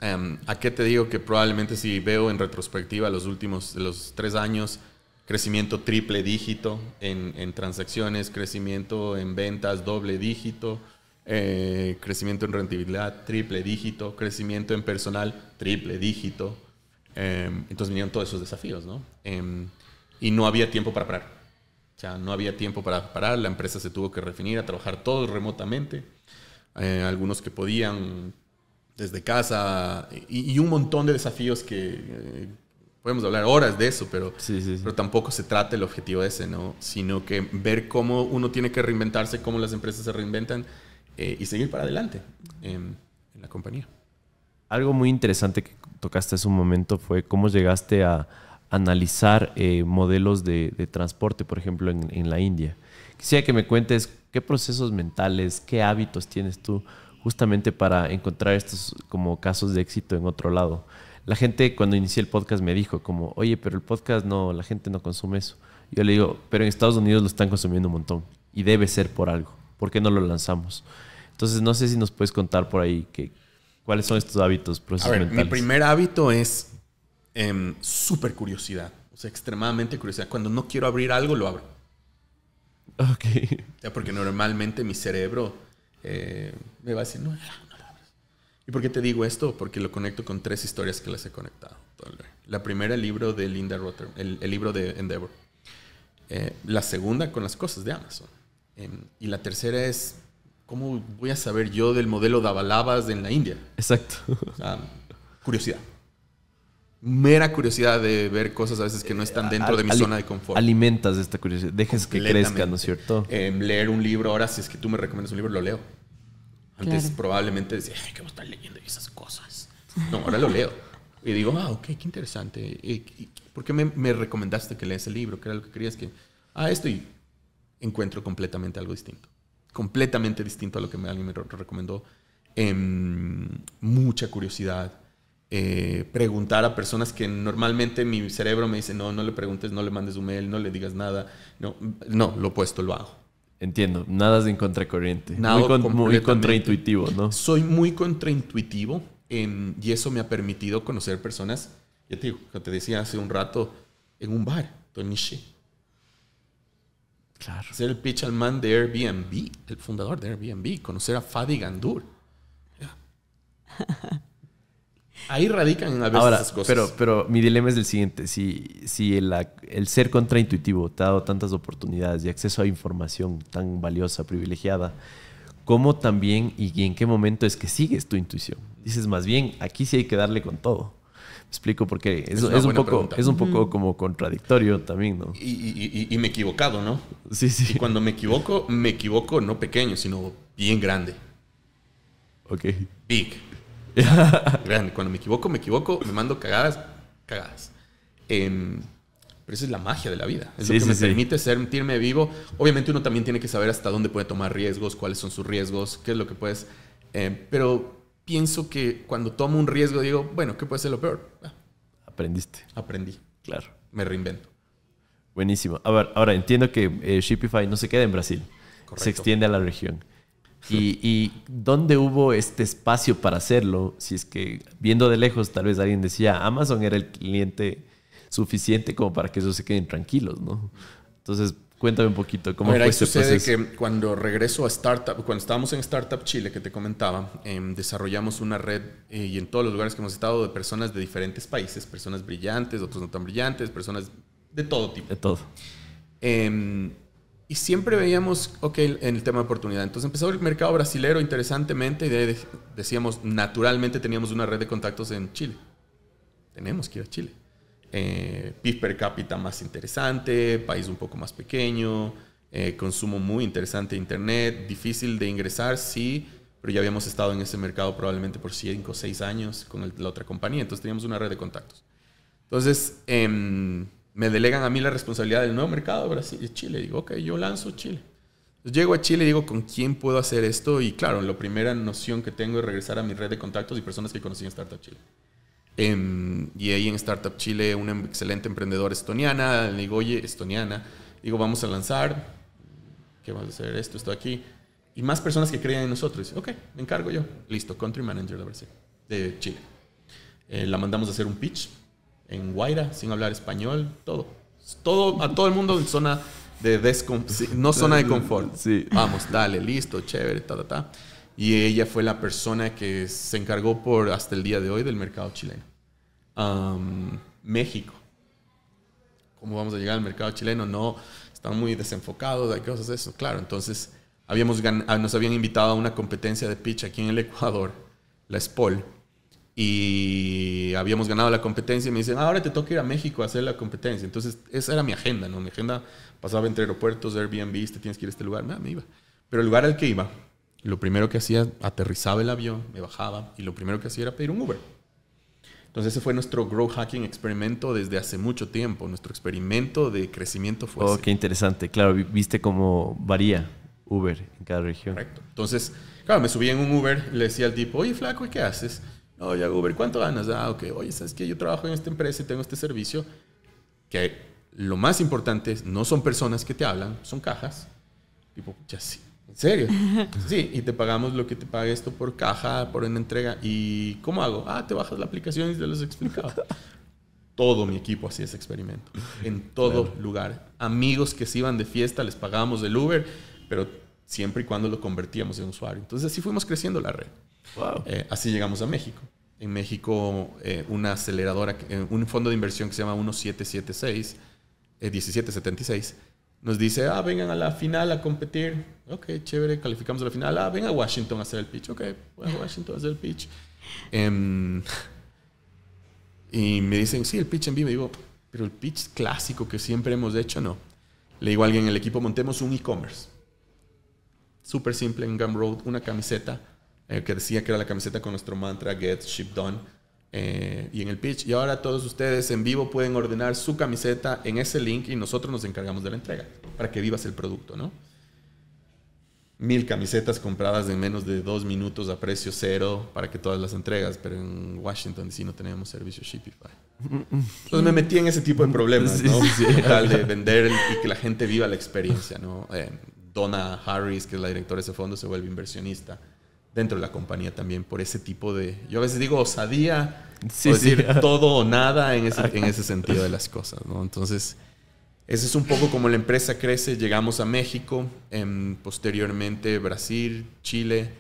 ¿A qué te digo? Que probablemente si veo en retrospectiva los 3 años, crecimiento triple dígito en transacciones, crecimiento en ventas doble dígito, crecimiento en rentabilidad triple dígito, crecimiento en personal triple dígito. Entonces vinieron todos esos desafíos, ¿no? Y no había tiempo para parar. O sea, no había tiempo para parar. La empresa se tuvo que redefinir a trabajar todos remotamente. Algunos que podían desde casa. Y un montón de desafíos que podemos hablar horas de eso, pero, Sí. pero tampoco se trata el objetivo ese, ¿no? Sino que ver cómo uno tiene que reinventarse, cómo las empresas se reinventan y seguir para adelante en la compañía. Algo muy interesante que tocaste hace un momento fue cómo llegaste a analizar modelos de transporte, por ejemplo, en la India. Quisiera que me cuentes qué procesos mentales, qué hábitos tienes tú justamente para encontrar estos como casos de éxito en otro lado. La gente cuando inicié el podcast me dijo como, oye, pero el podcast no, la gente no consume eso. Yo le digo, pero en Estados Unidos lo están consumiendo un montón y debe ser por algo. ¿Por qué no lo lanzamos? Entonces, no sé si nos puedes contar por ahí cuáles son estos hábitos, procesos mentales. Mi primer hábito es súper curiosidad. O sea, extremadamente curiosidad. Cuando no quiero abrir algo, lo abro. Ok. Ya, porque normalmente mi cerebro me va a decir, no lo abres. ¿Y por qué te digo esto? Porque lo conecto con 3 historias que las he conectado. La primera, el libro de Linda Rotter, el libro de Endeavor. La segunda, con las cosas de Amazon. Y la tercera es, ¿cómo voy a saber yo del modelo Dabalabas en la India? Exacto. O sea, curiosidad. Mera curiosidad de ver cosas a veces que no están dentro de mi zona de confort. Alimentas esta curiosidad. Dejes que crezca, ¿no es cierto? Leer un libro, ahora si es que tú me recomiendas un libro, lo leo. Antes Claro. probablemente decía, ay, ¿qué voy a estar leyendo esas cosas? No, ahora lo leo. Y digo, ok, qué interesante. ¿Y por qué me recomendaste que leas ese libro? ¿Qué era lo que querías que...? Esto, y encuentro completamente algo distinto. Completamente distinto a lo que alguien me recomendó. Mucha curiosidad. Preguntar a personas que normalmente mi cerebro me dice, no le preguntes, no le mandes un mail, no le digas nada. No, lo opuesto, lo hago. Entiendo. Nada de en contracorriente. Nado Muy completamente. contraintuitivo, ¿no? Soy muy contraintuitivo y eso me ha permitido conocer personas, ya te digo, como te decía hace un rato, en un bar, Tonishi. Claro. Hacer el pitch al man de Airbnb, el fundador de Airbnb, conocer a Fadi Gandur. Ya. Ahí radican a veces Ahora, esas cosas. pero mi dilema es el siguiente. Si el ser contraintuitivo te ha dado tantas oportunidades y acceso a información tan valiosa, privilegiada, ¿cómo también y en qué momento es que sigues tu intuición? Dices, más bien, aquí sí hay que darle con todo. Me explico porque es una un buena poco, pregunta. es un poco como contradictorio también, ¿no? Y me he equivocado, ¿no? Sí. Y cuando me equivoco no pequeño, sino bien grande. Ok. Big. Grande. Cuando me equivoco, me mando cagadas. Pero Pero esa es la magia de la vida. Es Sí, lo que me sí. permite sentirme vivo. Obviamente uno también tiene que saber hasta dónde puede tomar riesgos, cuáles son sus riesgos, qué es lo que puedes... pero pienso que cuando tomo un riesgo digo, bueno, ¿qué puede ser lo peor? Aprendiste. Aprendí. Claro. Me reinvento. Buenísimo. A ver, ahora entiendo que Shipify no se queda en Brasil. Correcto. Se extiende a la región. ¿Y dónde hubo este espacio para hacerlo? Si es que viendo de lejos tal vez alguien decía Amazon era el cliente suficiente como para que ellos se queden tranquilos, ¿no? Entonces, cuéntame un poquito cómo fue Ahí ese sucede proceso. que cuando regreso a Startup, cuando estábamos en Startup Chile, que te comentaba, desarrollamos una red y en todos los lugares que hemos estado de personas de diferentes países, personas brillantes, otros no tan brillantes, personas de todo tipo. De todo. Y siempre veíamos, ok, en el tema de oportunidad. Entonces empezó el mercado brasilero interesantemente y de ahí decíamos, naturalmente teníamos una red de contactos en Chile. Tenemos que ir a Chile. PIB per cápita más interesante, país un poco más pequeño, consumo muy interesante de internet, difícil de ingresar, sí, pero ya habíamos estado en ese mercado probablemente por 5 o 6 años con la otra compañía, entonces teníamos una red de contactos. Entonces me delegan a mí la responsabilidad del nuevo mercado de Brasil y Chile. Digo, ok, yo lanzo Chile. Entonces llego a Chile y digo, ¿con quién puedo hacer esto? Y claro, la primera noción que tengo es regresar a mi red de contactos y personas que conocí en Startup Chile. Y ahí en Startup Chile, una excelente emprendedora estoniana, le digo, oye, estoniana, digo, vamos a lanzar, ¿qué vamos a hacer? Esto aquí. Y más personas que creían en nosotros. Dice, ok, me encargo yo. Listo, Country Manager de Brasil, de Chile. La mandamos a hacer un pitch en Guaira, sin hablar español, todo. A todo el mundo en zona de no zona de confort. Sí. Vamos, dale, listo, chévere, ta. Y ella fue la persona que se encargó por hasta el día de hoy del mercado chileno. México. ¿Cómo vamos a llegar al mercado chileno? No, están muy desenfocados, hay cosas de eso. Claro, entonces nos habían invitado a una competencia de pitch aquí en el Ecuador, la SPOL. Y habíamos ganado la competencia y me dicen, ahora te toca ir a México a hacer la competencia. Entonces, esa era mi agenda, ¿no? Mi agenda pasaba entre aeropuertos, Airbnb, te tienes que ir a este lugar. Me iba. Pero el lugar al que iba, lo primero que hacía, aterrizaba el avión, me bajaba y lo primero que hacía era pedir un Uber. Entonces, ese fue nuestro Grow Hacking experimento desde hace mucho tiempo. Nuestro experimento de crecimiento fue ese. Qué interesante. Claro, viste cómo varía Uber en cada región. Correcto. Entonces, claro, me subí en un Uber, le decía al tipo, oye, flaco, ¿y qué haces? No, ya Uber, ¿cuánto ganas? Ok, oye, ¿sabes qué? Yo trabajo en esta empresa y tengo este servicio. Que lo más importante no son personas que te hablan, son cajas. Tipo, ya sí. ¿En serio? Sí, y te pagamos lo que te pague esto por caja, por una entrega. ¿Y cómo hago? Te bajas la aplicación y te los he explicado. Todo mi equipo hacía ese experimento. En todo lugar. Amigos que se iban de fiesta, les pagábamos el Uber, pero siempre y cuando lo convertíamos en usuario. Entonces así fuimos creciendo la red. Wow. Así llegamos a México. En México, una aceleradora, un fondo de inversión que se llama 1776, nos dice, vengan a la final a competir. Ok, chévere, calificamos a la final. Ven a Washington a hacer el pitch. Ok, voy a Washington a hacer el pitch. Y me dicen, sí, el pitch en vivo. Y digo, pero el pitch clásico que siempre hemos hecho, no. Le digo a alguien en el equipo, montemos un e-commerce. Súper simple en Gumroad, una camiseta que decía que era la camiseta con nuestro mantra Get Ship Done. Y en el pitch, y ahora todos ustedes en vivo pueden ordenar su camiseta en ese link y nosotros nos encargamos de la entrega para que vivas el producto, ¿no? 1000 camisetas compradas en menos de 2 minutos a precio cero para que todas las entregas, pero en Washington DC no teníamos servicio Shipify. Entonces me metí en ese tipo de problemas, ¿no? Tal de vender y que la gente viva la experiencia, ¿no? Donna Harris, que es la directora de ese fondo, se vuelve inversionista dentro de la compañía también por ese tipo de... Yo a veces digo osadía, o decir todo o nada en ese sentido de las cosas, ¿no? Entonces, ese es un poco como la empresa crece. Llegamos a México, posteriormente Brasil, Chile,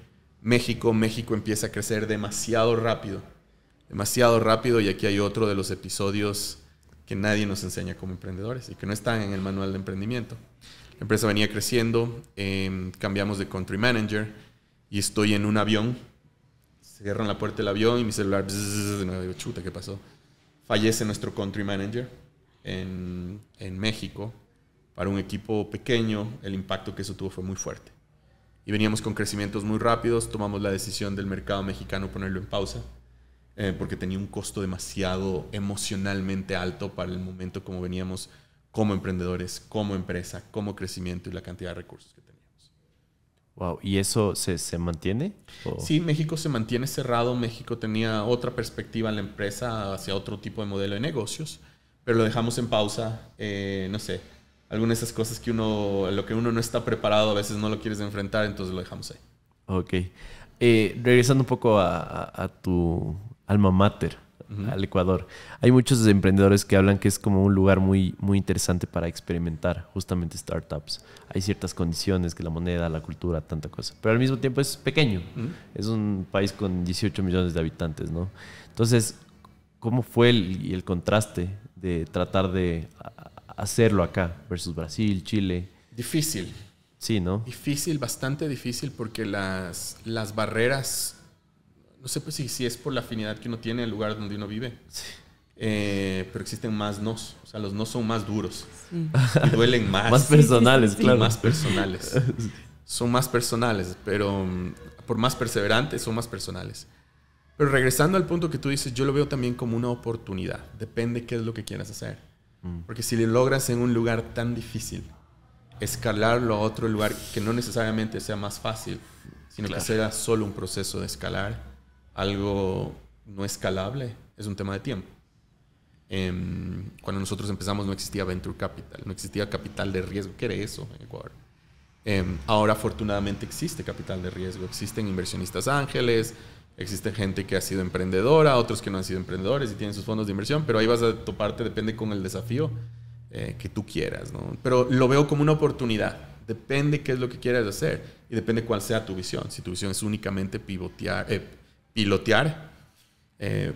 México. México empieza a crecer demasiado rápido, y aquí hay otro de los episodios que nadie nos enseña como emprendedores y que no están en el manual de emprendimiento. La empresa venía creciendo, cambiamos de country manager y estoy en un avión, cierran la puerta del avión y mi celular, y me digo, chuta, ¿qué pasó? Fallece nuestro country manager en México. Para un equipo pequeño, el impacto que eso tuvo fue muy fuerte. Y veníamos con crecimientos muy rápidos, tomamos la decisión del mercado mexicano ponerlo en pausa. porque tenía un costo demasiado emocionalmente alto para el momento como veníamos como emprendedores, como empresa, como crecimiento y la cantidad de recursos que teníamos. Wow, ¿y eso se mantiene? ¿O? Sí, México se mantiene cerrado. México tenía otra perspectiva en la empresa hacia otro tipo de modelo de negocios, pero lo dejamos en pausa. No sé, algunas de esas cosas que lo que uno no está preparado, a veces no lo quieres enfrentar, entonces lo dejamos ahí. Ok. Regresando un poco a tu alma mater, al Ecuador. Hay muchos emprendedores que hablan que es como un lugar muy, muy interesante para experimentar justamente startups. Hay ciertas condiciones, que la moneda, la cultura, tanta cosa. Pero al mismo tiempo es pequeño. Es un país con 18 millones de habitantes, ¿no? Entonces, ¿cómo fue el contraste de tratar de hacerlo acá versus Brasil, Chile? Difícil. Sí, ¿no? Difícil, bastante difícil, porque las barreras, no sé pues si es por la afinidad que uno tiene al lugar donde uno vive, sí. Pero existen más nos. O sea, los nos son más duros. Sí. Y duelen más. Más personales, claro. Más personales. Son más personales, pero por más perseverantes, son más personales. Pero regresando al punto que tú dices, yo lo veo también como una oportunidad. Depende qué es lo que quieras hacer. Porque si lo logras en un lugar tan difícil, escalarlo a otro lugar que no necesariamente sea más fácil, sino que sea solo un proceso de escalar algo no escalable, es un tema de tiempo. Cuando nosotros empezamos no existía Venture Capital, no existía capital de riesgo. ¿Qué era eso en Ecuador? Ahora afortunadamente existe capital de riesgo, existen inversionistas ángeles, existe gente que ha sido emprendedora, otros que no han sido emprendedores y tienen sus fondos de inversión, pero ahí vas a toparte, depende con el desafío que tú quieras, ¿no? Pero lo veo como una oportunidad. Depende qué es lo que quieras hacer y depende cuál sea tu visión. Si tu visión es únicamente pilotear,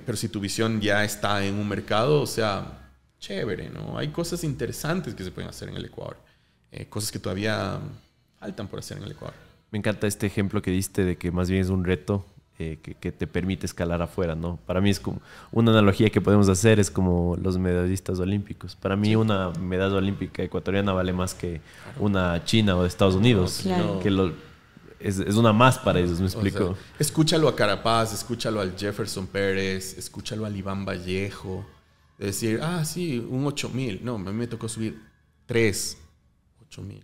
pero si tu visión ya está en un mercado, o sea, chévere, ¿no? Hay cosas interesantes que se pueden hacer en el Ecuador, cosas que todavía faltan por hacer en el Ecuador. Me encanta este ejemplo que diste de que más bien es un reto que te permite escalar afuera, ¿no? Para mí es como una analogía que podemos hacer, es como los medallistas olímpicos. Para mí una medalla olímpica ecuatoriana vale más que una China o de Estados Unidos. Claro. Que es una más para ellos, ¿me explico? O sea, escúchalo a Carapaz, escúchalo al Jefferson Pérez, escúchalo al Iván Vallejo. De decir, sí, un 8000. No, a mí me tocó subir 8000.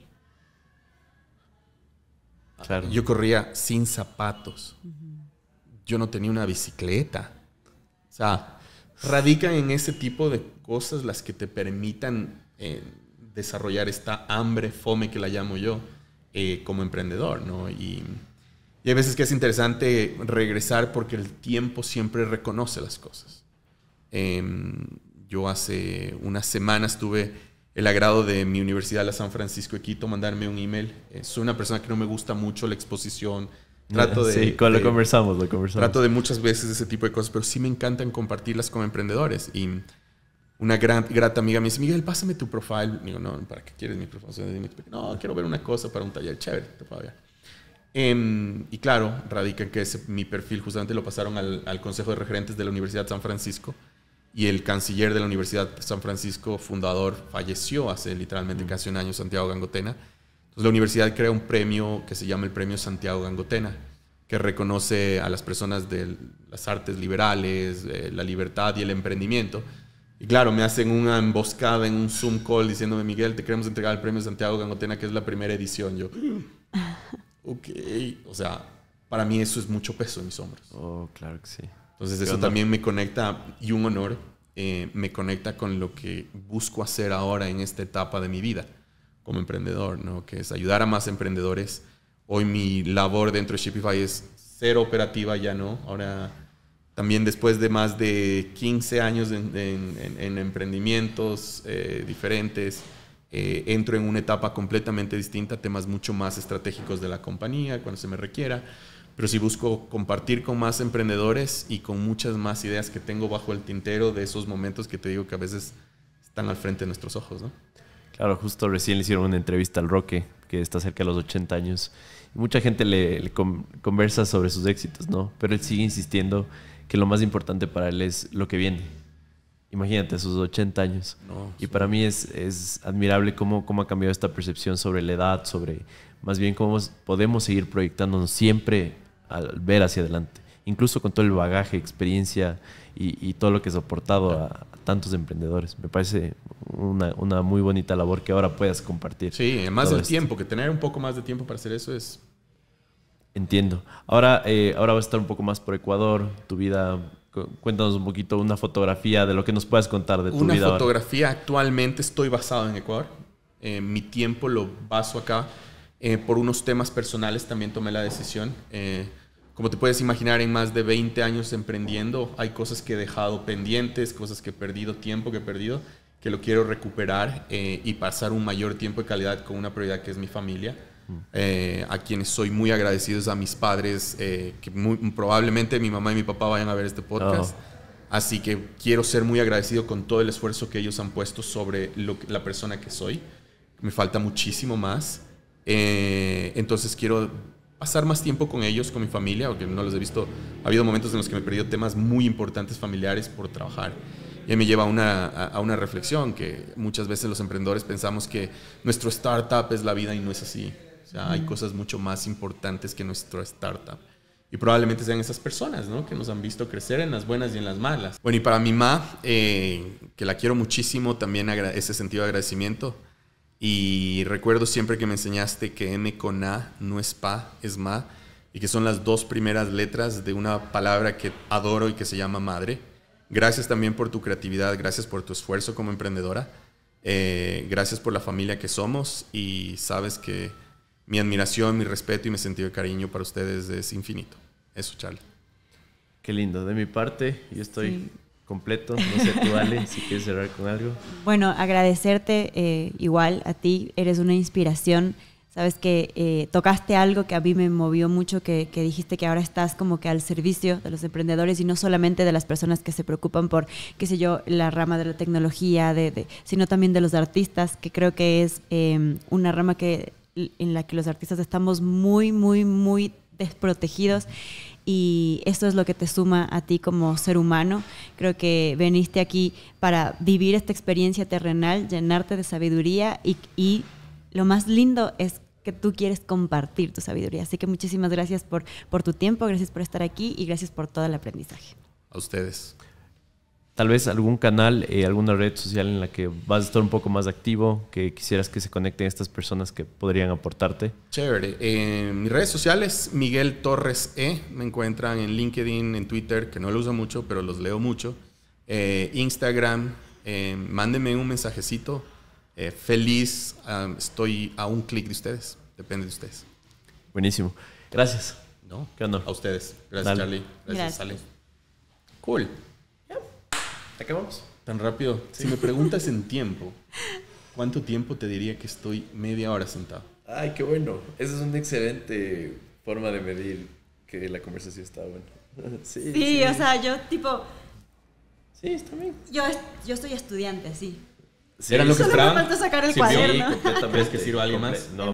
Claro. Yo corría sin zapatos. Yo no tenía una bicicleta. O sea, radican en ese tipo de cosas las que te permitan desarrollar esta hambre, fome que la llamo yo, como emprendedor, ¿no? Y hay veces que es interesante regresar porque el tiempo siempre reconoce las cosas. Yo hace unas semanas tuve el agrado de mi universidad, la San Francisco de Quito, mandarme un email. Soy una persona que no me gusta mucho la exposición. Lo conversamos. Trato de muchas veces ese tipo de cosas, pero sí me encantan compartirlas con emprendedores. Y una grata amiga me dice, Miguel, pásame tu profile. Digo, no, ¿para qué quieres mi profile? O sea, no, quiero ver una cosa para un taller. Chévere, te puedo ver. Y claro, radica en que mi perfil justamente lo pasaron al Consejo de Referentes de la Universidad de San Francisco. Y el canciller de la Universidad de San Francisco, fundador, falleció hace literalmente casi un año, Santiago Gangotena. Entonces la universidad crea un premio que se llama el Premio Santiago Gangotena, que reconoce a las personas de las artes liberales, la libertad y el emprendimiento. Y claro, me hacen una emboscada en un Zoom call diciéndome, Miguel, te queremos entregar el Premio Santiago Gangotena, que es la primera edición. Yo, ok. O sea, para mí eso es mucho peso en mis hombros. Oh, claro que sí. Entonces eso también me conecta, y un honor, me conecta con lo que busco hacer ahora en esta etapa de mi vida como emprendedor, ¿no? Que es ayudar a más emprendedores. Hoy mi labor dentro de Shipify es cero operativa, ya no. Ahora también después de más de 15 años en emprendimientos diferentes, entro en una etapa completamente distinta, temas mucho más estratégicos de la compañía cuando se me requiera. Pero sí busco compartir con más emprendedores y con muchas más ideas que tengo bajo el tintero de esos momentos que te digo que a veces están al frente de nuestros ojos, ¿no? Claro, justo recién le hicieron una entrevista al Roque, que está cerca de los 80 años. Y mucha gente le conversa sobre sus éxitos, ¿no? Pero él sigue insistiendo que lo más importante para él es lo que viene. Imagínate, a sus 80 años. No, y para mí es admirable cómo ha cambiado esta percepción sobre la edad, sobre más bien cómo podemos seguir proyectándonos siempre al ver hacia adelante. incluso con todo el bagaje, experiencia y todo lo que has aportado a tantos emprendedores. Me parece una muy bonita labor que ahora puedas compartir. Sí, además todo del esto. tiempo, que tener un poco más de tiempo para hacer eso es... Entiendo. Ahora vas a estar un poco más por Ecuador, tu vida. Cuéntanos un poquito una fotografía de lo que nos puedas contar de tu Una vida ahora. fotografía, actualmente estoy basado en Ecuador. Mi tiempo lo baso acá. Por unos temas personales también tomé la decisión. Como te puedes imaginar, en más de 20 años emprendiendo, hay cosas que he dejado pendientes, cosas que he perdido, tiempo que he perdido, que lo quiero recuperar y pasar un mayor tiempo de calidad con una prioridad que es mi familia. A quienes soy muy agradecidos, a mis padres, que probablemente mi mamá y mi papá vayan a ver este podcast. Así que quiero ser muy agradecido con todo el esfuerzo que ellos han puesto sobre la persona que soy. Me falta muchísimo más. Entonces quiero pasar más tiempo con ellos, con mi familia, porque no los he visto. Ha habido momentos en los que me he perdido temas muy importantes familiares por trabajar. Y me lleva a una reflexión, que muchas veces los emprendedores pensamos que nuestro startup es la vida y no es así. O sea, hay cosas mucho más importantes que nuestro startup. Y probablemente sean esas personas, ¿no? Que nos han visto crecer en las buenas y en las malas. Bueno, y para mi ma, que la quiero muchísimo, también ese sentido de agradecimiento. Y recuerdo siempre que me enseñaste que M con A no es pa, es ma. Y que son las dos primeras letras de una palabra que adoro y que se llama madre. Gracias también por tu creatividad, gracias por tu esfuerzo como emprendedora. Gracias por la familia que somos. Y sabes que mi admiración, mi respeto y mi sentido de cariño para ustedes es infinito. Eso, Charlie. Qué lindo. De mi parte, yo estoy completo. No sé tú, Ale, si quieres cerrar con algo. Bueno, agradecerte igual a ti. Eres una inspiración. Sabes que tocaste algo que a mí me movió mucho, que dijiste que ahora estás como que al servicio de los emprendedores y no solamente de las personas que se preocupan por, qué sé yo, la rama de la tecnología, sino también de los artistas, que creo que es una rama en la que los artistas estamos muy, muy, muy desprotegidos, y esto es lo que te suma a ti como ser humano. Creo que viniste aquí para vivir esta experiencia terrenal, llenarte de sabiduría y lo más lindo es que tú quieres compartir tu sabiduría. Así que muchísimas gracias por tu tiempo, gracias por estar aquí y gracias por todo el aprendizaje. A ustedes. Tal vez algún canal, alguna red social en la que vas a estar un poco más activo, que quisieras que se conecten estas personas que podrían aportarte. Chévere. En mis redes sociales, Miguel Torres E. Me encuentran en LinkedIn, en Twitter, que no lo uso mucho, pero los leo mucho. Instagram, mándenme un mensajecito. Feliz, estoy a un clic de ustedes. Depende de ustedes. Buenísimo. Gracias. ¿No? ¿Qué onda? A ustedes. Gracias, Dale. Charlie. Gracias, Ale. Cool. ¿Acabamos? Tan rápido. Si me preguntas en tiempo, ¿cuánto tiempo te diría que estoy media hora sentado? Ay, qué bueno. Esa es una excelente forma de medir que la conversación está buena. Sí, o sea, yo tipo... Sí, está bien. Yo soy estudiante, sí. ¿Era lo que Solo me esperaban? falta sacar el ¿Sirvió? cuaderno. Completamente. ¿Crees que sirva a alguien más? No,